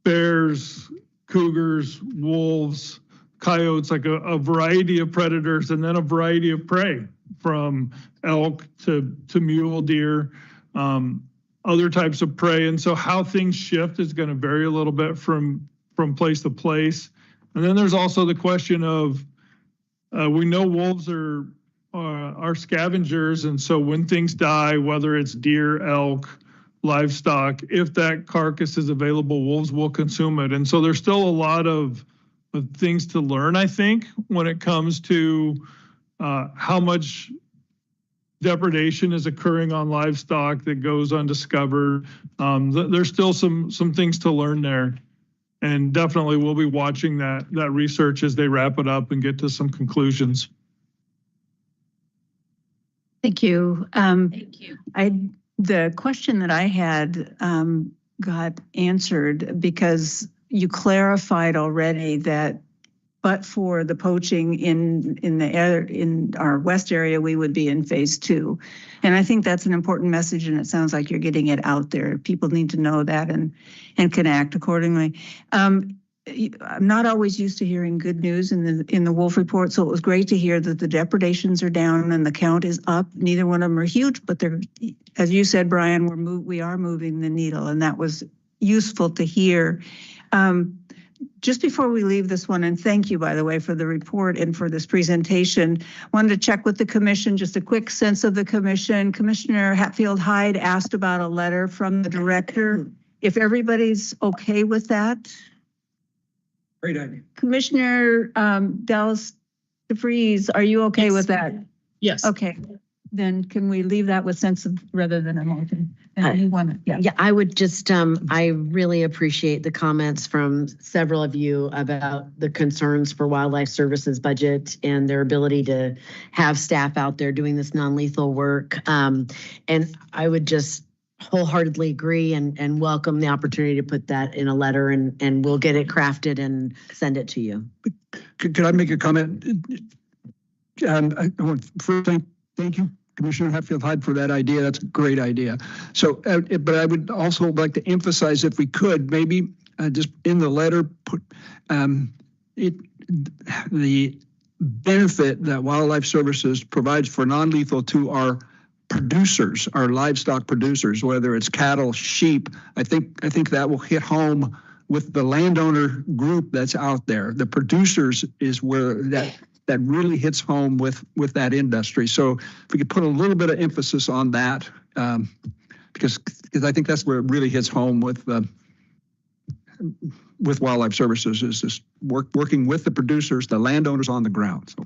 bears, cougars, wolves, coyotes, like a variety of predators, and then a variety of prey, from elk to mule deer, other types of prey. And so how things shift is going to vary a little bit from place to place. And then there's also the question of, we know wolves are scavengers. And so when things die, whether it's deer, elk, livestock, if that carcass is available, wolves will consume it. And so there's still a lot of things to learn, I think, when it comes to how much depredation is occurring on livestock that goes undiscovered. There's still some things to learn there. And definitely we'll be watching that research as they wrap it up and get to some conclusions. Thank you. Thank you. The question that I had got answered because you clarified already that, but for the poaching in our west area, we would be in phase 2. And I think that's an important message, and it sounds like you're getting it out there. People need to know that and can act accordingly. I'm not always used to hearing good news in the wolf report, so it was great to hear that the depredations are down and the count is up. Neither one of them are huge, but they're, as you said, Brian, we are moving the needle, and that was useful to hear. Just before we leave this one, and thank you, by the way, for the report and for this presentation, wanted to check with the commission, just a quick sense of the commission. Commissioner Hatfield-Hyde asked about a letter from the director. If everybody's okay with that. Great idea. Commissioner Dallas DeFries, are you okay with that? Yes. Okay. Then can we leave that with sense of rather than emotion? Yeah, I would just, I really appreciate the comments from several of you about the concerns for wildlife services budget and their ability to have staff out there doing this non-lethal work. And I would just wholeheartedly agree and welcome the opportunity to put that in a letter, and we'll get it crafted and send it to you. Could I make a comment? I want to thank you, Commissioner Hatfield-Hyde, for that idea. That's a great idea. So, but I would also like to emphasize, if we could, maybe just in the letter, put the benefit that wildlife services provides for non-lethal to our producers, our livestock producers, whether it's cattle, sheep. I think that will hit home with the landowner group that's out there. The producers is where that really hits home with that industry. So if we could put a little bit of emphasis on that, because I think that's where it really hits home with Wildlife Services, is just working with the producers, the landowners on the ground. So.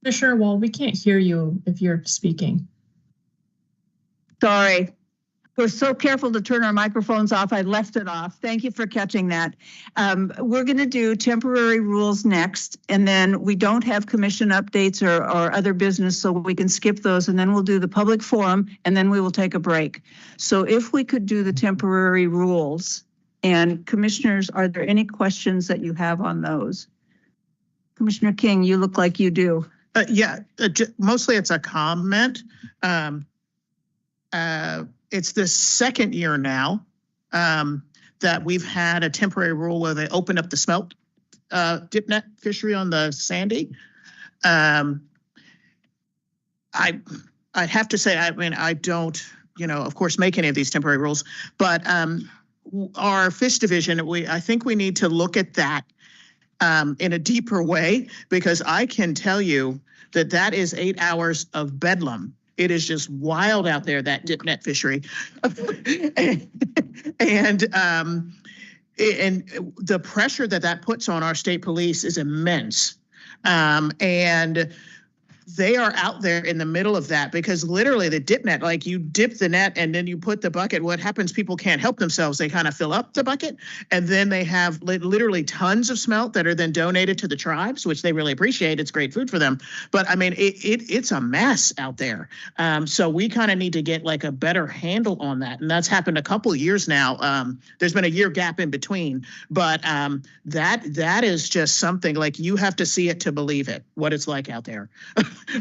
Commissioner Wall, we can't hear you if you're speaking. Sorry. We're so careful to turn our microphones off. I left it off. Thank you for catching that. We're going to do temporary rules next, and then we don't have commission updates or other business, so we can skip those, and then we'll do the public forum, and then we will take a break. So if we could do the temporary rules, and commissioners, are there any questions that you have on those? Commissioner King, you look like you do. Mostly it's a comment. It's the second year now that we've had a temporary rule where they opened up the smelt dip net fishery on the Sandy. I have to say, I mean, I don't, of course, make any of these temporary rules, but our fish division, I think we need to look at that in a deeper way, because I can tell you that is 8 hours of bedlam. It is just wild out there, that dip net fishery. and the pressure that puts on our state police is immense. And they are out there in the middle of that, because literally the dip net, like you dip the net and then you put the bucket, what happens, people can't help themselves. They kind of fill up the bucket, and then they have literally tons of smelt that are then donated to the tribes, which they really appreciate. It's great food for them. But I mean, it's a mess out there. So we kind of need to get like a better handle on that. And that's happened a couple of years now. There's been a year gap in between, but that is just something like you have to see it to believe it, what it's like out there.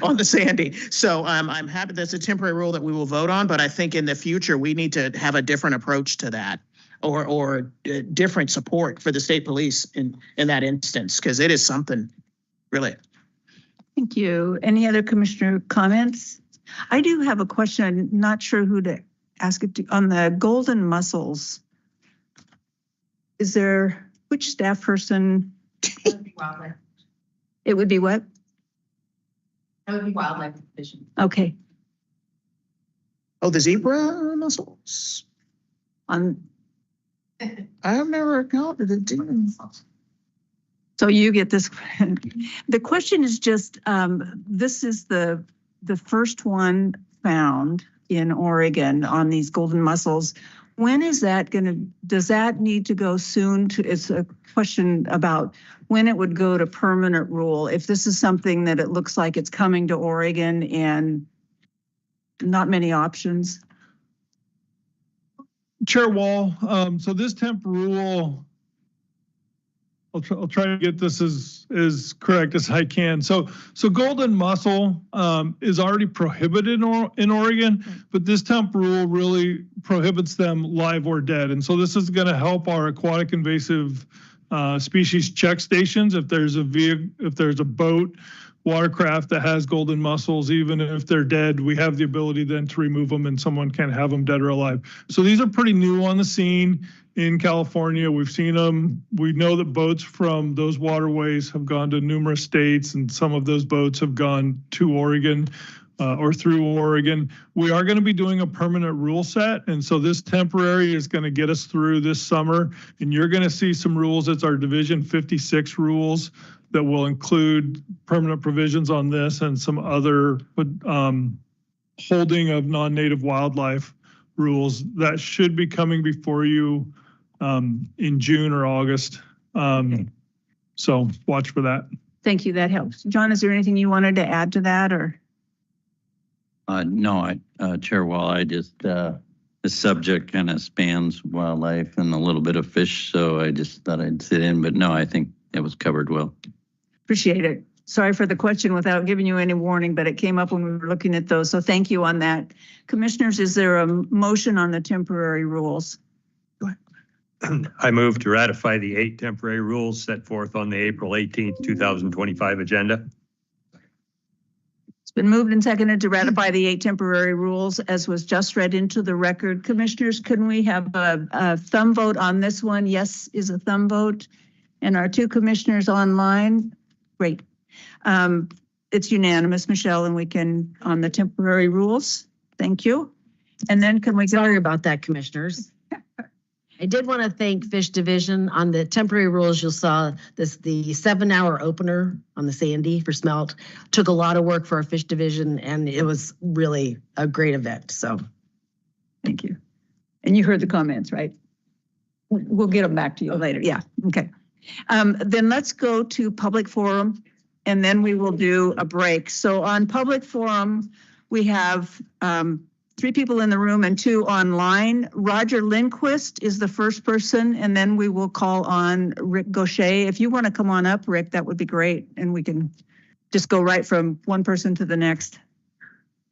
On the Sandy. So I'm happy that's a temporary rule that we will vote on, but I think in the future we need to have a different approach to that, or different support for the state police in that instance, because it is something really. Thank you. Any other commissioner comments? I do have a question. I'm not sure who to ask it to. On the golden mussels, which staff person? It would be wildlife. It would be what? That would be Wildlife Division. Okay. Oh, the zebra mussels? I've never encountered it. So you get this. The question is just, this is the first one found in Oregon on these golden mussels. When is that does that need to go soon it's a question about when it would go to permanent rule, if this is something that it looks like it's coming to Oregon and not many options? Chair Wall, so this temp rule, I'll try to get this as correct as I can. So golden mussel is already prohibited in Oregon, but this temp rule really prohibits them live or dead. And so this is going to help our aquatic invasive species check stations. If there's a boat, watercraft that has golden mussels, even if they're dead, we have the ability then to remove them, and someone can have them dead or alive. So these are pretty new on the scene in California. We've seen them. We know that boats from those waterways have gone to numerous states, and some of those boats have gone to Oregon or through Oregon. We are going to be doing a permanent rule set, and so this temporary is going to get us through this summer, and you're going to see some rules. It's our Division 56 rules that will include permanent provisions on this and some other holding of non-native wildlife rules that should be coming before you in June or August. So watch for that. Thank you. That helps. John, is there anything you wanted to add to that, or? No, Chair Wall, I just, the subject kind of spans wildlife and a little bit of fish, so I just thought I'd sit in, but no, I think it was covered well. Appreciate it. Sorry for the question without giving you any warning, but it came up when we were looking at those. So thank you on that. Commissioners, is there a motion on the temporary rules? I move to ratify the 8 temporary rules set forth on the April 18th, 2025 agenda. It's been moved and seconded to ratify the 8 temporary rules as was just read into the record. Commissioners, can we have a thumb vote on this one? Yes is a thumb vote. And our 2 commissioners online, great. It's unanimous, Michelle, and we can on the temporary rules. Thank you. And then can we go? Sorry about that, commissioners. I did want to thank Fish Division on the temporary rules. You saw this, the 7-hour opener on the Sandy for smelt took a lot of work for our Fish Division, and it was really a great event. So thank you. And you heard the comments, right? We'll get them back to you later. Yeah. Okay. Then let's go to public forum, and then we will do a break. So on public forum, we have 3 people in the room and 2 online. Roger Lindquist is the first person, and then we will call on Rick Gaucher. If you want to come on up, Rick, that would be great. And we can just go right from one person to the next.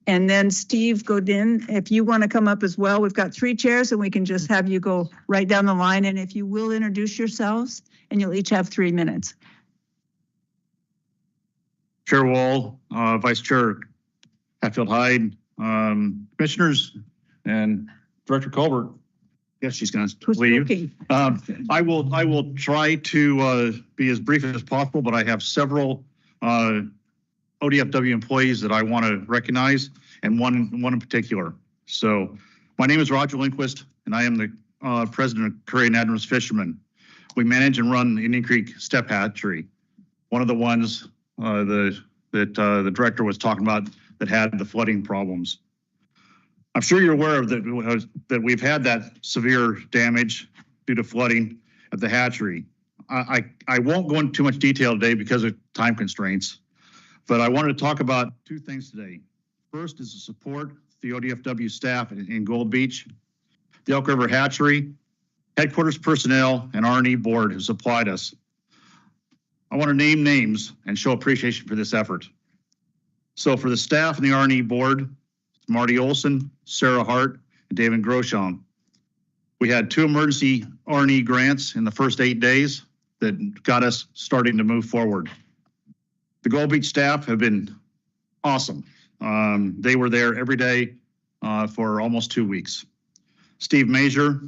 And then Steve Godin, if you want to come up as well, we've got 3 chairs and we can just have you go right down the line. And if you will introduce yourselves, and you'll each have 3 minutes. Chair Wall, Vice Chair Hatfield-Hyde, commissioners, and Director Colbert. Yes, she's going to leave. I will try to be as brief as possible, but I have several ODFW employees that I want to recognize, and one in particular. So my name is Roger Lindquist, and I am the president of Curry and Adams Fishermen. We manage and run Indian Creek Step Hatchery, one of the ones that the director was talking about that had the flooding problems. I'm sure you're aware of that we've had that severe damage due to flooding at the hatchery. I won't go into too much detail today because of time constraints, but I wanted to talk about 2 things today. First is to support the ODFW staff in Gold Beach, the Elk River Hatchery, headquarters personnel, and R&E board who supplied us. I want to name names and show appreciation for this effort. So for the staff and the R&E board, Marty Olson, Sarah Hart, and David Grosham. We had 2 emergency R&E grants in the first 8 days that got us starting to move forward. The Gold Beach staff have been awesome. They were there every day for almost 2 weeks. Steve Major,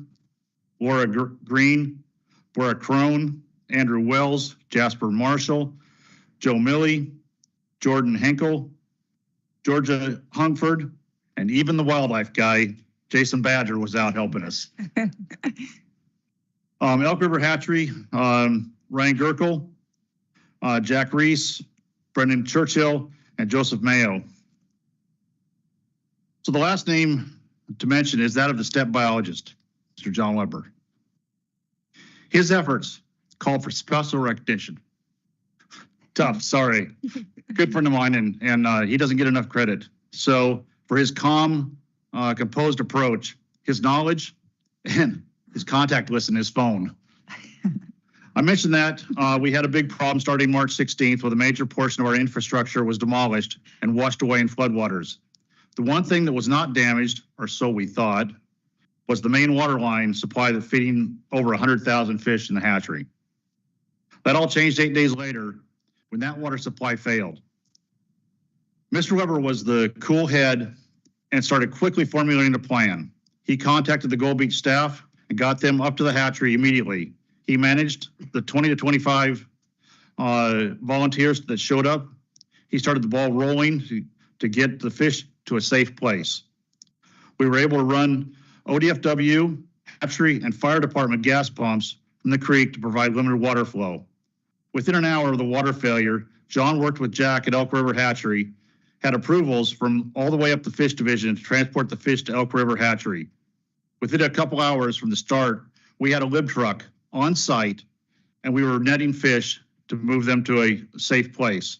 Laura Green, Laura Crone, Andrew Wells, Jasper Marshall, Joe Milley, Jordan Henkel, Georgia Hungford, and even the wildlife guy, Jason Badger, was out helping us. Elk River Hatchery, Ryan Gerkel, Jack Reese, Brendan Churchill, and Joseph Mayo. So the last name to mention is that of the step biologist, Mr. John Weber. His efforts called for special recognition. Tough, sorry. Good friend of mine, and he doesn't get enough credit. So for his calm, composed approach, his knowledge, and his contact list in his phone. I mentioned that we had a big problem starting March 16th where a major portion of our infrastructure was demolished and washed away in floodwaters. The one thing that was not damaged, or so we thought, was the main water line supply that feeding over 100,000 fish in the hatchery. That all changed 8 days later when that water supply failed. Mr. Weber was the cool head and started quickly formulating a plan. He contacted the Gold Beach staff and got them up to the hatchery immediately. He managed the 20 to 25 volunteers that showed up. He started the ball rolling to get the fish to a safe place. We were able to run ODFW, hatchery, and fire department gas pumps from the creek to provide limited water flow. Within an hour of the water failure, John worked with Jack at Elk River Hatchery, had approvals from all the way up the fish division to transport the fish to Elk River Hatchery. Within a couple hours from the start, we had a lib truck on site and we were netting fish to move them to a safe place,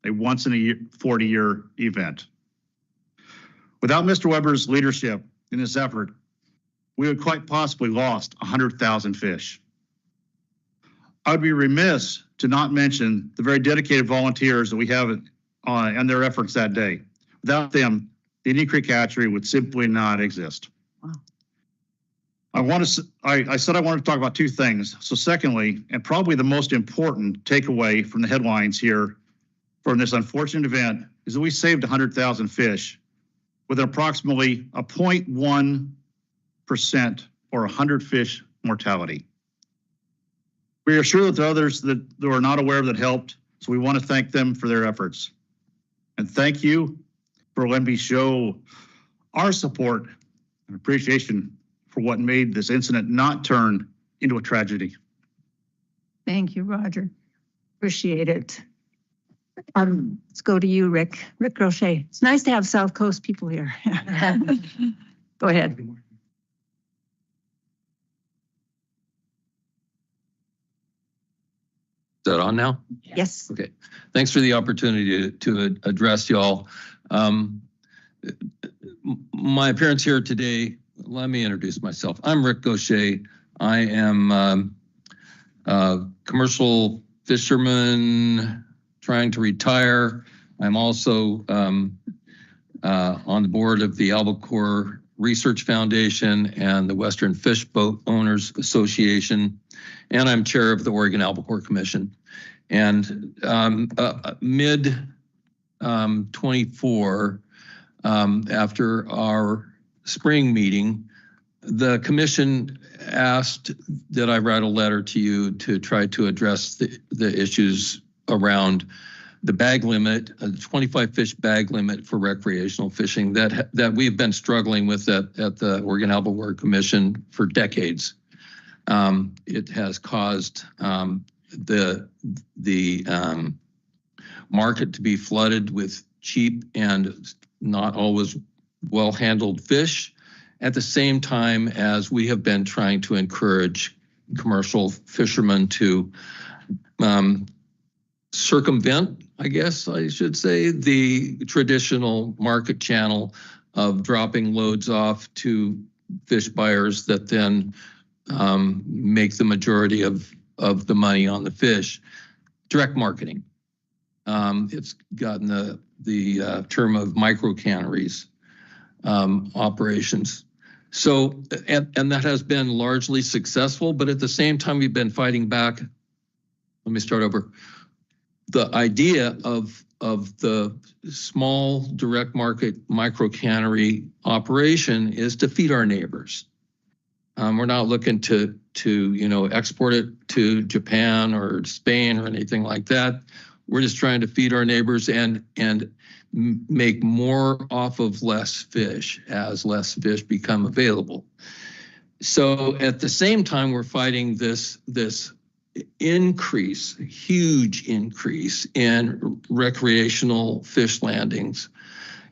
a once in a 40-year event. Without Mr. Weber's leadership in this effort, we would quite possibly lost 100,000 fish. I would be remiss to not mention the very dedicated volunteers that we have and their efforts that day. Without them, the Indian Creek Hatchery would simply not exist. Wow. I said I wanted to talk about two things. So secondly, and probably the most important takeaway from the headlines here from this unfortunate event, is that we saved 100,000 fish with approximately a 0.1% or 100 fish mortality. We are sure that there are others that are not aware of that helped, so we want to thank them for their efforts. And thank you for letting me show our support and appreciation for what made this incident not turn into a tragedy. Thank you, Roger. Appreciate it. Let's go to you, Rick. Rick Roche. It's nice to have South Coast people here. Go ahead. Is that on now? Yes. Okay. Thanks for the opportunity to address y'all. My appearance here today, let me introduce myself. I'm Rick Gaucher. I am a commercial fisherman trying to retire. I'm also on the board of the Albacore Research Foundation and the Western Fish Boat Owners Association, and I'm chair of the Oregon Albacore Commission. And mid 24, after our spring meeting, the commission asked that I write a letter to you to try to address the issues around the bag limit, a 25 fish bag limit for recreational fishing that we've been struggling with at the Oregon Albacore Commission for decades. It has caused the market to be flooded with cheap and not always well-handled fish, at the same time as we have been trying to encourage commercial fishermen to circumvent, I guess I should say, the traditional market channel of dropping loads off to fish buyers that then make the majority of the money on the fish. Direct marketing. It's gotten the term of micro canneries operations. So, and that has been largely successful, but at the same time, we've been fighting back. Let me start over. The idea of the small direct market micro cannery operation is to feed our neighbors. We're not looking to export it to Japan or Spain or anything like that. We're just trying to feed our neighbors and make more off of less fish as less fish become available. So at the same time, we're fighting this huge increase in recreational fish landings.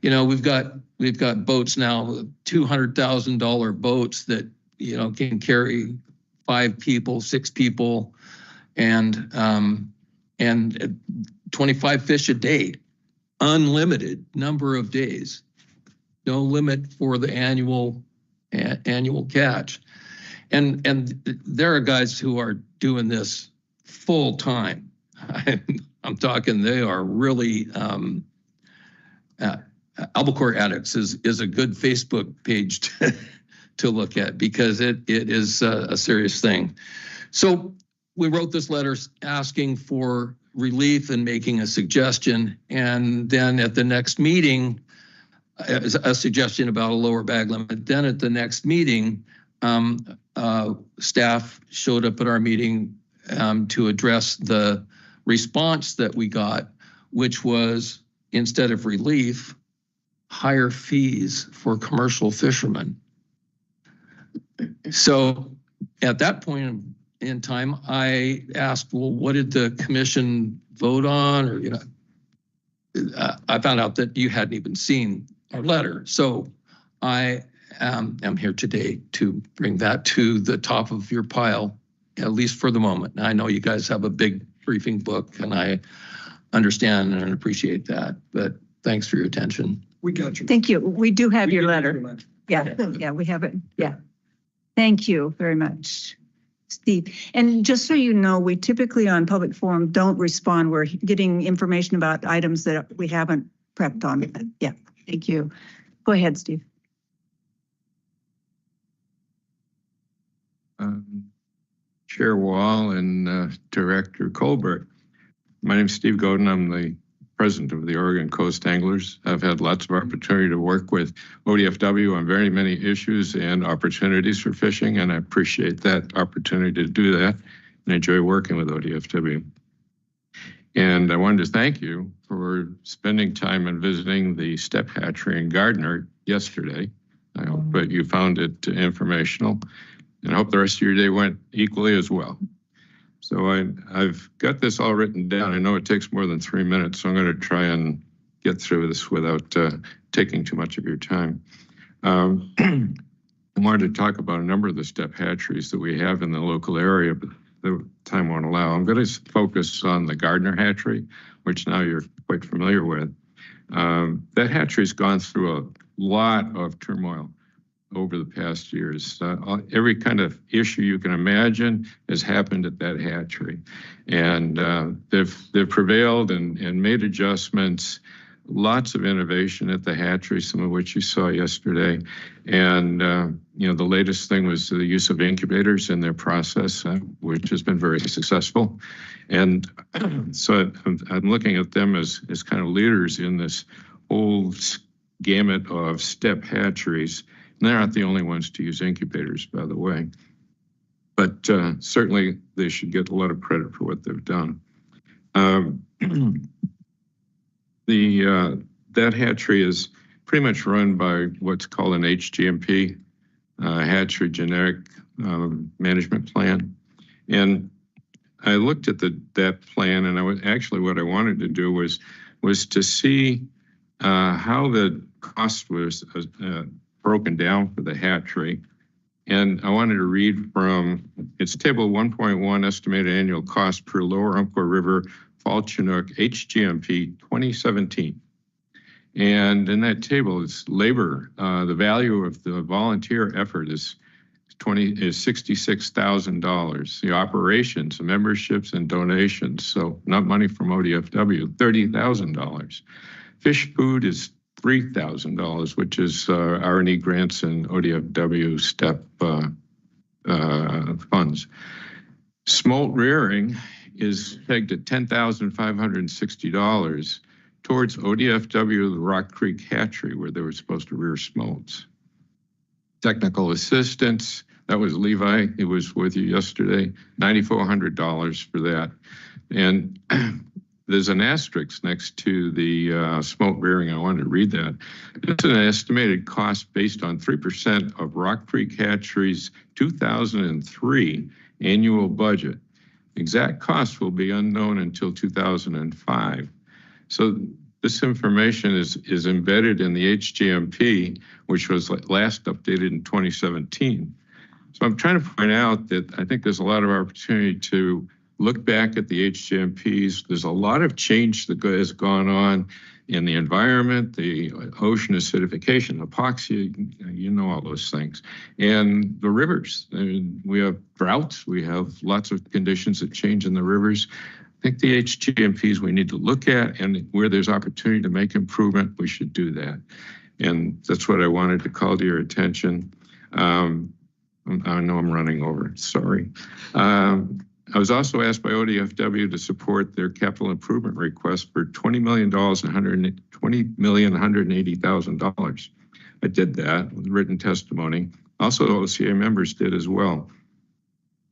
We've got boats now, $200,000 boats that can carry 5 people, 6 people, and 25 fish a day, unlimited number of days, no limit for the annual catch. And there are guys who are doing this full time. I'm talking, they are really, Albacore Addicts is a good Facebook page to look at because it is a serious thing. So we wrote this letter asking for relief and making a suggestion. And then at the next meeting, a suggestion about a lower bag limit. Then at the next meeting, staff showed up at our meeting to address the response that we got, which was, instead of relief, higher fees for commercial fishermen. So at that point in time, I asked, well, what did the commission vote on? Or, I found out that you hadn't even seen our letter. So I am here today to bring that to the top of your pile, at least for the moment. I know you guys have a big briefing book, and I understand and appreciate that, but thanks for your attention. We got you. Thank you. We do have your letter. Yeah, we have it. Yeah. Thank you very much. Steve. And just so you know, we typically on public forum don't respond. We're getting information about items that we haven't prepped on. Yeah, thank you. Go ahead, Steve. Chair Wall and Director Colbert. My name is Steve Godin. I'm the president of the Oregon Coast Anglers. I've had lots of opportunity to work with ODFW on very many issues and opportunities for fishing, and I appreciate that opportunity to do that and enjoy working with ODFW. And I wanted to thank you for spending time and visiting the Step Hatchery in Gardner yesterday. I hope that you found it informational, and I hope the rest of your day went equally as well. So I've got this all written down. I know it takes more than 3 minutes, so I'm going to try and get through this without taking too much of your time. I wanted to talk about a number of the step hatcheries that we have in the local area, but the time won't allow. I'm going to focus on the Gardner hatchery, which now you're quite familiar with. That hatchery's gone through a lot of turmoil over the past years. Every kind of issue you can imagine has happened at that hatchery. And they've prevailed and made adjustments, lots of innovation at the hatchery, some of which you saw yesterday. And, you know, the latest thing was the use of incubators in their process, which has been very successful. And so I'm looking at them as kind of leaders in this whole gamut of step hatcheries. And they're not the only ones to use incubators, by the way. But certainly they should get a lot of credit for what they've done. That hatchery is pretty much run by what's called an HGMP, hatchery generic management plan. And I looked at that plan, and what I wanted to do was to see how the cost was broken down for the hatchery. And I wanted to read from its table 1.1 estimated annual cost per Lower Umpqua River Fall Chinook HGMP 2017. And in that table is labor. The value of the volunteer effort is $66,000. The operations, the memberships and donations, so not money from ODFW, $30,000. Fish food is $3,000, which is R&E grants and ODFW STEP funds. Smolt rearing is pegged at $10,560 towards ODFW, the Rock Creek Hatchery, where they were supposed to rear smolts. Technical assistance, that was Levi, he was with you yesterday, $9,400 for that. And there's an asterisk next to the smolt rearing. I wanted to read that. It's an estimated cost based on 3% of Rock Creek Hatchery's 2003 annual budget. Exact cost will be unknown until 2005. So this information is embedded in the HGMP, which was last updated in 2017. So I'm trying to point out that I think there's a lot of opportunity to look back at the HGMPs. There's a lot of change that has gone on in the environment, the ocean acidification, epoxy, you know all those things. And the rivers, we have droughts, we have lots of conditions that change in the rivers. I think the HGMPs we need to look at, and where there's opportunity to make improvement, we should do that. And that's what I wanted to call to your attention. I know I'm running over, sorry. I was also asked by ODFW to support their capital improvement request for $20,180,000. I did that with written testimony. Also, OCA members did as well.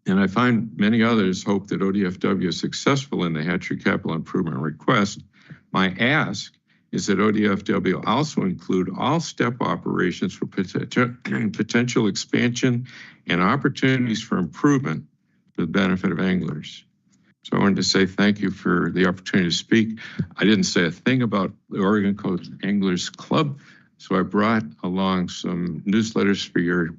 And I find many others hope that ODFW is successful in the hatchery capital improvement request. My ask is that ODFW also include all step operations for potential expansion and opportunities for improvement for the benefit of anglers. So I wanted to say thank you for the opportunity to speak. I didn't say a thing about the Oregon Coast Anglers Club, so I brought along some newsletters for your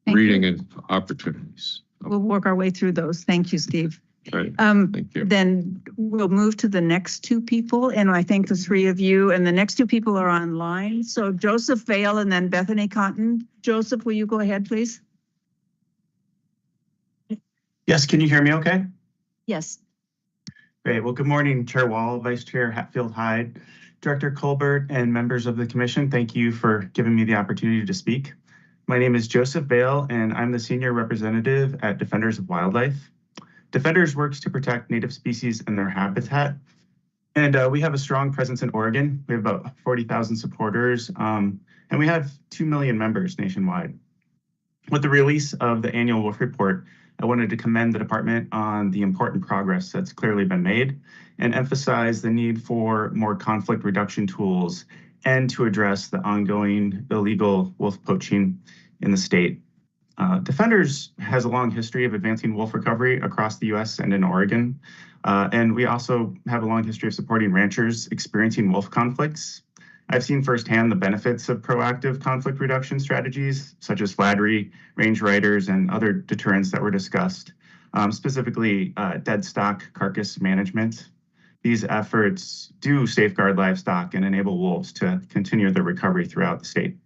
reading and opportunities. We'll work our way through those. Thank you, Steve. Right. Thank you. Then we'll move to the next two people, and I thank the three of you. And the next two people are online. So Joseph Vale and then Bethany Cotton. Joseph, will you go ahead, please? Yes, can you hear me okay? Yes. Great. Well, good morning, Chair Wall, Vice Chair Hatfield-Hyde, Director Colbert, and members of the commission. Thank you for giving me the opportunity to speak. My name is Joseph Bale, and I'm the Senior Representative at Defenders of Wildlife. Defenders works to protect native species and their habitat. And we have a strong presence in Oregon. We have about 40,000 supporters, and we have 2 million members nationwide. With the release of the annual wolf report, I wanted to commend the department on the important progress that's clearly been made and emphasize the need for more conflict reduction tools and to address the ongoing illegal wolf poaching in the state. Defenders has a long history of advancing wolf recovery across the U.S. and in Oregon. And we also have a long history of supporting ranchers experiencing wolf conflicts. I've seen firsthand the benefits of proactive conflict reduction strategies, such as flattery, range riders, and other deterrents that were discussed, specifically dead stock carcass management. These efforts do safeguard livestock and enable wolves to continue their recovery throughout the state.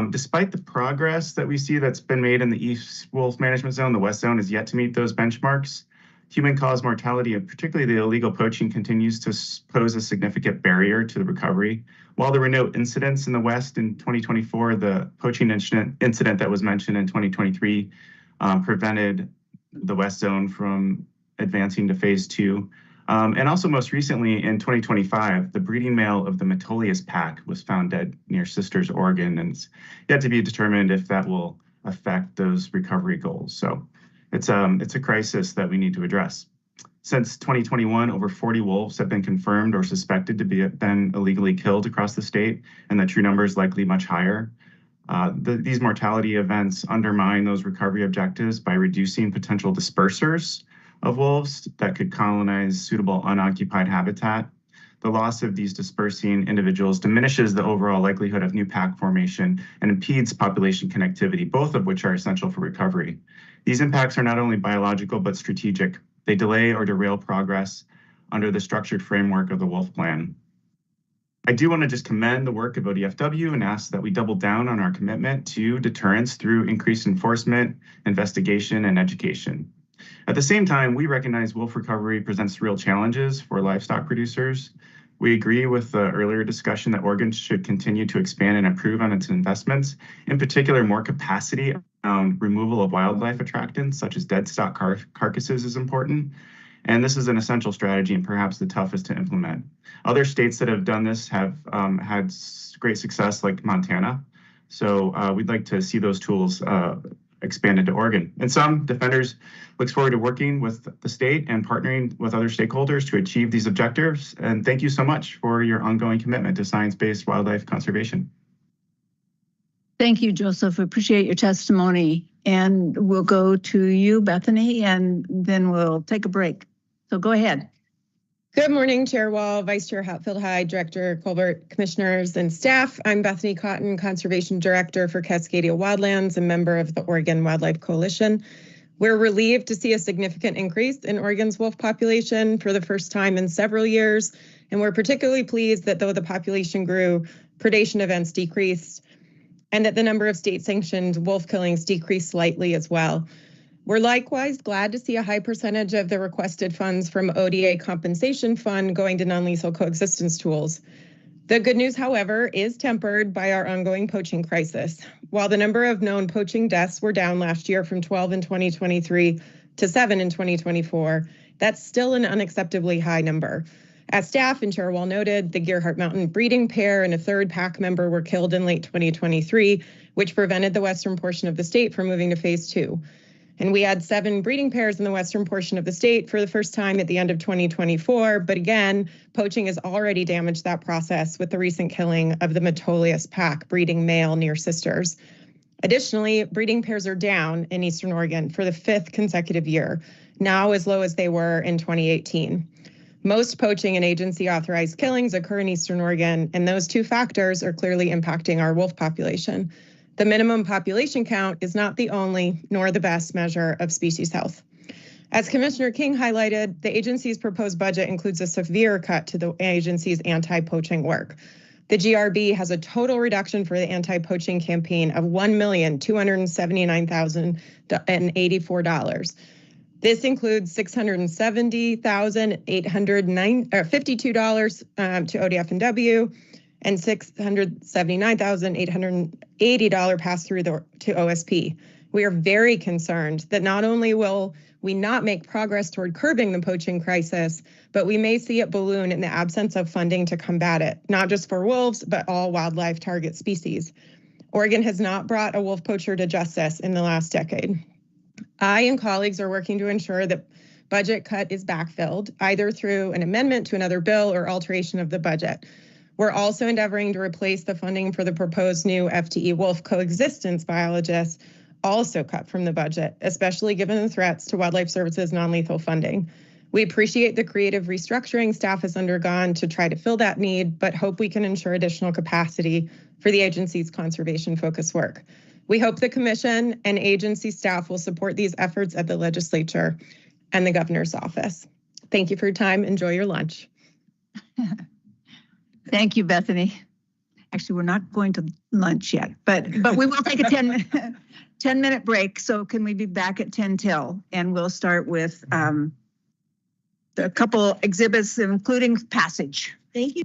Despite the progress that we see that's been made in the East Wolf Management Zone, the West Zone is yet to meet those benchmarks. Human-caused mortality, and particularly the illegal poaching, continues to pose a significant barrier to the recovery. While there were no incidents in the West in 2024, the poaching incident that was mentioned in 2023 prevented the West Zone from advancing to phase 2. And also most recently in 2025, the breeding male of the Metolius pack was found dead near Sisters, Oregon, and it's yet to be determined if that will affect those recovery goals. So it's a crisis that we need to address. Since 2021, over 40 wolves have been confirmed or suspected to been illegally killed across the state, and the true number is likely much higher. These mortality events undermine those recovery objectives by reducing potential dispersers of wolves that could colonize suitable unoccupied habitat. The loss of these dispersing individuals diminishes the overall likelihood of new pack formation and impedes population connectivity, both of which are essential for recovery. These impacts are not only biological, but strategic. They delay or derail progress under the structured framework of the Wolf Plan. I do want to just commend the work of ODFW and ask that we double down on our commitment to deterrence through increased enforcement, investigation, and education. At the same time, we recognize wolf recovery presents real challenges for livestock producers. We agree with the earlier discussion that Oregon should continue to expand and improve on its investments, in particular, more capacity around removal of wildlife attractants, such as dead stock carcasses, is important. And this is an essential strategy and perhaps the toughest to implement. Other states that have done this have had great success, like Montana. So we'd like to see those tools expanded to Oregon. In sum, Defenders looks forward to working with the state and partnering with other stakeholders to achieve these objectives. And thank you so much for your ongoing commitment to science-based wildlife conservation. Thank you, Joseph. Appreciate your testimony. And we'll go to you, Bethany, and then we'll take a break. So go ahead. Good morning, Chair Wall, Vice Chair Hatfield-Hyde, Director Colbert, Commissioners, and staff. I'm Bethany Cotton, Conservation Director for Cascadia Wildlands and member of the Oregon Wildlife Coalition. We're relieved to see a significant increase in Oregon's wolf population for the first time in several years, and we're particularly pleased that though the population grew, predation events decreased, and that the number of state-sanctioned wolf killings decreased slightly as well. We're likewise glad to see a high percentage of the requested funds from ODA Compensation Fund going to non-lethal coexistence tools. The good news, however, is tempered by our ongoing poaching crisis. While the number of known poaching deaths were down last year from 12 in 2023 to 7 in 2024, that's still an unacceptably high number. As staff and Chair Wall noted, the Gearhart Mountain breeding pair and a third pack member were killed in late 2023, which prevented the western portion of the state from moving to phase 2. And we had 7 breeding pairs in the western portion of the state for the first time at the end of 2024. But again, poaching has already damaged that process with the recent killing of the Metolius pack breeding male near Sisters. Additionally, breeding pairs are down in Eastern Oregon for the 5th consecutive year, now as low as they were in 2018. Most poaching and agency authorized killings occur in Eastern Oregon, and those two factors are clearly impacting our wolf population. The minimum population count is not the only nor the best measure of species health. As Commissioner King highlighted, the agency's proposed budget includes a severe cut to the agency's anti-poaching work. The GRB has a total reduction for the anti-poaching campaign of $1,279,084. This includes $670,852 to ODF&W and $679,880 pass through to OSP. We are very concerned that not only will we not make progress toward curbing the poaching crisis, but we may see it balloon in the absence of funding to combat it, not just for wolves, but all wildlife target species. Oregon has not brought a wolf poacher to justice in the last decade. I and colleagues are working to ensure that budget cut is backfilled, either through an amendment to another bill or alteration of the budget. We're also endeavoring to replace the funding for the proposed new FTE wolf coexistence biologists, also cut from the budget, especially given the threats to Wildlife Services non-lethal funding. We appreciate the creative restructuring staff has undergone to try to fill that need, but hope we can ensure additional capacity for the agency's conservation-focused work. We hope the commission and agency staff will support these efforts at the legislature and the governor's office. Thank you for your time. Enjoy your lunch. Thank you, Bethany. Actually, we're not going to lunch yet, but we will take a 10-minute break. So can we be back at 10 till? And we'll start with a couple exhibits, including passage. Thank you.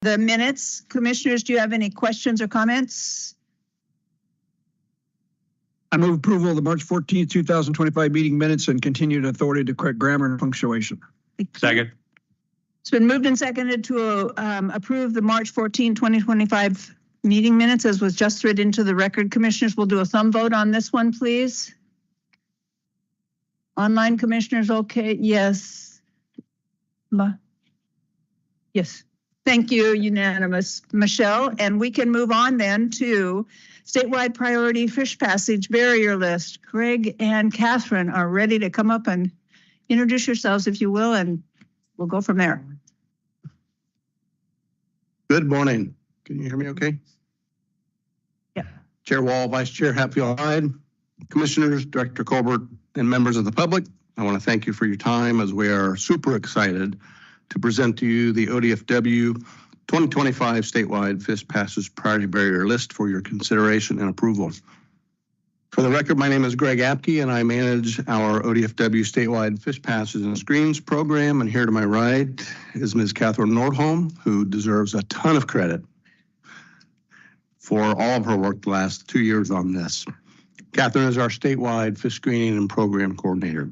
the minutes. Commissioners, do you have any questions or comments? I move approval of the March 14th, 2025 meeting minutes and continued authority to correct grammar and punctuation. Second. It's been moved and seconded to approve the March 14, 2025 meeting minutes as was just read into the record. Commissioners, will do a thumb vote on this one, please. Online commissioners, okay, yes. Yes, thank you, unanimous, Michelle. And we can move on then to statewide priority fish passage barrier list. Greg and Catherine are ready to come up and introduce yourselves, if you will, and we'll go from there. Good morning. Can you hear me okay? Yeah. Chair Wall, Vice Chair Hatfield-Hyde, Commissioners, Director Colbert, and members of the public, I want to thank you for your time as we are super excited to present to you the ODFW 2025 statewide fish passage priority barrier list for your consideration and approval. For the record, my name is Greg Apke, and I manage our ODFW statewide fish passes and screens program. And here to my right is Ms. Catherine Nordholm, who deserves a ton of credit for all of her work the last 2 years on this. Catherine is our statewide fish screening and program coordinator.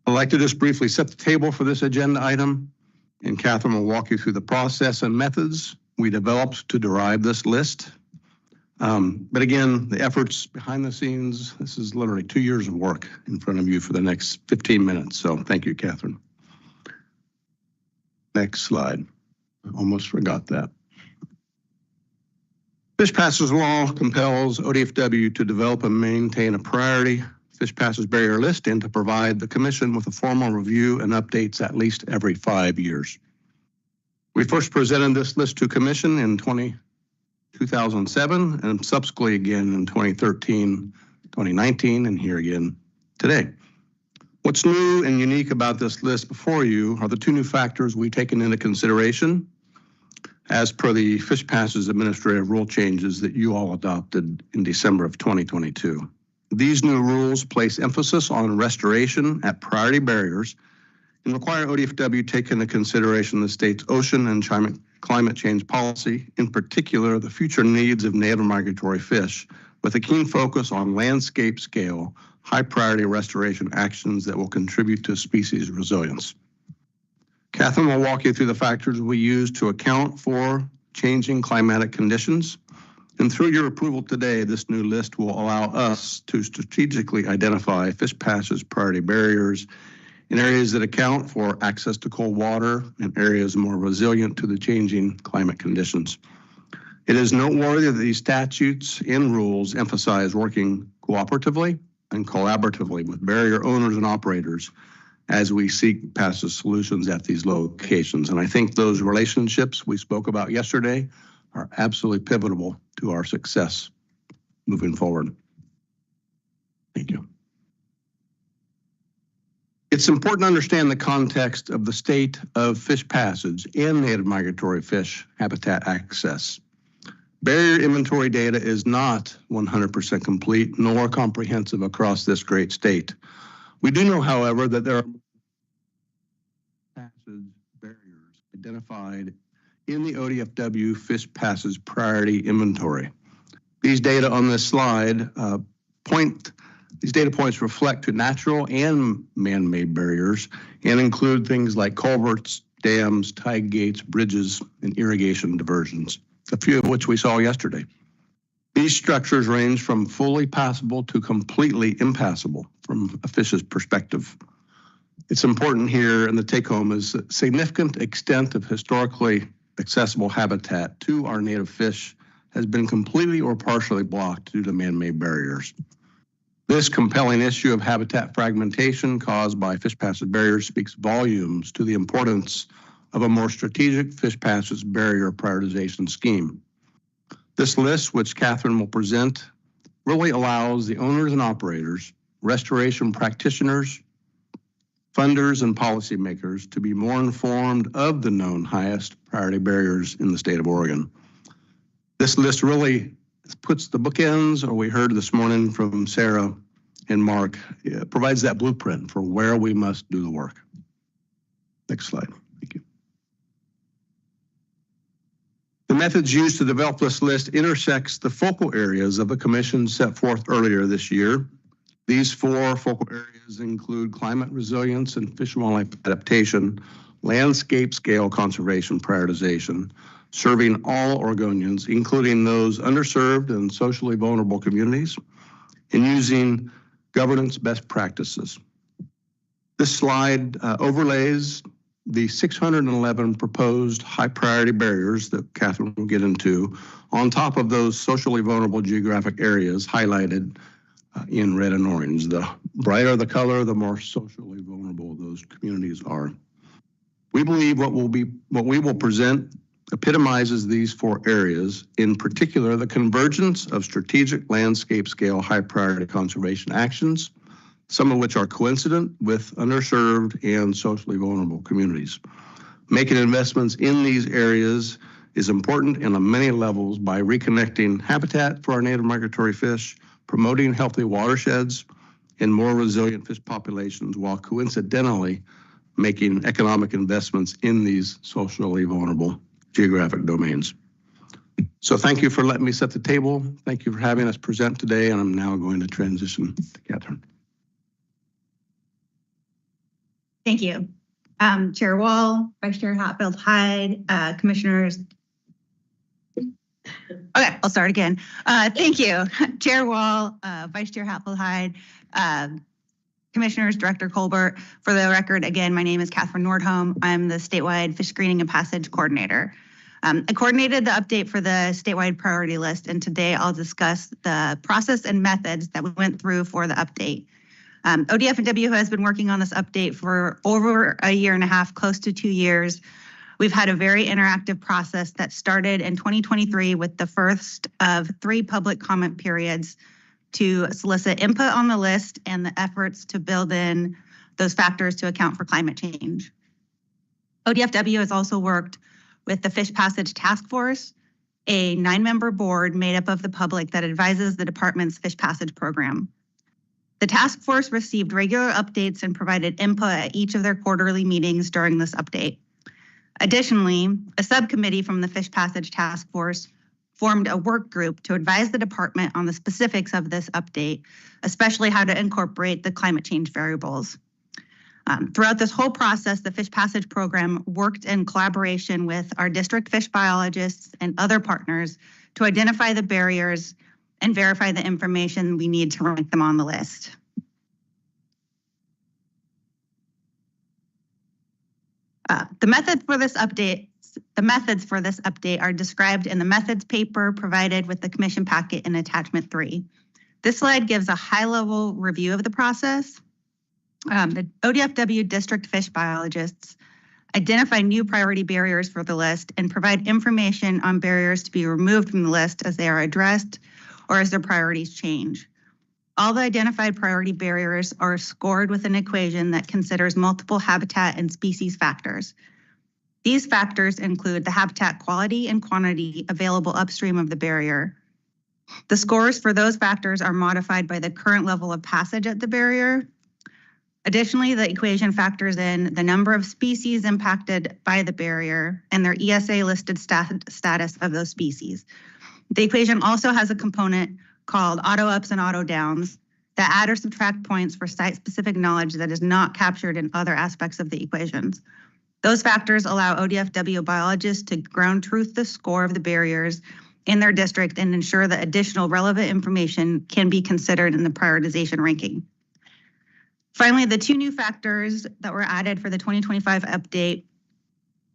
I'd like to just briefly set the table for this agenda item, and Catherine will walk you through the process and methods we developed to derive this list. But again, the efforts behind the scenes, this is literally 2 years of work in front of you for the next 15 minutes. So thank you, Catherine. Next slide. I almost forgot that. Fish Passes Law compels ODFW to develop and maintain a priority fish passes barrier list and to provide the Commission with a formal review and updates at least every 5 years. We first presented this list to Commission in 2007 and subsequently again in 2013, 2019, and here again today. What's new and unique about this list before you are the two new factors we've taken into consideration as per the Fish Passes Administrative Rule changes that you all adopted in December of 2022. These new rules place emphasis on restoration at priority barriers and require ODFW take into consideration the state's ocean and climate change policy, in particular the future needs of native migratory fish, with a keen focus on landscape scale, high priority restoration actions that will contribute to species resilience. Catherine will walk you through the factors we use to account for changing climatic conditions. And through your approval today, this new list will allow us to strategically identify fish passage priority barriers in areas that account for access to cold water and areas more resilient to the changing climate conditions. It is noteworthy that these statutes and rules emphasize working cooperatively and collaboratively with barrier owners and operators as we seek passage solutions at these locations. And I think those relationships we spoke about yesterday are absolutely pivotal to our success moving forward. Thank you. It's important to understand the context of the state of fish passage and native migratory fish habitat access. Barrier inventory data is not 100% complete nor comprehensive across this great state. We do know, however, that there are passage barriers identified in the ODFW Fish Passage Priority Inventory. These data on this slide these data points reflect to natural and man-made barriers and include things like culverts, dams, tide gates, bridges, and irrigation diversions, a few of which we saw yesterday. These structures range from fully passable to completely impassable from a fish's perspective. It's important here, and the take-home is a significant extent of historically accessible habitat to our native fish has been completely or partially blocked due to man-made barriers. This compelling issue of habitat fragmentation caused by fish passage barriers speaks volumes to the importance of a more strategic fish passage barrier prioritization scheme. This list, which Catherine will present, really allows the owners and operators, restoration practitioners, funders, and policymakers to be more informed of the known highest priority barriers in the state of Oregon. This list really puts the bookends, or we heard this morning from Sarah and Mark, provides that blueprint for where we must do the work. Next slide. Thank you. methods used to develop this list intersects the focal areas of the commission set forth earlier this year. These 4 focal areas include climate resilience and fish and wildlife adaptation, landscape scale conservation prioritization, serving all Oregonians, including those underserved and socially vulnerable communities, and using governance best practices. This slide overlays the 611 proposed high priority barriers that Catherine will get into on top of those socially vulnerable geographic areas highlighted in red and orange. The brighter the color, the more socially vulnerable those communities are. We believe what we will present epitomizes these 4 areas, in particular the convergence of strategic landscape scale high priority conservation actions, some of which are coincident with underserved and socially vulnerable communities. Making investments in these areas is important on many levels by reconnecting habitat for our native migratory fish, promoting healthy watersheds and more resilient fish populations, while coincidentally making economic investments in these socially vulnerable geographic domains. So thank you for letting me set the table. Thank you for having us present today, and I'm now going to transition to Catherine. Thank you. Chair Wall, Vice Chair Hatfield-Hyde, Commissioners. Okay, I'll start again. Thank you, Chair Wall, Vice Chair Hatfield-Hyde, Commissioners, Director Colbert. For the record, again, my name is Catherine Nordholm. I'm the statewide fish screening and passage coordinator. I coordinated the update for the statewide priority list, and today I'll discuss the process and methods that we went through for the update. ODF&W has been working on this update for over a year and a half, close to 2 years. We've had a very interactive process that started in 2023 with the first of 3 public comment periods to solicit input on the list and the efforts to build in those factors to account for climate change. ODFW has also worked with the Fish Passage Task Force, a 9-member board made up of the public that advises the department's Fish Passage program. The task force received regular updates and provided input at each of their quarterly meetings during this update. Additionally, a subcommittee from the Fish Passage Task Force formed a work group to advise the department on the specifics of this update, especially how to incorporate the climate change variables. Throughout this whole process, the Fish Passage program worked in collaboration with our district fish biologists and other partners to identify the barriers and verify the information we need to rank them on the list. The methods for this update are described in the methods paper provided with the commission packet in attachment 3. This slide gives a high-level review of the process. The ODFW district fish biologists identify new priority barriers for the list and provide information on barriers to be removed from the list as they are addressed or as their priorities change. All the identified priority barriers are scored with an equation that considers multiple habitat and species factors. These factors include the habitat quality and quantity available upstream of the barrier. The scores for those factors are modified by the current level of passage at the barrier. Additionally, the equation factors in the number of species impacted by the barrier and their ESA listed status of those species. The equation also has a component called auto ups and auto downs that add or subtract points for site-specific knowledge that is not captured in other aspects of the equations. Those factors allow ODFW biologists to ground truth the score of the barriers in their district and ensure that additional relevant information can be considered in the prioritization ranking. Finally, the 2 new factors that were added for the 2025 update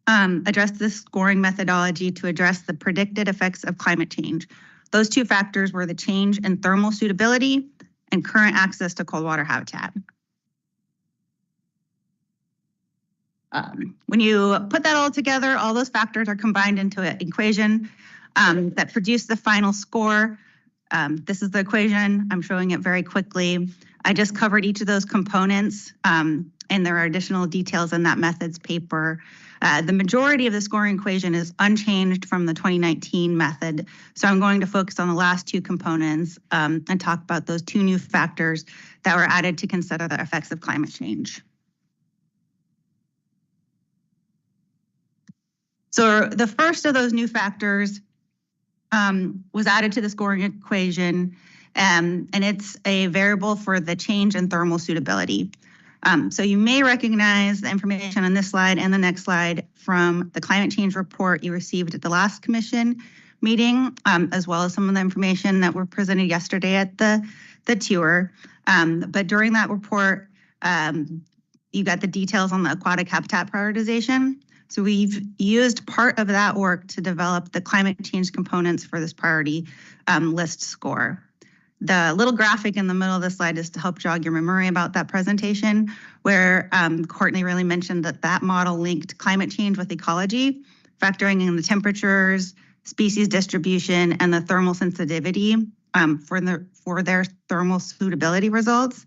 address the scoring methodology to address the predicted effects of climate change. Those 2 factors were the change in thermal suitability and current access to cold water habitat. When you put that all together, all those factors are combined into an equation that produce the final score. This is the equation. I'm showing it very quickly. I just covered each of those components, and there are additional details in that methods paper. The majority of the scoring equation is unchanged from the 2019 method, so I'm going to focus on the last 2 components and talk about those 2 new factors that were added to consider the effects of climate change. So the first of those new factors was added to the scoring equation, and it's a variable for the change in thermal suitability. So you may recognize the information on this slide and the next slide from the climate change report you received at the last commission meeting, as well as some of the information that were presented yesterday at the tour. But during that report, you got the details on the aquatic habitat prioritization. So we've used part of that work to develop the climate change components for this priority list score. The little graphic in the middle of the slide is to help jog your memory about that presentation, where Courtney really mentioned that model linked climate change with ecology, factoring in the temperatures, species distribution, and the thermal sensitivity for their thermal suitability results.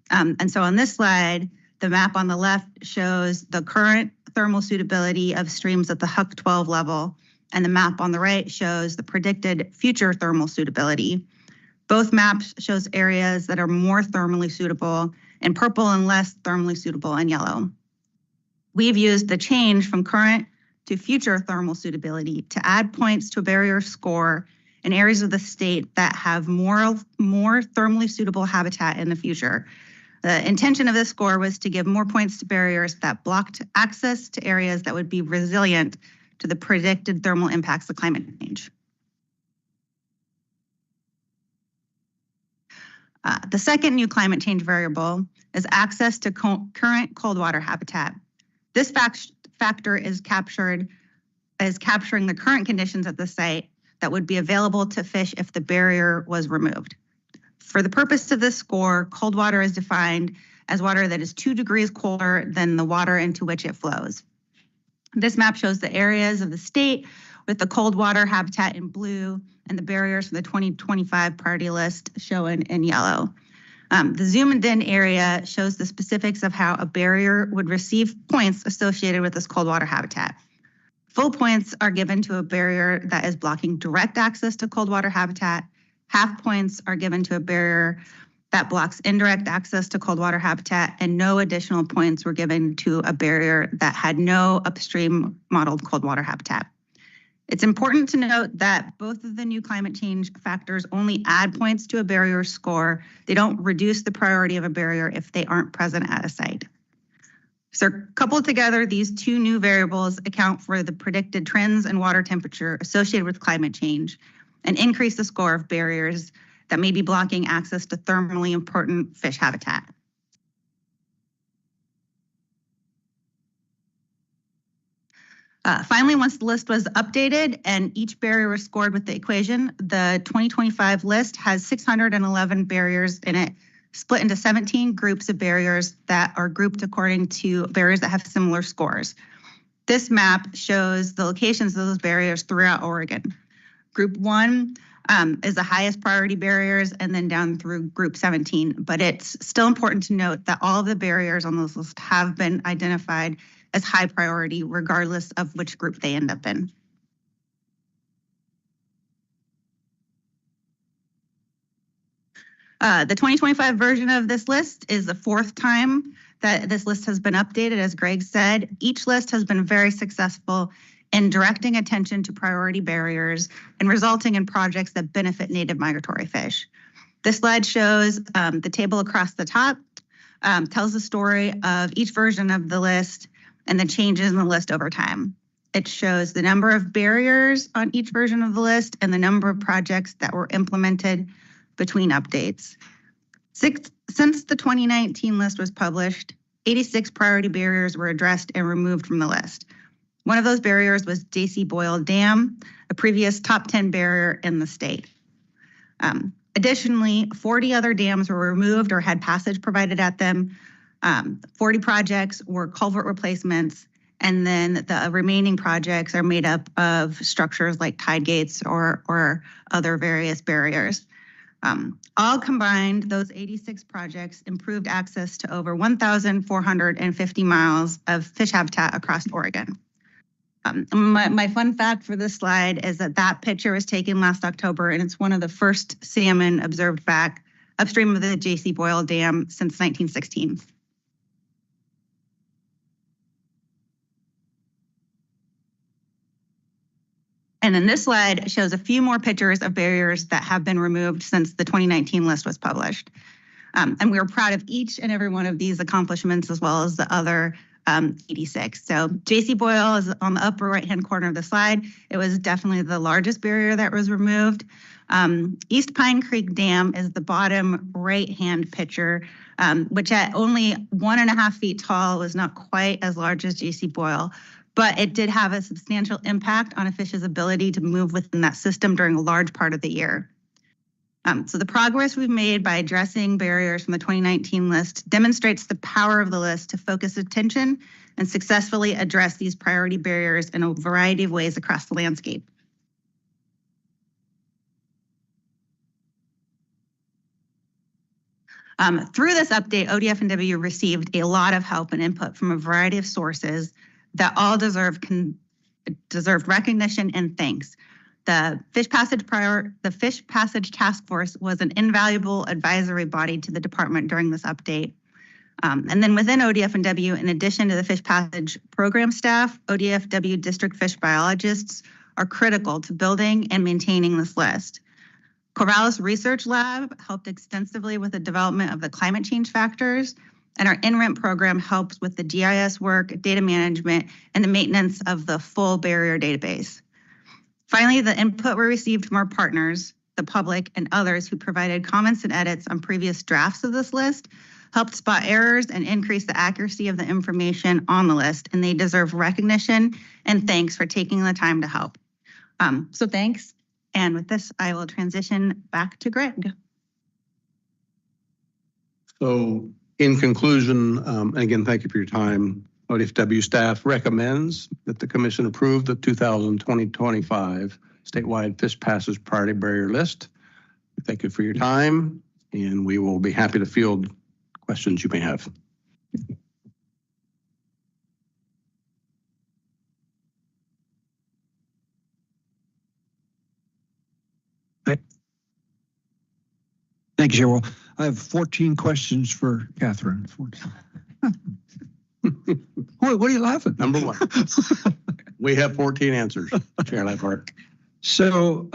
And so on this slide, the map on the left shows the current thermal suitability of streams at the HUC 12 level, and the map on the right shows the predicted future thermal suitability. Both maps shows areas that are more thermally suitable in purple and less thermally suitable in yellow. We've used the change from current to future thermal suitability to add points to a barrier score in areas of the state that have more thermally suitable habitat in the future. The intention of this score was to give more points to barriers that blocked access to areas that would be resilient to the predicted thermal impacts of climate change. The second new climate change variable is access to current cold water habitat. This factor is capturing the current conditions at the site that would be available to fish if the barrier was removed. For the purpose of this score, cold water is defined as water that is 2 degrees colder than the water into which it flows. This map shows the areas of the state with the cold water habitat in blue and the barriers for the 2025 priority list shown in yellow. The zoomed in area shows the specifics of how a barrier would receive points associated with this cold water habitat. Full points are given to a barrier that is blocking direct access to cold water habitat. Half points are given to a barrier that blocks indirect access to cold water habitat, and no additional points were given to a barrier that had no upstream modeled cold water habitat. It's important to note that both of the new climate change factors only add points to a barrier score. They don't reduce the priority of a barrier if they aren't present at a site. So coupled together, these two new variables account for the predicted trends in water temperature associated with climate change and increase the score of barriers that may be blocking access to thermally important fish habitat. Finally, once the list was updated and each barrier was scored with the equation, the 2025 list has 611 barriers in it, split into 17 groups of barriers that are grouped according to barriers that have similar scores. This map shows the locations of those barriers throughout Oregon. Group 1 is the highest priority barriers, and then down through group 17. But it's still important to note that all of the barriers on this list have been identified as high priority, regardless of which group they end up in. The 2025 version of this list is the 4th time that this list has been updated. As Greg said, each list has been very successful in directing attention to priority barriers and resulting in projects that benefit native migratory fish. This slide shows the table across the top, tells the story of each version of the list and the changes in the list over time. It shows the number of barriers on each version of the list and the number of projects that were implemented between updates. Since the 2019 list was published, 86 priority barriers were addressed and removed from the list. One of those barriers was J.C. Boyle Dam, a previous top 10 barrier in the state. Additionally, 40 other dams were removed or had passage provided at them. 40 projects were culvert replacements, and then the remaining projects are made up of structures like tide gates or other various barriers. All combined, those 86 projects improved access to over 1,450 miles of fish habitat across Oregon. My fun fact for this slide is that picture was taken last October, and it's one of the first salmon observed back upstream of the J.C. Boyle Dam since 1916. And then this slide shows a few more pictures of barriers that have been removed since the 2019 list was published. And we are proud of each and every one of these accomplishments, as well as the other 86. So J.C. Boyle is on the upper right-hand corner of the slide. It was definitely the largest barrier that was removed. East Pine Creek Dam is the bottom right-hand picture, which at only 1.5 feet tall was not quite as large as J.C. Boyle, but it did have a substantial impact on a fish's ability to move within that system during a large part of the year. So the progress we've made by addressing barriers from the 2019 list demonstrates the power of the list to focus attention and successfully address these priority barriers in a variety of ways across the landscape. Through this update, ODF&W received a lot of help and input from a variety of sources that all deserve recognition and thanks. The Fish Passage Task Force was an invaluable advisory body to the department during this update. And then within ODF&W, in addition to the Fish Passage program staff, ODF&W district fish biologists are critical to building and maintaining this list. Corvallis Research Lab helped extensively with the development of the climate change factors, and our INRENT program helps with the GIS work, data management, and the maintenance of the full barrier database. Finally, the input we received from our partners, the public, and others who provided comments and edits on previous drafts of this list helped spot errors and increase the accuracy of the information on the list, and they deserve recognition and thanks for taking the time to help. So thanks. And with this, I will transition back to Greg. So in conclusion, and again, thank you for your time. ODF&W staff recommends that the commission approve the 2020-25 statewide fish passage priority barrier list. Thank you for your time, and we will be happy to field questions you may have. Thank you, Cheryl. I have 14 questions for Catherine. What are you laughing? Number one, we have 14 answers, Chair Leibhart. So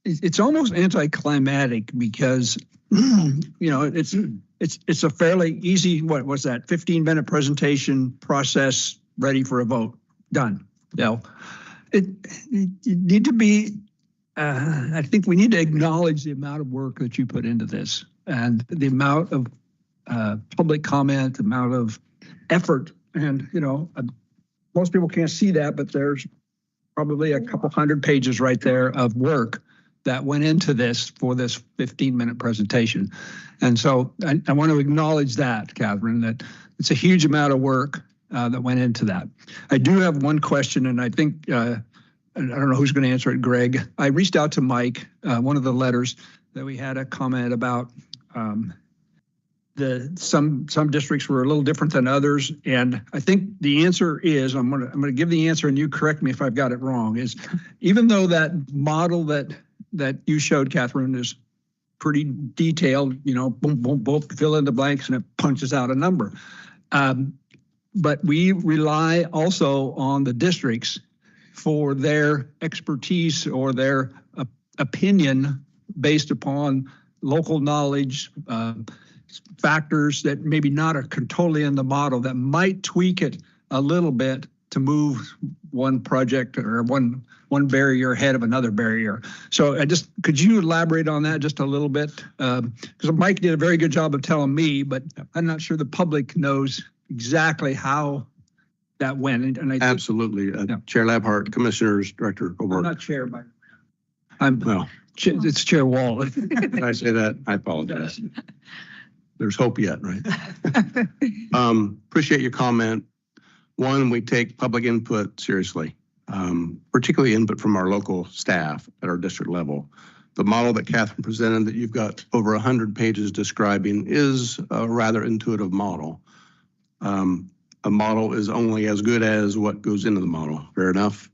it's almost anticlimactic because, you know, it's a fairly easy, what was that, 15-minute presentation process ready for a vote, done. Now, it need to be, I think we need to acknowledge the amount of work that you put into this and the amount of public comment, the amount of effort. And, you know, most people can't see that, but there's probably a couple hundred pages right there of work that went into this for this 15-minute presentation. And so I want to acknowledge that, Catherine, that it's a huge amount of work that went into that. I do have one question, and I think, I don't know who's going to answer it, Greg. I reached out to Mike, one of the letters that we had a comment about some districts were a little different than others, and I think the answer is, I'm gonna give the answer, and you correct me if I've got it wrong, is even though that model that you showed, Catherine, is pretty detailed, you know, boom, boom, boom, fill in the blanks, and it punches out a number. But we rely also on the districts for their expertise or their opinion based upon local knowledge, factors that maybe not are totally in the model that might tweak it a little bit to move one project or one barrier ahead of another barrier. So could you elaborate on that just a little bit? Because Mike did a very good job of telling me, but I'm not sure the public knows exactly how that went. And I think, absolutely. Chair Leibhart, Commissioners, Director Colbert. I'm not chair, but it's Chair Wall. Did I say that? I apologize. There's hope yet, right? Appreciate your comment. One, we take public input seriously, particularly input from our local staff at our district level. The model that Catherine presented that you've got over 100 pages describing is a rather intuitive model. A model is only as good as what goes into the model, fair enough.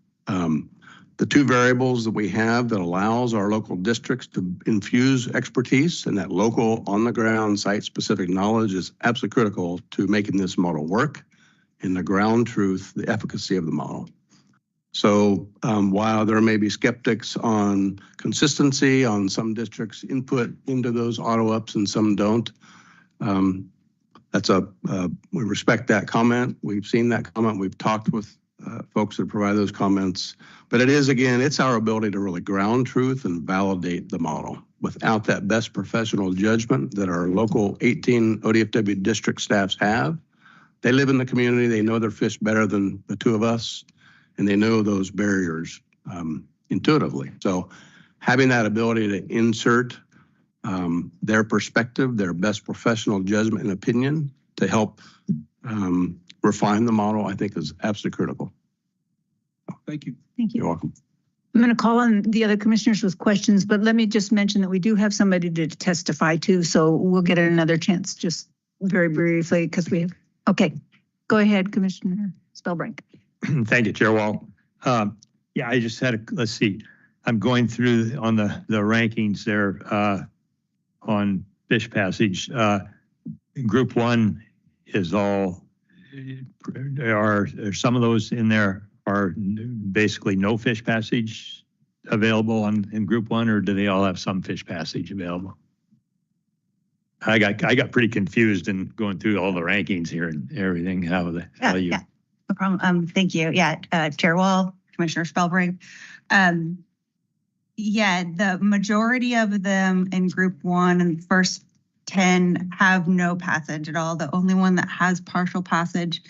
The two variables that we have that allows our local districts to infuse expertise and that local on-the-ground site-specific knowledge is absolutely critical to making this model work, and the ground truth, the efficacy of the model. So while there may be skeptics on consistency on some districts' input into those auto-ups and some don't, we respect that comment. We've seen that comment. We've talked with folks that provide those comments. But it is, again, it's our ability to really ground truth and validate the model. Without that best professional judgment that our local 18 ODFW district staffs have, they live in the community, they know their fish better than the two of us, and they know those barriers intuitively. So having that ability to insert their perspective, their best professional judgment and opinion to help refine the model, I think is absolutely critical. Thank you. Thank you. You're welcome. I'm going to call on the other commissioners with questions, but let me just mention that we do have somebody to testify too, so we'll get another chance just very briefly because we have, okay, go ahead, Commissioner Spellbrink. Thank you, Chair Wall. Yeah, I just had let's see, I'm going through on the rankings there on fish passage. Group 1 is all, there are some of those in there are basically no fish passage available in Group 1, or do they all have some fish passage available? I got pretty confused in going through all the rankings here and everything. How you? Yeah, no problem. Thank you. Yeah, Chair Wall, Commissioner Spellbrink. Yeah, the majority of them in Group 1 and the first 10 have no passage at all. The only one that has partial passage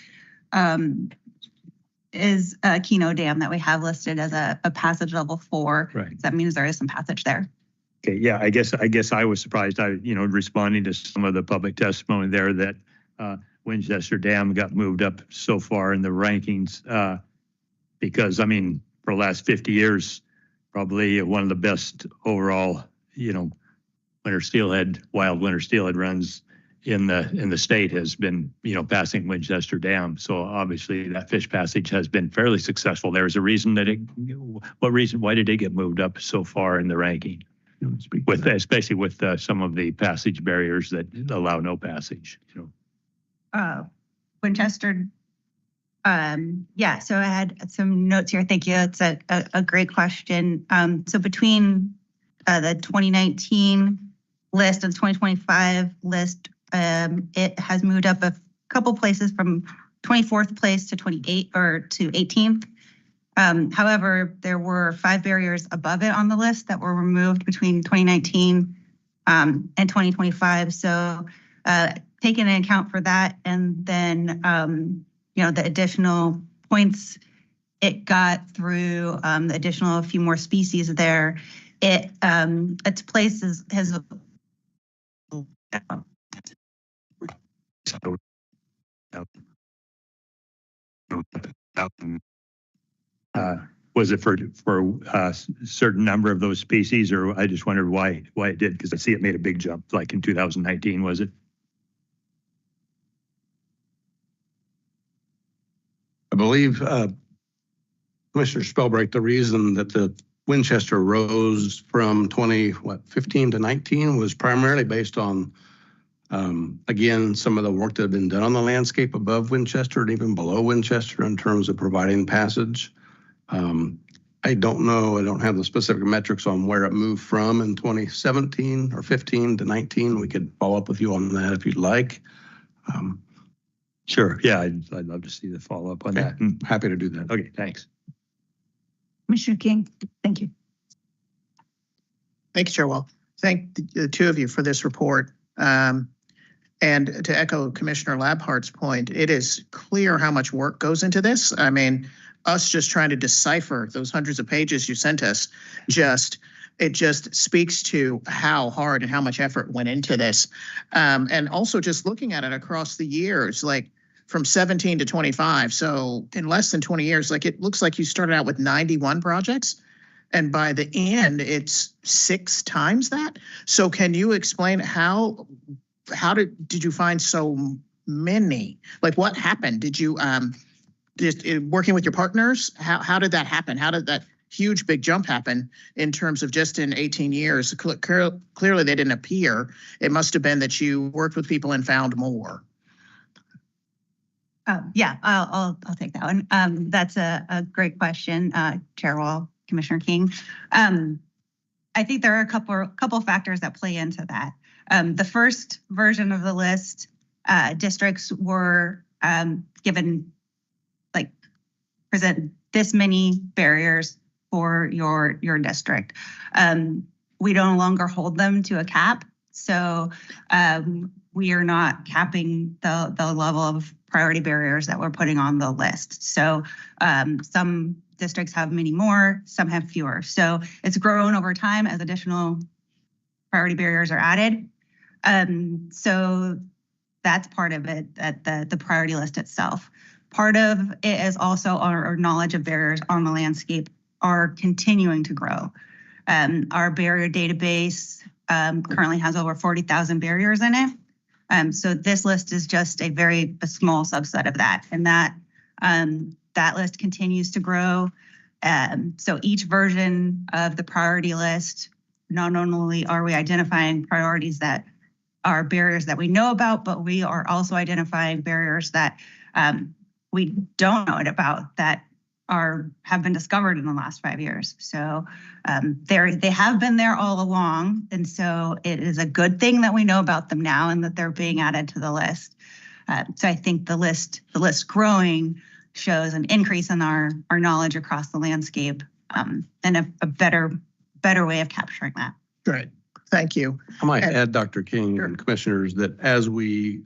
is Keno Dam that we have listed as a passage level 4. Right. So that means there is some passage there. Okay, yeah, I guess I was surprised. Responding to some of the public testimony there that Winchester Dam got moved up so far in the rankings because, I mean, for the last 50 years, probably one of the best overall, winter steelhead, wild winter steelhead runs in the state has been, passing Winchester Dam. So obviously that fish passage has been fairly successful. There's a reason that why did it get moved up so far in the ranking? Especially with some of the passage barriers that allow no passage. Winchester. Yeah, so I had some notes here. Thank you. It's a great question. So between the 2019 list and the 2025 list, it has moved up a couple places from 24th place to 28 or to 18th. However, there were 5 barriers above it on the list that were removed between 2019 and 2025. So taking into account for that, and then the additional points it got through the additional few more species there, its place has was it for a certain number of those species, or I just wondered why it did, because I see it made a big jump like in 2019, was it? I believe Commissioner Spellbrink, the reason that the Winchester rose from 15 to 19 was primarily based on, again, some of the work that had been done on the landscape above Winchester and even below Winchester in terms of providing passage. I don't know, I don't have the specific metrics on where it moved from in 2017 or 15 to 19. We could follow up with you on that if you'd like. Sure, yeah, I'd love to see the follow-up on that. Happy to do that. Okay, thanks. Commissioner King, thank you. Thank you, Chair Wall. Thank the two of you for this report. And to echo Commissioner Labhart's point, it is clear how much work goes into this. I mean, us just trying to decipher those hundreds of pages you sent us, it just speaks to how hard and how much effort went into this. And also just looking at it across the years, like from 17 to 25. So in less than 20 years, like it looks like you started out with 91 projects. And by the end, it's 6 times that. So can you explain how did you find so many? Like what happened? Did you just working with your partners? How did that happen? How did that huge big jump happen in terms of just in 18 years? Clearly they didn't appear. It must have been that you worked with people and found more. Yeah, I'll take that one. That's a great question, Chair Wall, Commissioner King. I think there are a couple factors that play into that. The first version of the list, districts were given, like, present this many barriers for your district. We no longer hold them to a cap, so we are not capping the level of priority barriers that we're putting on the list. So some districts have many more, some have fewer. So it's grown over time as additional priority barriers are added. So that's part of it, at the priority list itself. Part of it is also our knowledge of barriers on the landscape are continuing to grow. Our barrier database currently has over 40,000 barriers in it. So this list is just a small subset of that, and that list continues to grow. So each version of the priority list, not only are we identifying priorities that are barriers that we know about, but we are also identifying barriers that we don't know about that have been discovered in the last 5 years. So they have been there all along. And so it is a good thing that we know about them now and that they're being added to the list. So I think the list growing shows an increase in our knowledge across the landscape and a better way of capturing that. Great. Thank you. I might add, Dr. King and commissioners, that as we,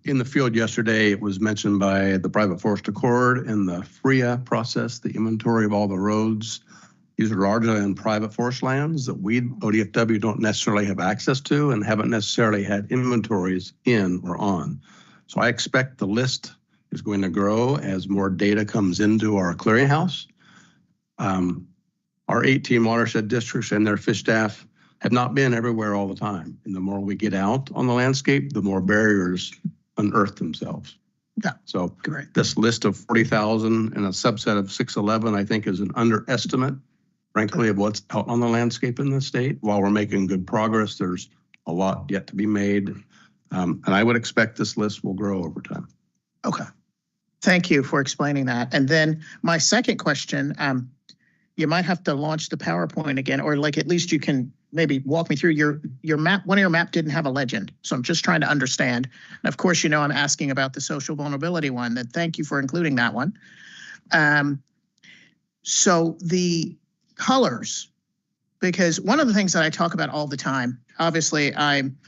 in the field yesterday, it was mentioned by the Private Forest Accord and the FRIA process, the inventory of all the roads. These are largely on private forest lands that we, ODFW, don't necessarily have access to and haven't necessarily had inventories in or on. So I expect the list is going to grow as more data comes into our clearinghouse. Our 18 watershed districts and their fish staff have not been everywhere all the time. And the more we get out on the landscape, the more barriers unearth themselves. Yeah. So great. This list of 40,000 and a subset of 611, I think, is an underestimate, frankly, of what's out on the landscape in the state. While we're making good progress, there's a lot yet to be made. And I would expect this list will grow over time. Okay. Thank you for explaining that. And then my second question, you might have to launch the PowerPoint again, or like at least you can maybe walk me through your map. One of your map didn't have a legend, so I'm just trying to understand. And of course, you know, I'm asking about the social vulnerability one. That thank you for including that one. So the colors, because one of the things that I talk about all the time, obviously I'm,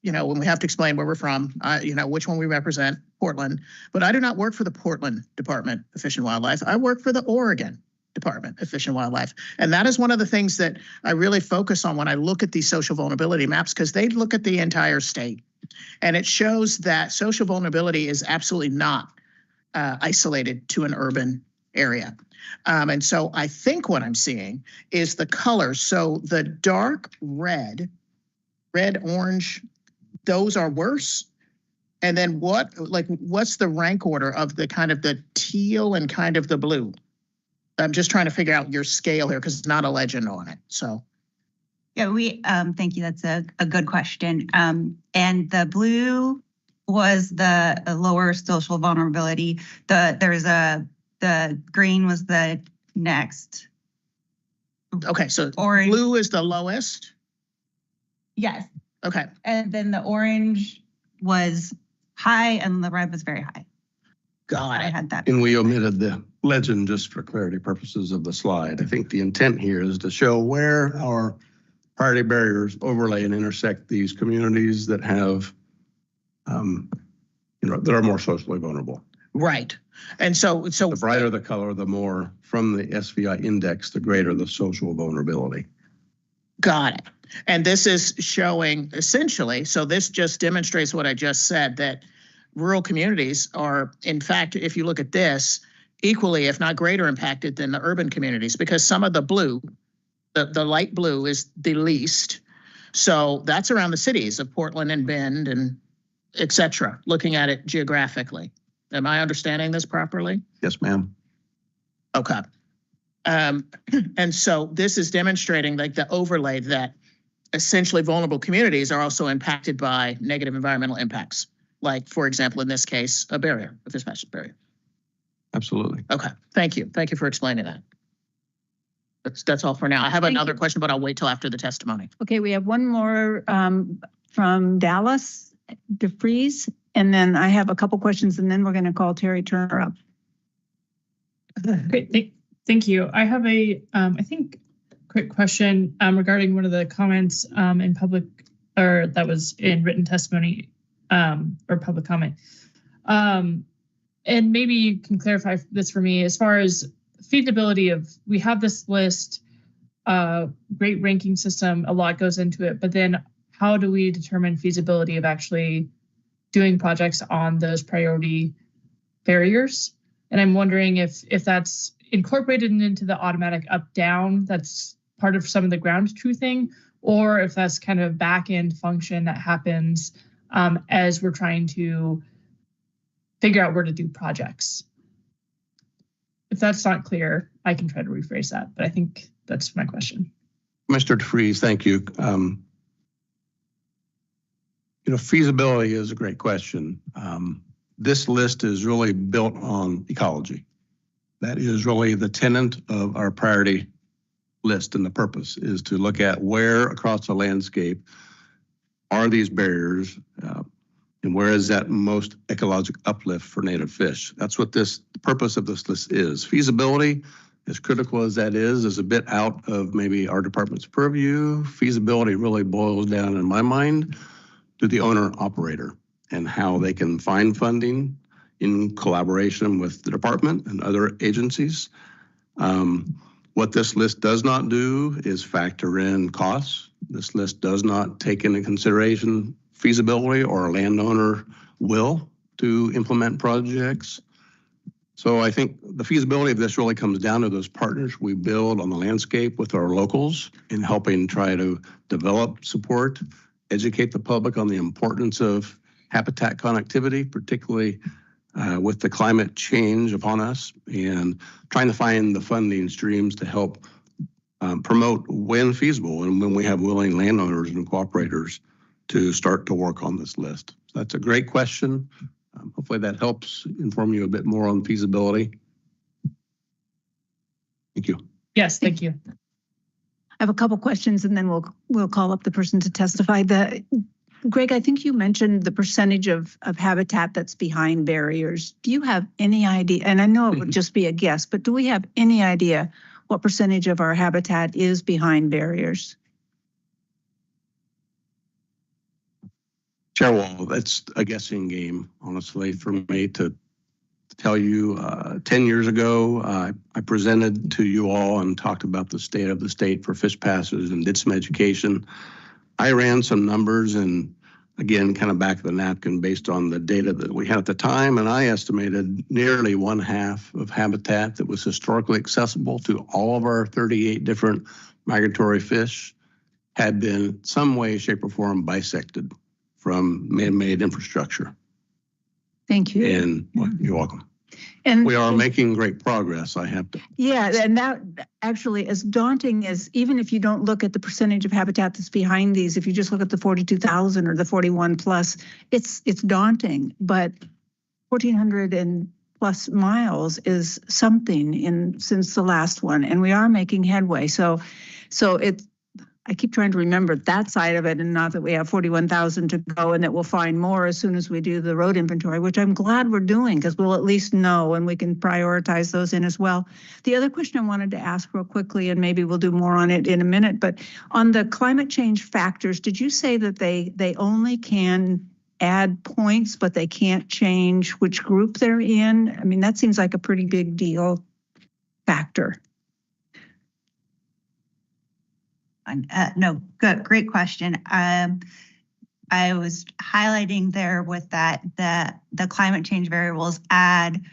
you know, when we have to explain where we're from, you know, which one we represent, Portland, but I do not work for the Portland Department of Fish and Wildlife. I work for the Oregon Department of Fish and Wildlife. And that is one of the things that I really focus on when I look at these social vulnerability maps, because they look at the entire state. And it shows that social vulnerability is absolutely not isolated to an urban area. And so I think what I'm seeing is the colors. So the dark red, orange, those are worse. And then what's the rank order of the kind of the teal and kind of the blue? I'm just trying to figure out your scale here because it's not a legend on it. So. Yeah, thank you. That's a good question. And the blue was the lower social vulnerability. The green was the next. Okay, so orange. Blue is the lowest? Yes. Okay. And then the orange was high and the red was very high. Got it. I had that. And we omitted the legend just for clarity purposes of the slide. I think the intent here is to show where our priority barriers overlay and intersect these communities that have, you know, that are more socially vulnerable. Right. And so the brighter the color, the more from the SVI index, the greater the social vulnerability. Got it. And this is showing essentially, so this just demonstrates what I just said, that rural communities are, in fact, if you look at this, equally, if not greater impacted than the urban communities, because some of the blue, the light blue is the least. So that's around the cities of Portland and Bend and et cetera, looking at it geographically. Am I understanding this properly? Yes, ma'am. Okay. And so this is demonstrating like the overlay that essentially vulnerable communities are also impacted by negative environmental impacts. like, for example, in this case, a barrier, a fish passage barrier. Absolutely. Okay, thank you. Thank you for explaining that. That's all for now. I have another question, but I'll wait till after the testimony. Okay, we have one more from Dallas DeFries, and then I have a couple questions, and then we're going to call Terry Turner up. Great, thank you. I have a, I think, quick question regarding one of the comments in public, or that was in written testimony or public comment. And maybe you can clarify this for me as far as feasibility of, we have this list, great ranking system, a lot goes into it, but then how do we determine feasibility of actually doing projects on those priority barriers? And I'm wondering if that's incorporated into the automatic up-down, that's part of some of the ground truthing, or if that's kind of back-end function that happens as we're trying to figure out where to do projects. If that's not clear, I can try to rephrase that, but I think that's my question. Mr. DeFries, thank you. Feasibility is a great question. This list is really built on ecology. That is really the tenet of our priority list, and the purpose is to look at where across the landscape are these barriers and where is that most ecologic uplift for native fish. That's what the purpose of this list is. Feasibility, as critical as that is a bit out of maybe our department's purview. Feasibility really boils down, in my mind, to the owner operator and how they can find funding in collaboration with the department and other agencies. What this list does not do is factor in costs. This list does not take into consideration feasibility or a landowner will to implement projects. So I think the feasibility of this really comes down to those partners we build on the landscape with our locals in helping try to develop support, educate the public on the importance of habitat connectivity, particularly with the climate change upon us, and trying to find the funding streams to help promote when feasible and when we have willing landowners and cooperators to start to work on this list. So that's a great question. Hopefully that helps inform you a bit more on feasibility. Thank you. Yes, thank you. I have a couple questions, and then we'll call up the person to testify. Greg, I think you mentioned the percentage of habitat that's behind barriers. Do you have any idea? And I know it would just be a guess, but do we have any idea what percentage of our habitat is behind barriers? Chairwall, that's a guessing game, honestly, for me to tell you. 10 years ago, I presented to you all and talked about the state of the state for fish passes and did some education. I ran some numbers and, again, kind of back of the napkin based on the data that we had at the time, and I estimated nearly 1/2 of habitat that was historically accessible to all of our 38 different migratory fish had been some way, shape, or form bisected from man-made infrastructure. Thank you. And well, you're welcome. And we are making great progress, I have to. Yeah, and that actually, as daunting as, even if you don't look at the percentage of habitat that's behind these, if you just look at the 42,000 or the 41 plus, it's daunting. But 1,400 and plus miles is something since the last one, and we are making headway. So I keep trying to remember that side of it, and not that we have 41,000 to go and that we'll find more as soon as we do the road inventory, which I'm glad we're doing because we'll at least know and we can prioritize those in as well. The other question I wanted to ask real quickly, and maybe we'll do more on it in a minute, but on the climate change factors, did you say that they only can add points, but they can't change which group they're in? I mean, that seems like a pretty big deal factor. No, good, great question. I was highlighting there with that the climate change variables add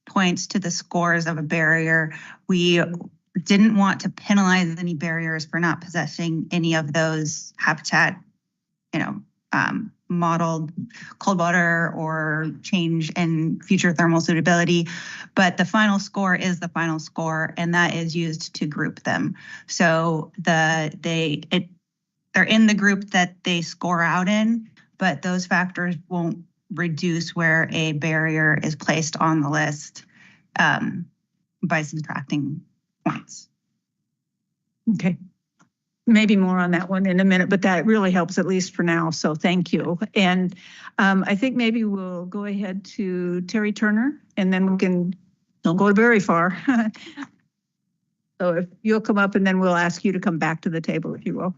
points to the scores of a barrier. We didn't want to penalize any barriers for not possessing any of those habitat, modeled cold water or change in future thermal suitability, but the final score is the final score, and that is used to group them. So they're in the group that they score out in, but those factors won't reduce where a barrier is placed on the list by subtracting points. Okay. Maybe more on that one in a minute, but that really helps at least for now. So thank you. And I think maybe we'll go ahead to Terry Turner, and then we can, don't go very far. So if you'll come up, and then we'll ask you to come back to the table, if you will.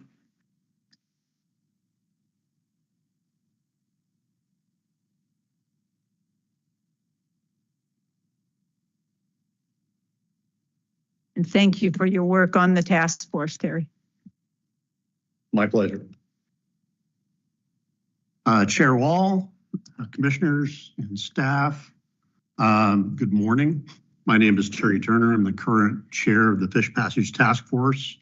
And thank you for your work on the task force, Terry. My pleasure. Chair Wall, commissioners and staff, good morning. My name is Terry Turner. I'm the current chair of the Fish Passage Task Force.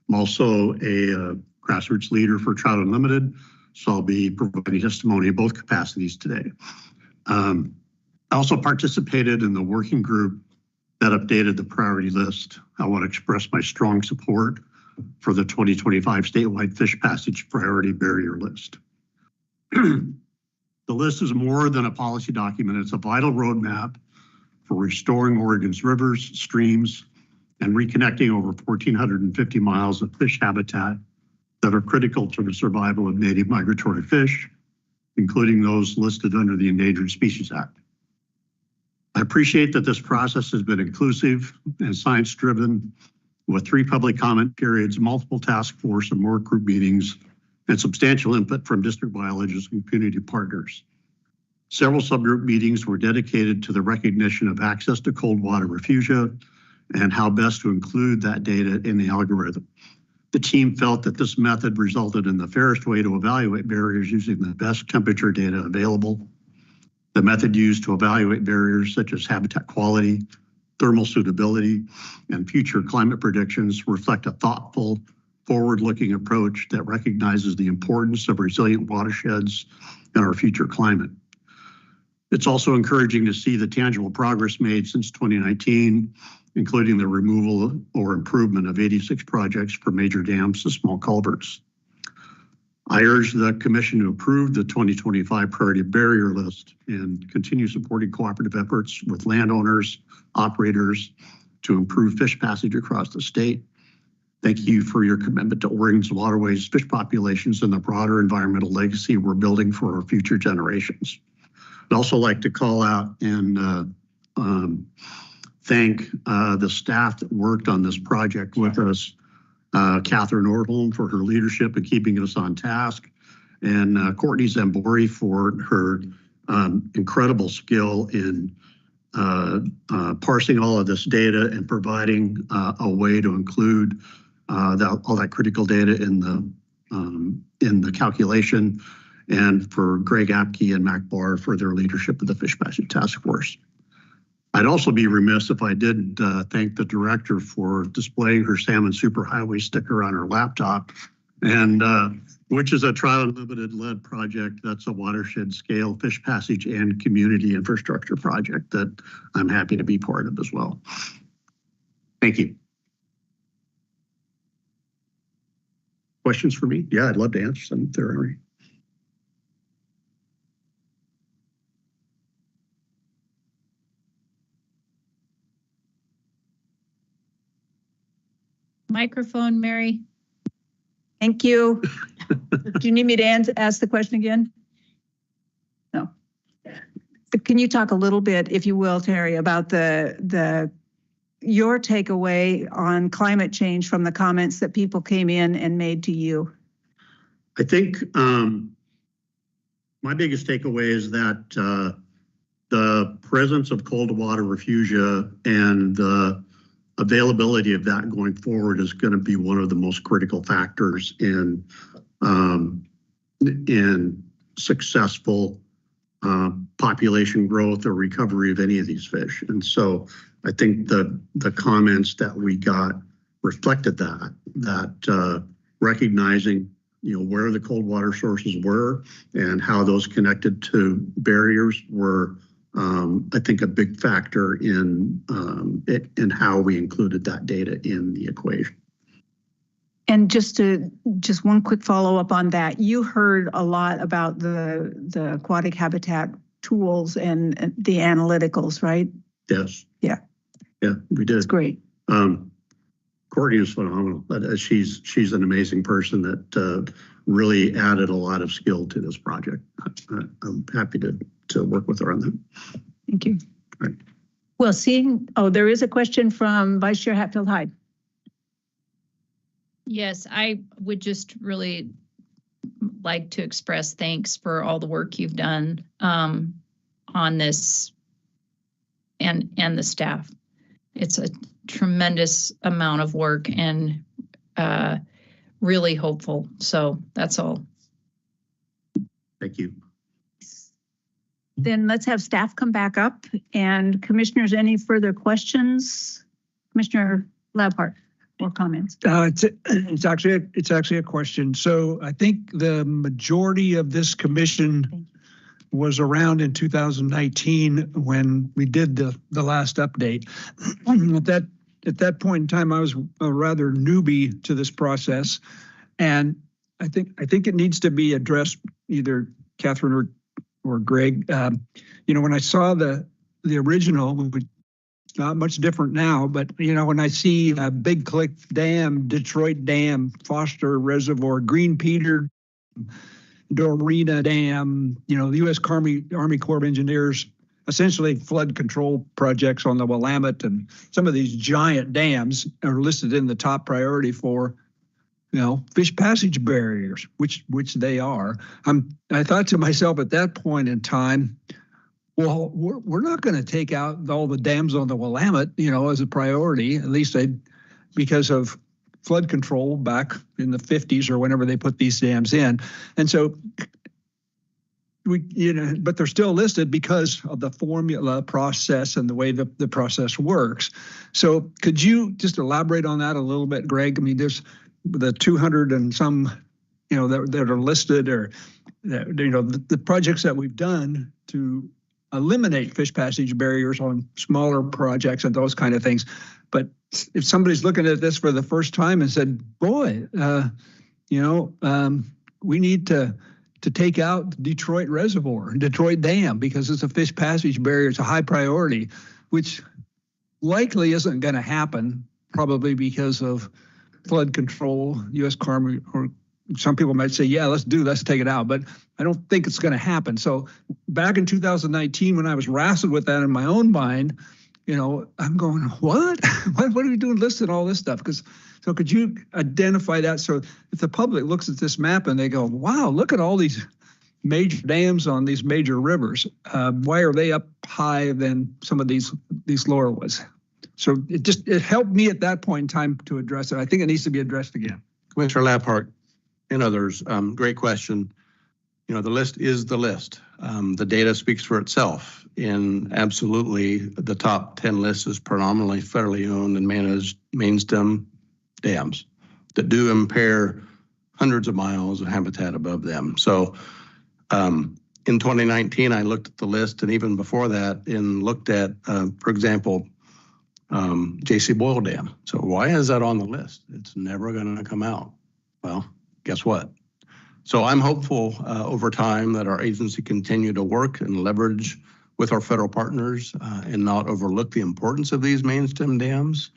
I'm also a grassroots leader for Trout Unlimited, so I'll be providing testimony in both capacities today. I also participated in the working group that updated the priority list. I want to express my strong support for the 2025 statewide fish passage priority barrier list. The list is more than a policy document. It's a vital roadmap for restoring Oregon's rivers, streams, and reconnecting over 1,450 miles of fish habitat that are critical to the survival of native migratory fish, including those listed under the Endangered Species Act. I appreciate that this process has been inclusive and science-driven, with 3 public comment periods, multiple task force and work group meetings, and substantial input from district biologists and community partners. Several subgroup meetings were dedicated to the recognition of access to cold water refugia and how best to include that data in the algorithm. The team felt that this method resulted in the fairest way to evaluate barriers using the best temperature data available. The method used to evaluate barriers such as habitat quality, thermal suitability, and future climate predictions reflect a thoughtful, forward-looking approach that recognizes the importance of resilient watersheds in our future climate. It's also encouraging to see the tangible progress made since 2019, including the removal or improvement of 86 projects for major dams to small culverts. I urge the Commission to approve the 2025 priority barrier list and continue supporting cooperative efforts with landowners, operators to improve fish passage across the state. Thank you for your commitment to Oregon's waterways, fish populations, and the broader environmental legacy we're building for our future generations. I'd also like to call out and thank the staff that worked on this project with us. Catherine Nordholm for her leadership and keeping us on task, and Courtney Zambori for her incredible skill in parsing all of this data and providing a way to include all that critical data in the calculation, and for Greg Apke and Mac Barr for their leadership of the Fish Passage Task Force. I'd also be remiss if I didn't thank the director for displaying her Salmon Superhighway sticker on her laptop, and which is a Trout Unlimited led project. That's a watershed scale fish passage and community infrastructure project that I'm happy to be part of as well. Thank you. Questions for me? Yeah, I'd love to answer some if there are any. Microphone, Mary. Thank you. Do you need me to ask the question again? No. Can you talk a little bit, if you will, Terry, about your takeaway on climate change from the comments that people came in and made to you? I think my biggest takeaway is that the presence of cold water refugia and the availability of that going forward is going to be one of the most critical factors in successful population growth or recovery of any of these fish. And so I think the comments that we got reflected that recognizing where the cold water sources were and how those connected to barriers were I think a big factor in how we included that data in the equation. And just one quick follow up on that. You heard a lot about the aquatic habitat tools and the analyticals, right? Yes. Yeah. Yeah, we did. It's great. Courtney is phenomenal. She's an amazing person that really added a lot of skill to this project. I'm happy to work with her on that. Thank you. Right. Well, there is a question from Vice Chair Hatfield-Hyde. Yes, I would just really like to express thanks for all the work you've done on this and the staff. It's a tremendous amount of work and really hopeful. So that's all. Thank you. Then let's have staff come back up. And commissioners, any further questions? Commissioner Labhart, or comments? It's actually a question. So I think the majority of this commission was around in 2019 when we did the last update. At that point in time, I was a rather newbie to this process, and I think it needs to be addressed, either Catherine or Greg. When I saw the original, it's not much different now, but when I see Big Click Dam, Detroit Dam, Foster Reservoir, Green Peter, Dorina Dam, the U.S. Army Corps of Engineers, essentially flood control projects on the Willamette, and some of these giant dams are listed in the top priority for, fish passage barriers, which they are. I thought to myself at that point in time, well, we're not going to take out all the dams on the Willamette, as a priority, at least because of flood control back in the 50s or whenever they put these dams in. And so but they're still listed because of the formula process and the way the process works. So could you just elaborate on that a little bit, Greg? I mean, there's the 200 and some, that are listed, or, the projects that we've done to eliminate fish passage barriers on smaller projects and those kind of things. But if somebody's looking at this for the first time and said, boy, we need to take out Detroit Reservoir, Detroit Dam, because it's a fish passage barrier, it's a high priority, which likely isn't going to happen, probably because of flood control, U.S. Army, or some people might say, yeah, let's take it out, but I don't think it's going to happen. So back in 2019, when I was wrestling with that in my own mind, I'm going, what? What are we doing listing all this stuff? So could you identify that? So if the public looks at this map and they go, wow, look at all these major dams on these major rivers. Why are they up high than some of these lower ones? So it helped me at that point in time to address it. I think it needs to be addressed again. Commissioner Labhart and others, great question. The list is the list. The data speaks for itself. And absolutely, the top 10 list is predominantly federally owned and managed mainstem dams that do impair hundreds of miles of habitat above them. So in 2019, I looked at the list, and even before that, and looked at, for example, J.C. Boyle Dam. So why is that on the list? It's never going to come out. Well, guess what? So I'm hopeful over time that our agency continue to work and leverage with our federal partners and not overlook the importance of these mainstem dams.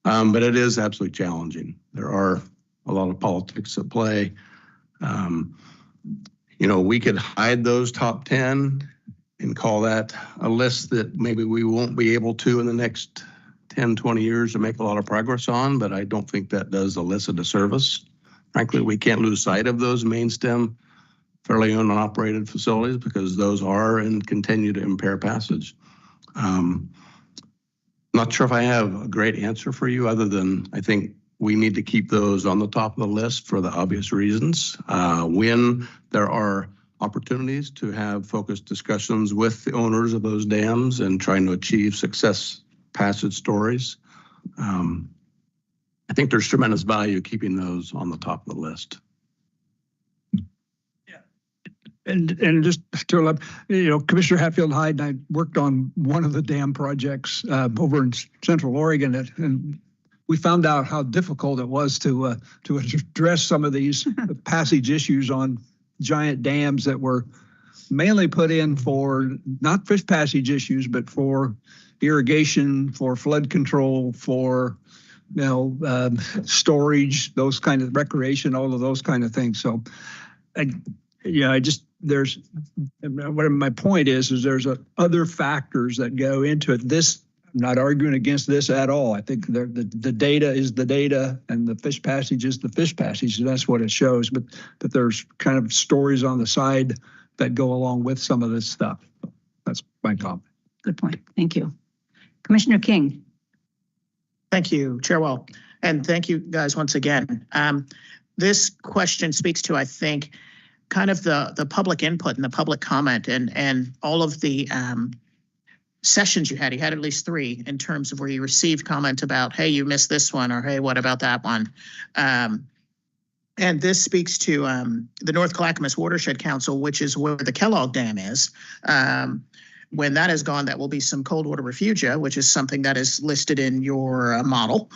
But it is absolutely challenging. There are a lot of politics at play. We could hide those top 10 and call that a list that maybe we won't be able to in the next 10, 20 years to make a lot of progress on, but I don't think that does the list a disservice. Frankly, we can't lose sight of those mainstem fairly owned and operated facilities because those are and continue to impair passage. Not sure if I have a great answer for you other than I think we need to keep those on the top of the list for the obvious reasons. When there are opportunities to have focused discussions with the owners of those dams and trying to achieve success passage stories, I think there's tremendous value keeping those on the top of the list. And just to, Commissioner Hatfield-Hyde and I worked on one of the dam projects over in Central Oregon, and we found out how difficult it was to address some of these passage issues on giant dams that were mainly put in for not fish passage issues, but for irrigation, for flood control, for storage, those kind of recreation, all of those kind of things. So, what my point is there's other factors that go into it. I'm not arguing against this at all. I think the data is the data and the fish passage is the fish passage. And that's what it shows. But there's kind of stories on the side that go along with some of this stuff. That's my comment. Good point. Thank you. Commissioner King. Thank you, Chair Wall. And thank you guys once again. This question speaks to, I think, kind of the public input and the public comment and all of the sessions you had. You had at least 3 in terms of where you received comment about, hey, you missed this one, or hey, what about that one? And this speaks to the North Clackamas Watershed Council, which is where the Kellogg Dam is. When that is gone, that will be some cold water refugia, which is something that is listed in your model.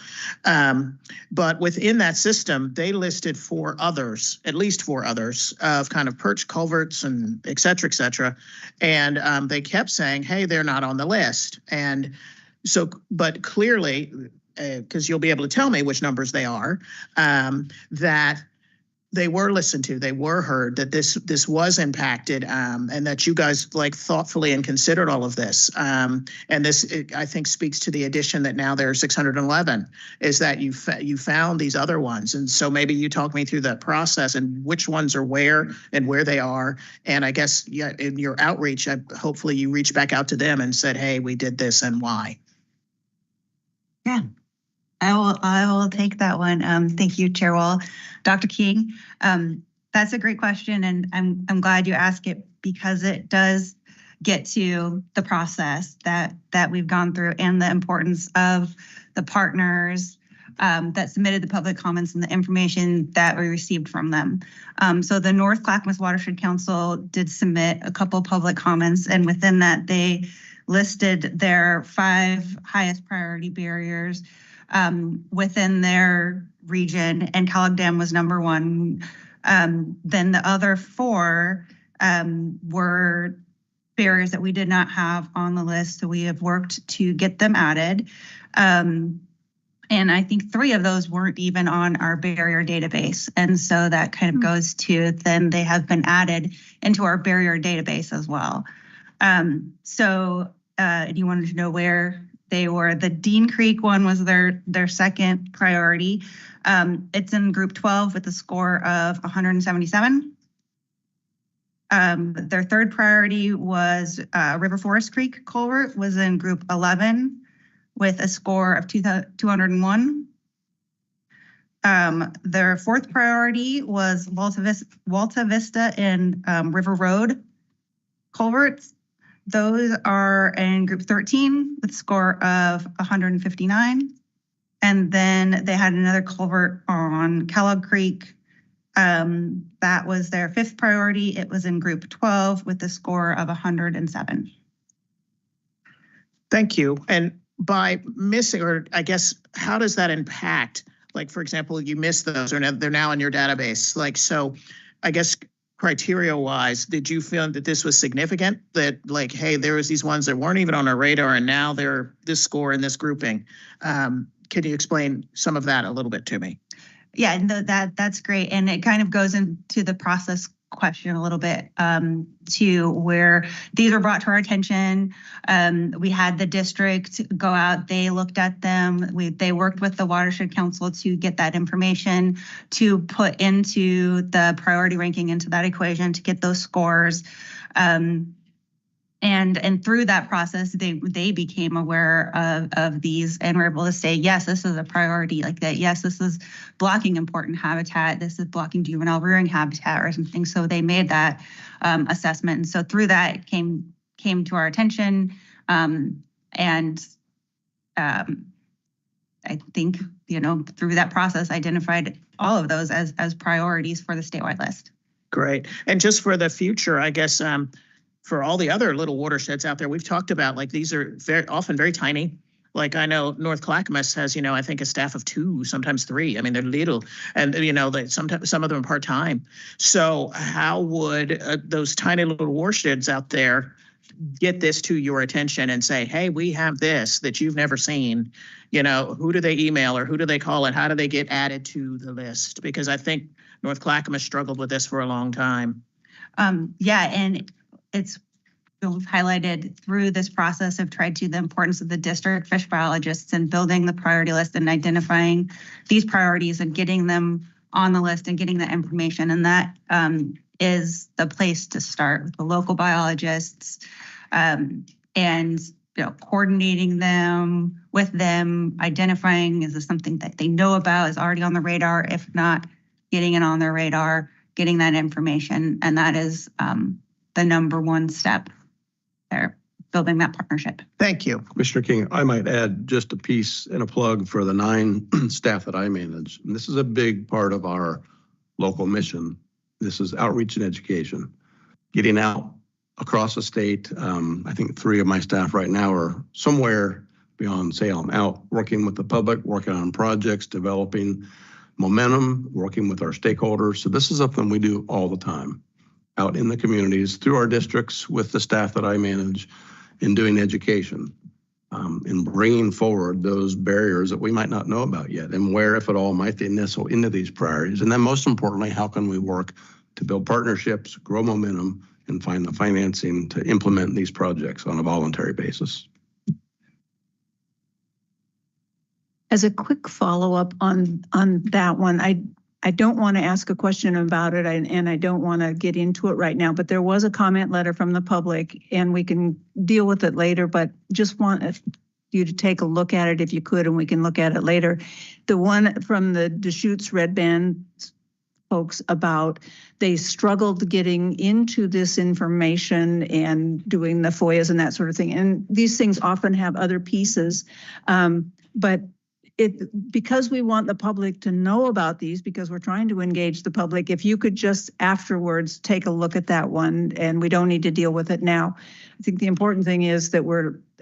But within that system, they listed 4 others, at least 4 others of kind of perch culverts and et cetera, and they kept saying, hey, they're not on the list. And so, but clearly, because you'll be able to tell me which numbers they are, that they were listened to, they were heard, that this was impacted, and that you guys thoughtfully and considered all of this. And this, I think, speaks to the addition that now there are 611, is that you found these other ones. And so maybe you talk me through that process and which ones are where and where they are. And I guess in your outreach, hopefully you reached back out to them and said, hey, we did this and why. Yeah. I will take that one. Thank you, Chair Wall. Dr. King, that's a great question, and I'm glad you asked it because it does get to the process that we've gone through and the importance of the partners that submitted the public comments and the information that we received from them. So the North Clackamas Watershed Council did submit a couple of public comments, and within that they listed their 5 highest priority barriers within their region, and Kellogg Dam was number 1. Then the other 4 were barriers that we did not have on the list, so we have worked to get them added. And I think 3 of those weren't even on our barrier database, and so that kind of goes to then they have been added into our barrier database as well. So you wanted to know where they were. The Dean Creek one was their second priority. It's in group 12 with a score of 177. Their third priority was River Forest Creek culvert was in group 11 with a score of 201. Their fourth priority was Walta Vista and River Road culverts. Those are in group 13 with a score of 159. And then they had another culvert on Kellogg Creek. That was their fifth priority. It was in group 12 with a score of 107. Thank you. And by missing, or I guess, how does that impact? Like, for example, you missed those, or they're now in your database. Like, so I guess criteria wise, did you feel that this was significant? That like, hey, there was these ones that weren't even on our radar and now they're this score in this grouping. Can you explain some of that a little bit to me? Yeah, no, that's great. And it kind of goes into the process question a little bit to where these were brought to our attention. We had the district go out, they looked at them. They worked with the Watershed Council to get that information to put into the priority ranking into that equation to get those scores. And through that process, they became aware of these and were able to say, yes, this is a priority like that. Yes, this is blocking important habitat. This is blocking juvenile rearing habitat or something. So they made that assessment. And so through that, it came to our attention. I think, through that process, identified all of those as priorities for the statewide list. Great. And just for the future, I guess, for all the other little watersheds out there, we've talked about, like, these are often very tiny. Like I know North Clackamas has, I think a staff of 2, sometimes 3. I mean, they're little, and sometimes some of them are part-time. So how would those tiny little warsheds out there get this to your attention and say, hey, we have this that you've never seen? Who do they email or who do they call and how do they get added to the list? Because I think North Clackamas struggled with this for a long time. Yeah, and it's we've highlighted through this process have tried to the importance of the district fish biologists and building the priority list and identifying these priorities and getting them on the list and getting the information. And that is the place to start with the local biologists and coordinating them with them, identifying is this something that they know about, is already on the radar, if not getting it on their radar, getting that information. And that is the number one step there, building that partnership. Thank you. Commissioner King, I might add just a piece and a plug for the 9 staff that I manage. And this is a big part of our local mission. This is outreach and education, getting out across the state. I think 3 of my staff right now are somewhere beyond Salem, out working with the public, working on projects, developing momentum, working with our stakeholders. So this is something we do all the time out in the communities through our districts with the staff that I manage in doing education, in bringing forward those barriers that we might not know about yet and where, if at all, might they nestle into these priorities. And then most importantly, how can we work to build partnerships, grow momentum, and find the financing to implement these projects on a voluntary basis. As a quick follow-up on that one, I don't want to ask a question about it and I don't want to get into it right now, but there was a comment letter from the public and we can deal with it later, but just want you to take a look at it if you could, and we can look at it later. The one from the Deschutes Red Band folks about they struggled getting into this information and doing the FOIAs and that sort of thing. And these things often have other pieces, but because we want the public to know about these, because we're trying to engage the public, if you could just afterwards take a look at that one, and we don't need to deal with it now. I think the important thing is that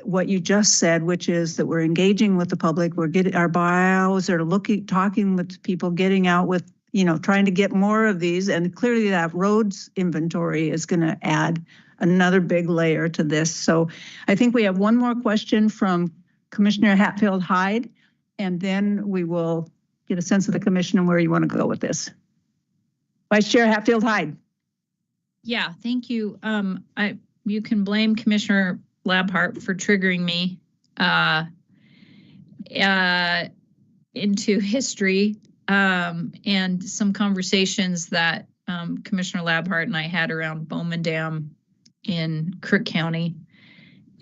what you just said, which is that we're engaging with the public, we're getting our bios are talking with people, getting out with, trying to get more of these. And clearly that roads inventory is going to add another big layer to this. So I think we have one more question from Commissioner Hatfield-Hyde. And then we will get a sense of the commission and where you want to go with this. Vice Chair Hatfield-Hyde. Yeah, thank you. You can blame Commissioner Labhart for triggering me into history and some conversations that Commissioner Labhart and I had around Bowman Dam in Crook County.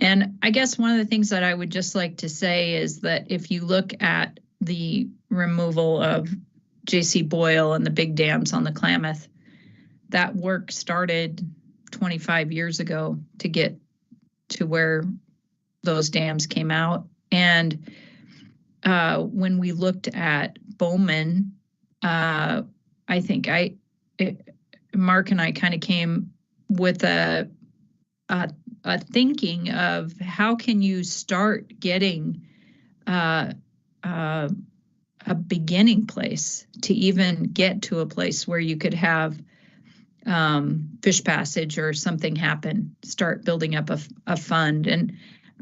And I guess one of the things that I would just like to say is that if you look at the removal of J.C. Boyle and the big dams on the Klamath, that work started 25 years ago to get to where those dams came out. And when we looked at Bowman, I think Mark and I kind of came with a thinking of how can you start getting a beginning place to even get to a place where you could have fish passage or something happen, start building up a fund. And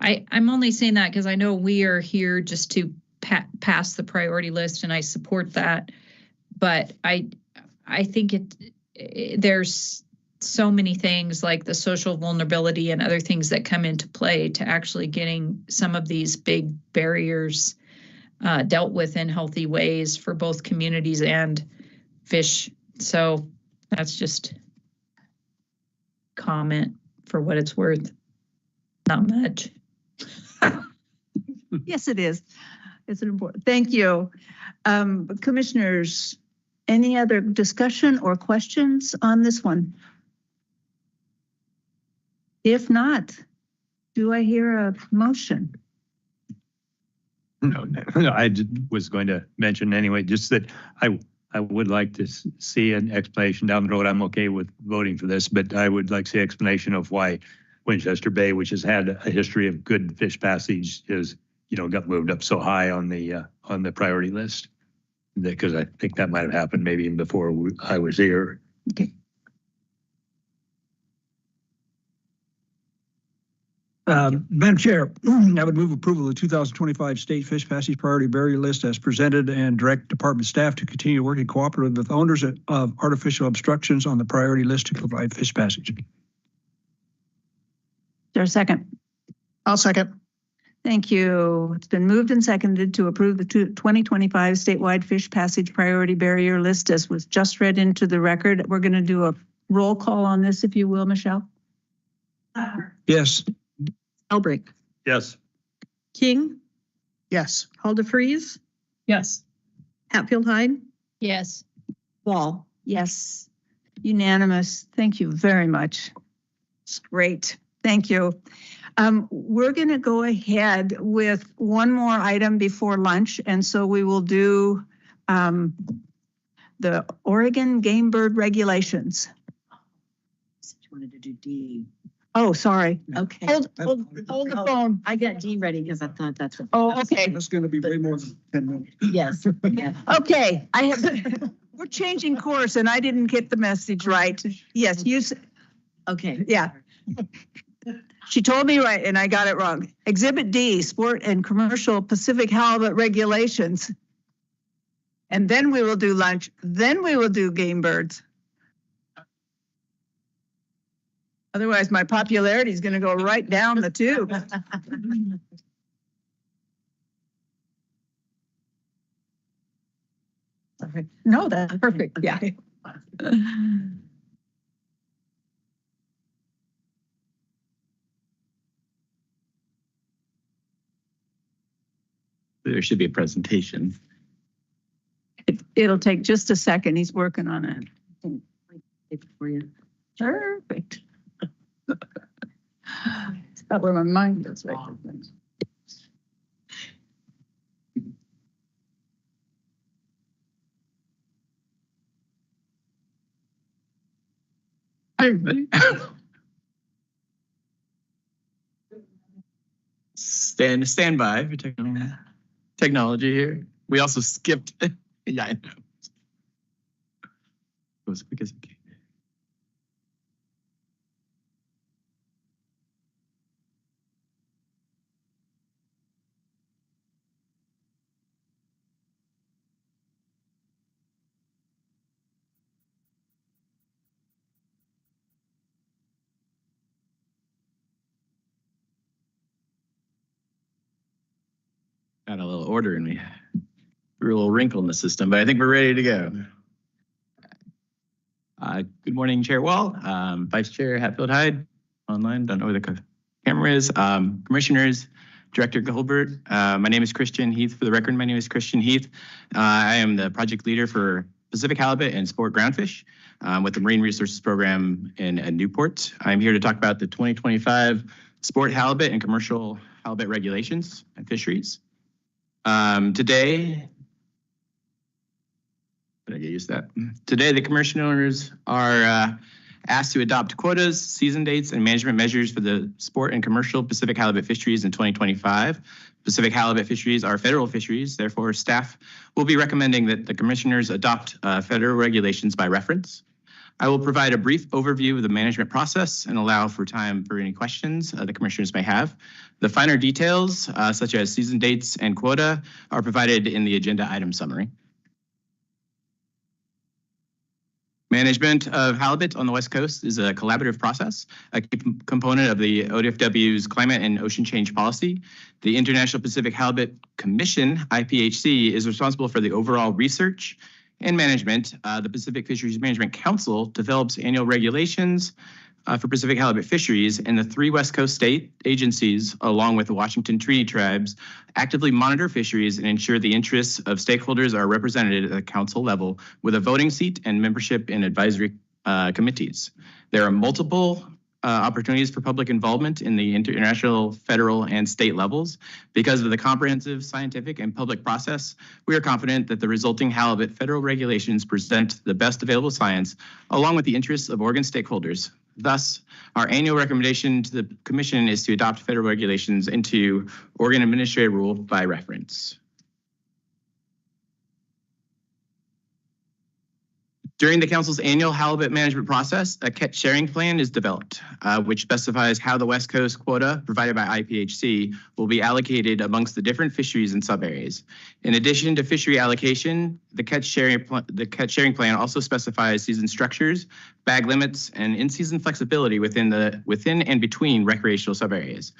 I'm only saying that because I know we are here just to pass the priority list, and I support that. But I think there's so many things like the social vulnerability and other things that come into play to actually getting some of these big barriers dealt with in healthy ways for both communities and fish. So that's just comment for what it's worth. Not much. Yes, it is. It's an important. Thank you. Commissioners, any other discussion or questions on this one? If not, do I hear a motion? No, I was going to mention anyway, just that I would like to see an explanation down the road. I'm okay with voting for this, but I would like to see an explanation of why Winchester Bay, which has had a history of good fish passage, is got moved up so high on the priority list. Because I think that might have happened maybe even before I was here. Okay. Madam Chair, I would move approval of the 2025 State Fish Passage Priority Barrier List as presented and direct department staff to continue working cooperatively with owners of artificial obstructions on the priority list to provide fish passage. There's a second. I'll second. Thank you. It's been moved and seconded to approve the 2025 statewide fish passage priority barrier list as was just read into the record. We're going to do a roll call on this, if you will, Michelle. Yes. Elbrick. Yes. King. Yes. Haldefreeze. Yes. Hatfield Hyde. Yes. Wall. Yes. Unanimous. Thank you very much. It's great. Thank you. We're going to go ahead with one more item before lunch, and so we will do the Oregon game bird regulations. You wanted to do D. Oh, sorry. Okay. Hold the phone. I got D ready because I thought that's what. Oh, okay. That's going to be way more than 10 minutes. Yes. Yeah. Okay. We're changing course, and I didn't get the message right. Yes, you. Okay. Yeah. She told me right, and I got it wrong. Exhibit D, sport and commercial Pacific halibut regulations. And then we will do lunch. Then we will do game birds. Otherwise, my popularity is going to go right down the tube. No, that's perfect. Yeah. There should be a presentation. It'll take just a second. He's working on it. For you. Perfect. It's about where my mind goes right now. Hi, everybody. Stand by for technology here. We also skipped. Yeah, I know. Go as quick as it can. Got a little order in me. Threw a little wrinkle in the system, but I think we're ready to go. Good morning, Chair Wall, Vice Chair Hatfield Hyde, online, don't know where the camera is, Commissioners, Director Colbert. My name is Christian Heath. For the record, my name is Christian Heath. I am the project leader for Pacific Halibut and Sport Groundfish with the Marine Resources Program in Newport. I'm here to talk about the 2025 Sport Halibut and Commercial Halibut Regulations and Fisheries. Today, did I get used to that? Today, the commissioners are asked to adopt quotas, season dates, and management measures for the sport and commercial Pacific halibut fisheries in 2025. Pacific halibut fisheries are federal fisheries. Therefore, staff will be recommending that the commissioners adopt federal regulations by reference. I will provide a brief overview of the management process and allow for time for any questions the commissioners may have. The finer details, such as season dates and quota, are provided in the agenda item summary. Management of halibut on the West Coast is a collaborative process, a key component of the ODFW's climate and ocean change policy. The International Pacific Halibut Commission, IPHC, is responsible for the overall research and management. The Pacific Fisheries Management Council develops annual regulations for Pacific halibut fisheries, and the 3 West Coast state agencies, along with the Washington Treaty Tribes, actively monitor fisheries and ensure the interests of stakeholders are represented at the council level with a voting seat and membership in advisory committees. There are multiple opportunities for public involvement in the international, federal, and state levels. Because of the comprehensive scientific and public process, we are confident that the resulting halibut federal regulations present the best available science, along with the interests of Oregon stakeholders. Thus, our annual recommendation to the Commission is to adopt federal regulations into Oregon Administrative Rule by reference. During the Council's annual halibut management process, a catch sharing plan is developed, which specifies how the West Coast quota provided by IPHC will be allocated amongst the different fisheries and subareas. In addition to fishery allocation, the catch sharing plan also specifies season structures, bag limits, and in-season flexibility within and between recreational subareas.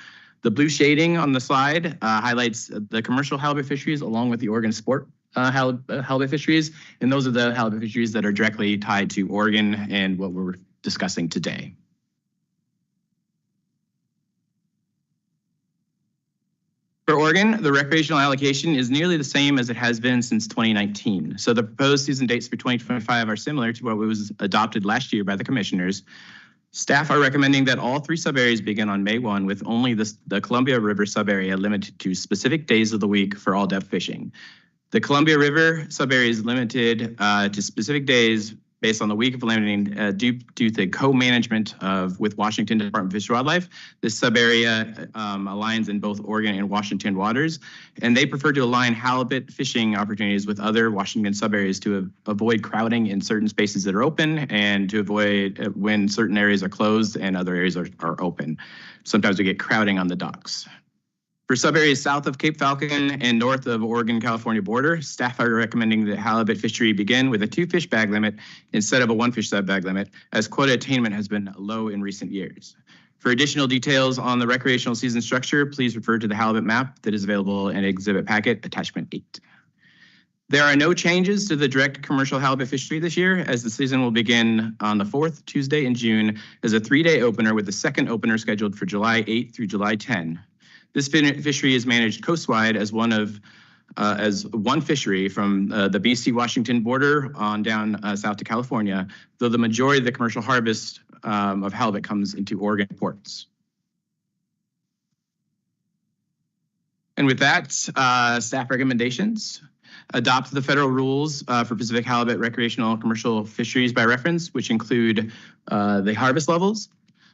The blue shading on the slide highlights the commercial halibut fisheries along with the Oregon sport halibut fisheries, and those are the halibut fisheries that are directly tied to Oregon and what we're discussing today. For Oregon, the recreational allocation is nearly the same as it has been since 2019. So the proposed season dates for 2025 are similar to what was adopted last year by the commissioners. Staff are recommending that all 3 subareas begin on May 1 with only the Columbia River subarea limited to specific days of the week for all depth fishing. The Columbia River subarea is limited to specific days based on the week of landing due to the co-management with Washington Department of Fish and Wildlife. This subarea aligns in both Oregon and Washington waters, and they prefer to align halibut fishing opportunities with other Washington subareas to avoid crowding in certain spaces that are open and to avoid when certain areas are closed and other areas are open. Sometimes we get crowding on the docks. For subareas south of Cape Falcon and north of Oregon-California border, staff are recommending that halibut fishery begin with a 2-fish bag limit instead of a 1-fish sub-bag limit, as quota attainment has been low in recent years. For additional details on the recreational season structure, please refer to the halibut map that is available in Exhibit Packet Attachment 8. There are no changes to the direct commercial halibut fishery this year, as the season will begin on the 4th Tuesday in June as a 3-day opener with the second opener scheduled for July 8 through July 10. This fishery is managed coastwide as one fishery from the BC-Washington border on down south to California, though the majority of the commercial harvest of halibut comes into Oregon ports. And with that, staff recommendations. Adopt the federal rules for Pacific halibut recreational commercial fisheries by reference, which include the harvest levels,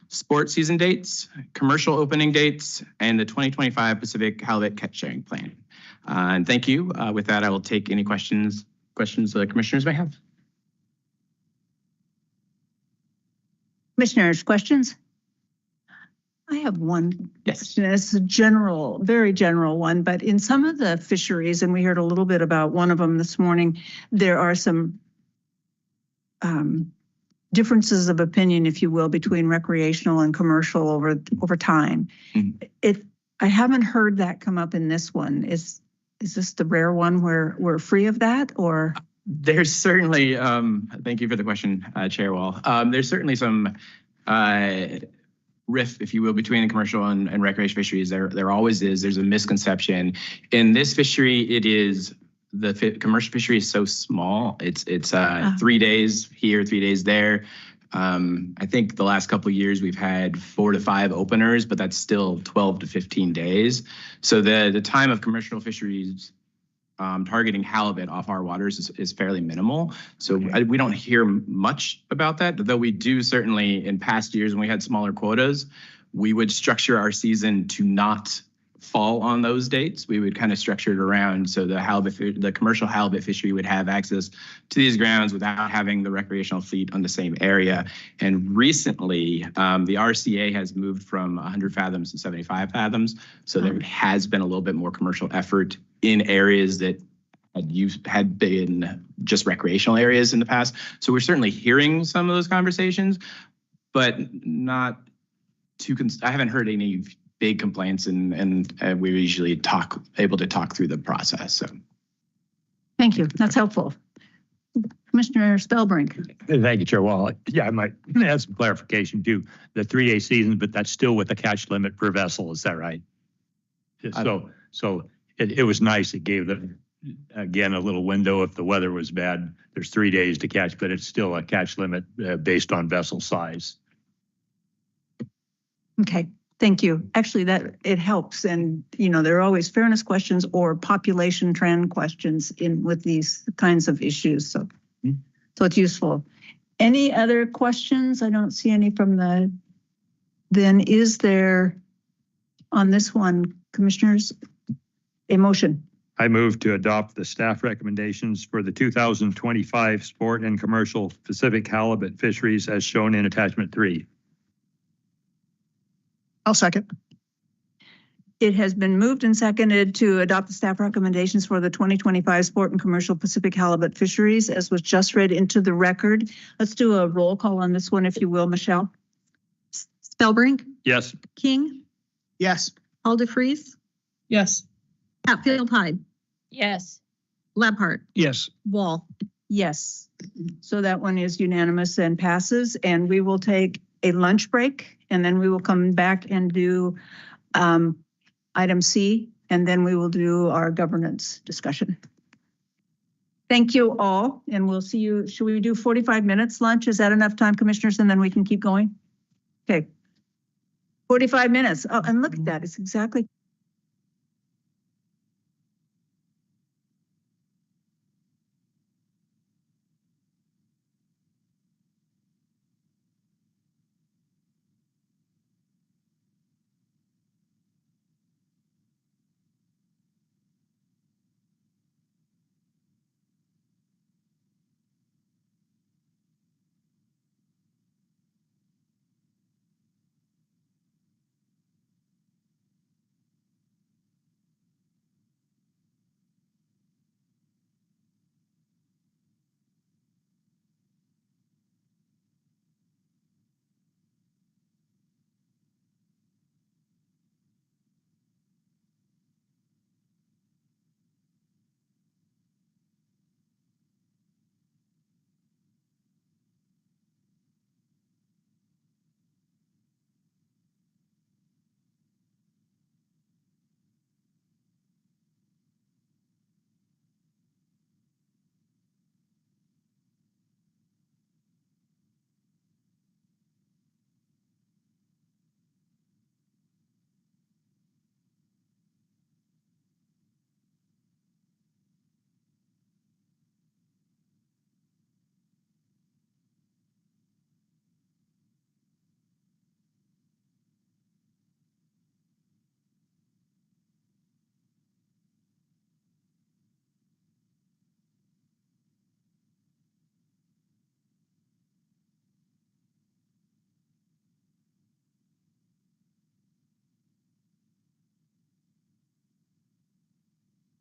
sport season dates, commercial opening dates, and the 2025 Pacific Halibut Catch Sharing Plan. And thank you. With that, I will take any questions the commissioners may have. Commissioners, questions? I have one question. It's a general, very general one, but in some of the fisheries, and we heard a little bit about one of them this morning, there are some differences of opinion, if you will, between recreational and commercial over time. Mm-hmm. I haven't heard that come up in this one. Is this the rare one where we're free of that, or? There's certainly, thank you for the question, Chair Wall. There's certainly some rift, if you will, between the commercial and recreation fisheries. There always is. There's a misconception. In this fishery, it is the commercial fishery is so small. It's 3 days here, 3 days there. I think the last couple of years we've had 4 to 5 openers, but that's still 12 to 15 days. So the time of commercial fisheries targeting halibut off our waters is fairly minimal. So we don't hear much about that, though we do certainly in past years when we had smaller quotas, we would structure our season to not fall on those dates. We would kind of structure it around so the commercial halibut fishery would have access to these grounds without having the recreational fleet on the same area. And recently, the RCA has moved from 100 fathoms to 75 fathoms. So there has been a little bit more commercial effort in areas that had been just recreational areas in the past. So we're certainly hearing some of those conversations, but not too. I haven't heard any big complaints, and we're usually able to talk through the process. So, thank you. That's helpful. Commissioner Spellbrink. Thank you, Chair Wall. Yeah, I might add some clarification too. The 3-day season, but that's still with the catch limit per vessel. Is that right? So it was nice. It gave them again a little window if the weather was bad. There's 3 days to catch, but it's still a catch limit based on vessel size. Okay. Thank you. Actually, that it helps. And, there are always fairness questions or population trend questions with these kinds of issues. So it's useful. Any other questions? I don't see any from the, then is there on this one, commissioners, a motion? I move to adopt the staff recommendations for the 2025 sport and commercial Pacific halibut fisheries as shown in attachment 3. I'll second. It has been moved and seconded to adopt the staff recommendations for the 2025 sport and commercial Pacific halibut fisheries as was just read into the record. Let's do a roll call on this one, if you will, Michelle. Spellbrink, Yes. King, Yes. Aldefreeze, Yes. Hatfield Hyde, Yes. Labhart, Yes. Wall. Yes. So that one is unanimous and passes, and we will take a lunch break and then we will come back and do item C, and then we will do our governance discussion. Thank you all, and we'll see you. Should we do 45 minutes lunch? Is that enough time, commissioners? And then we can keep going? Okay. 45 minutes. Oh, and look at that. It's exactly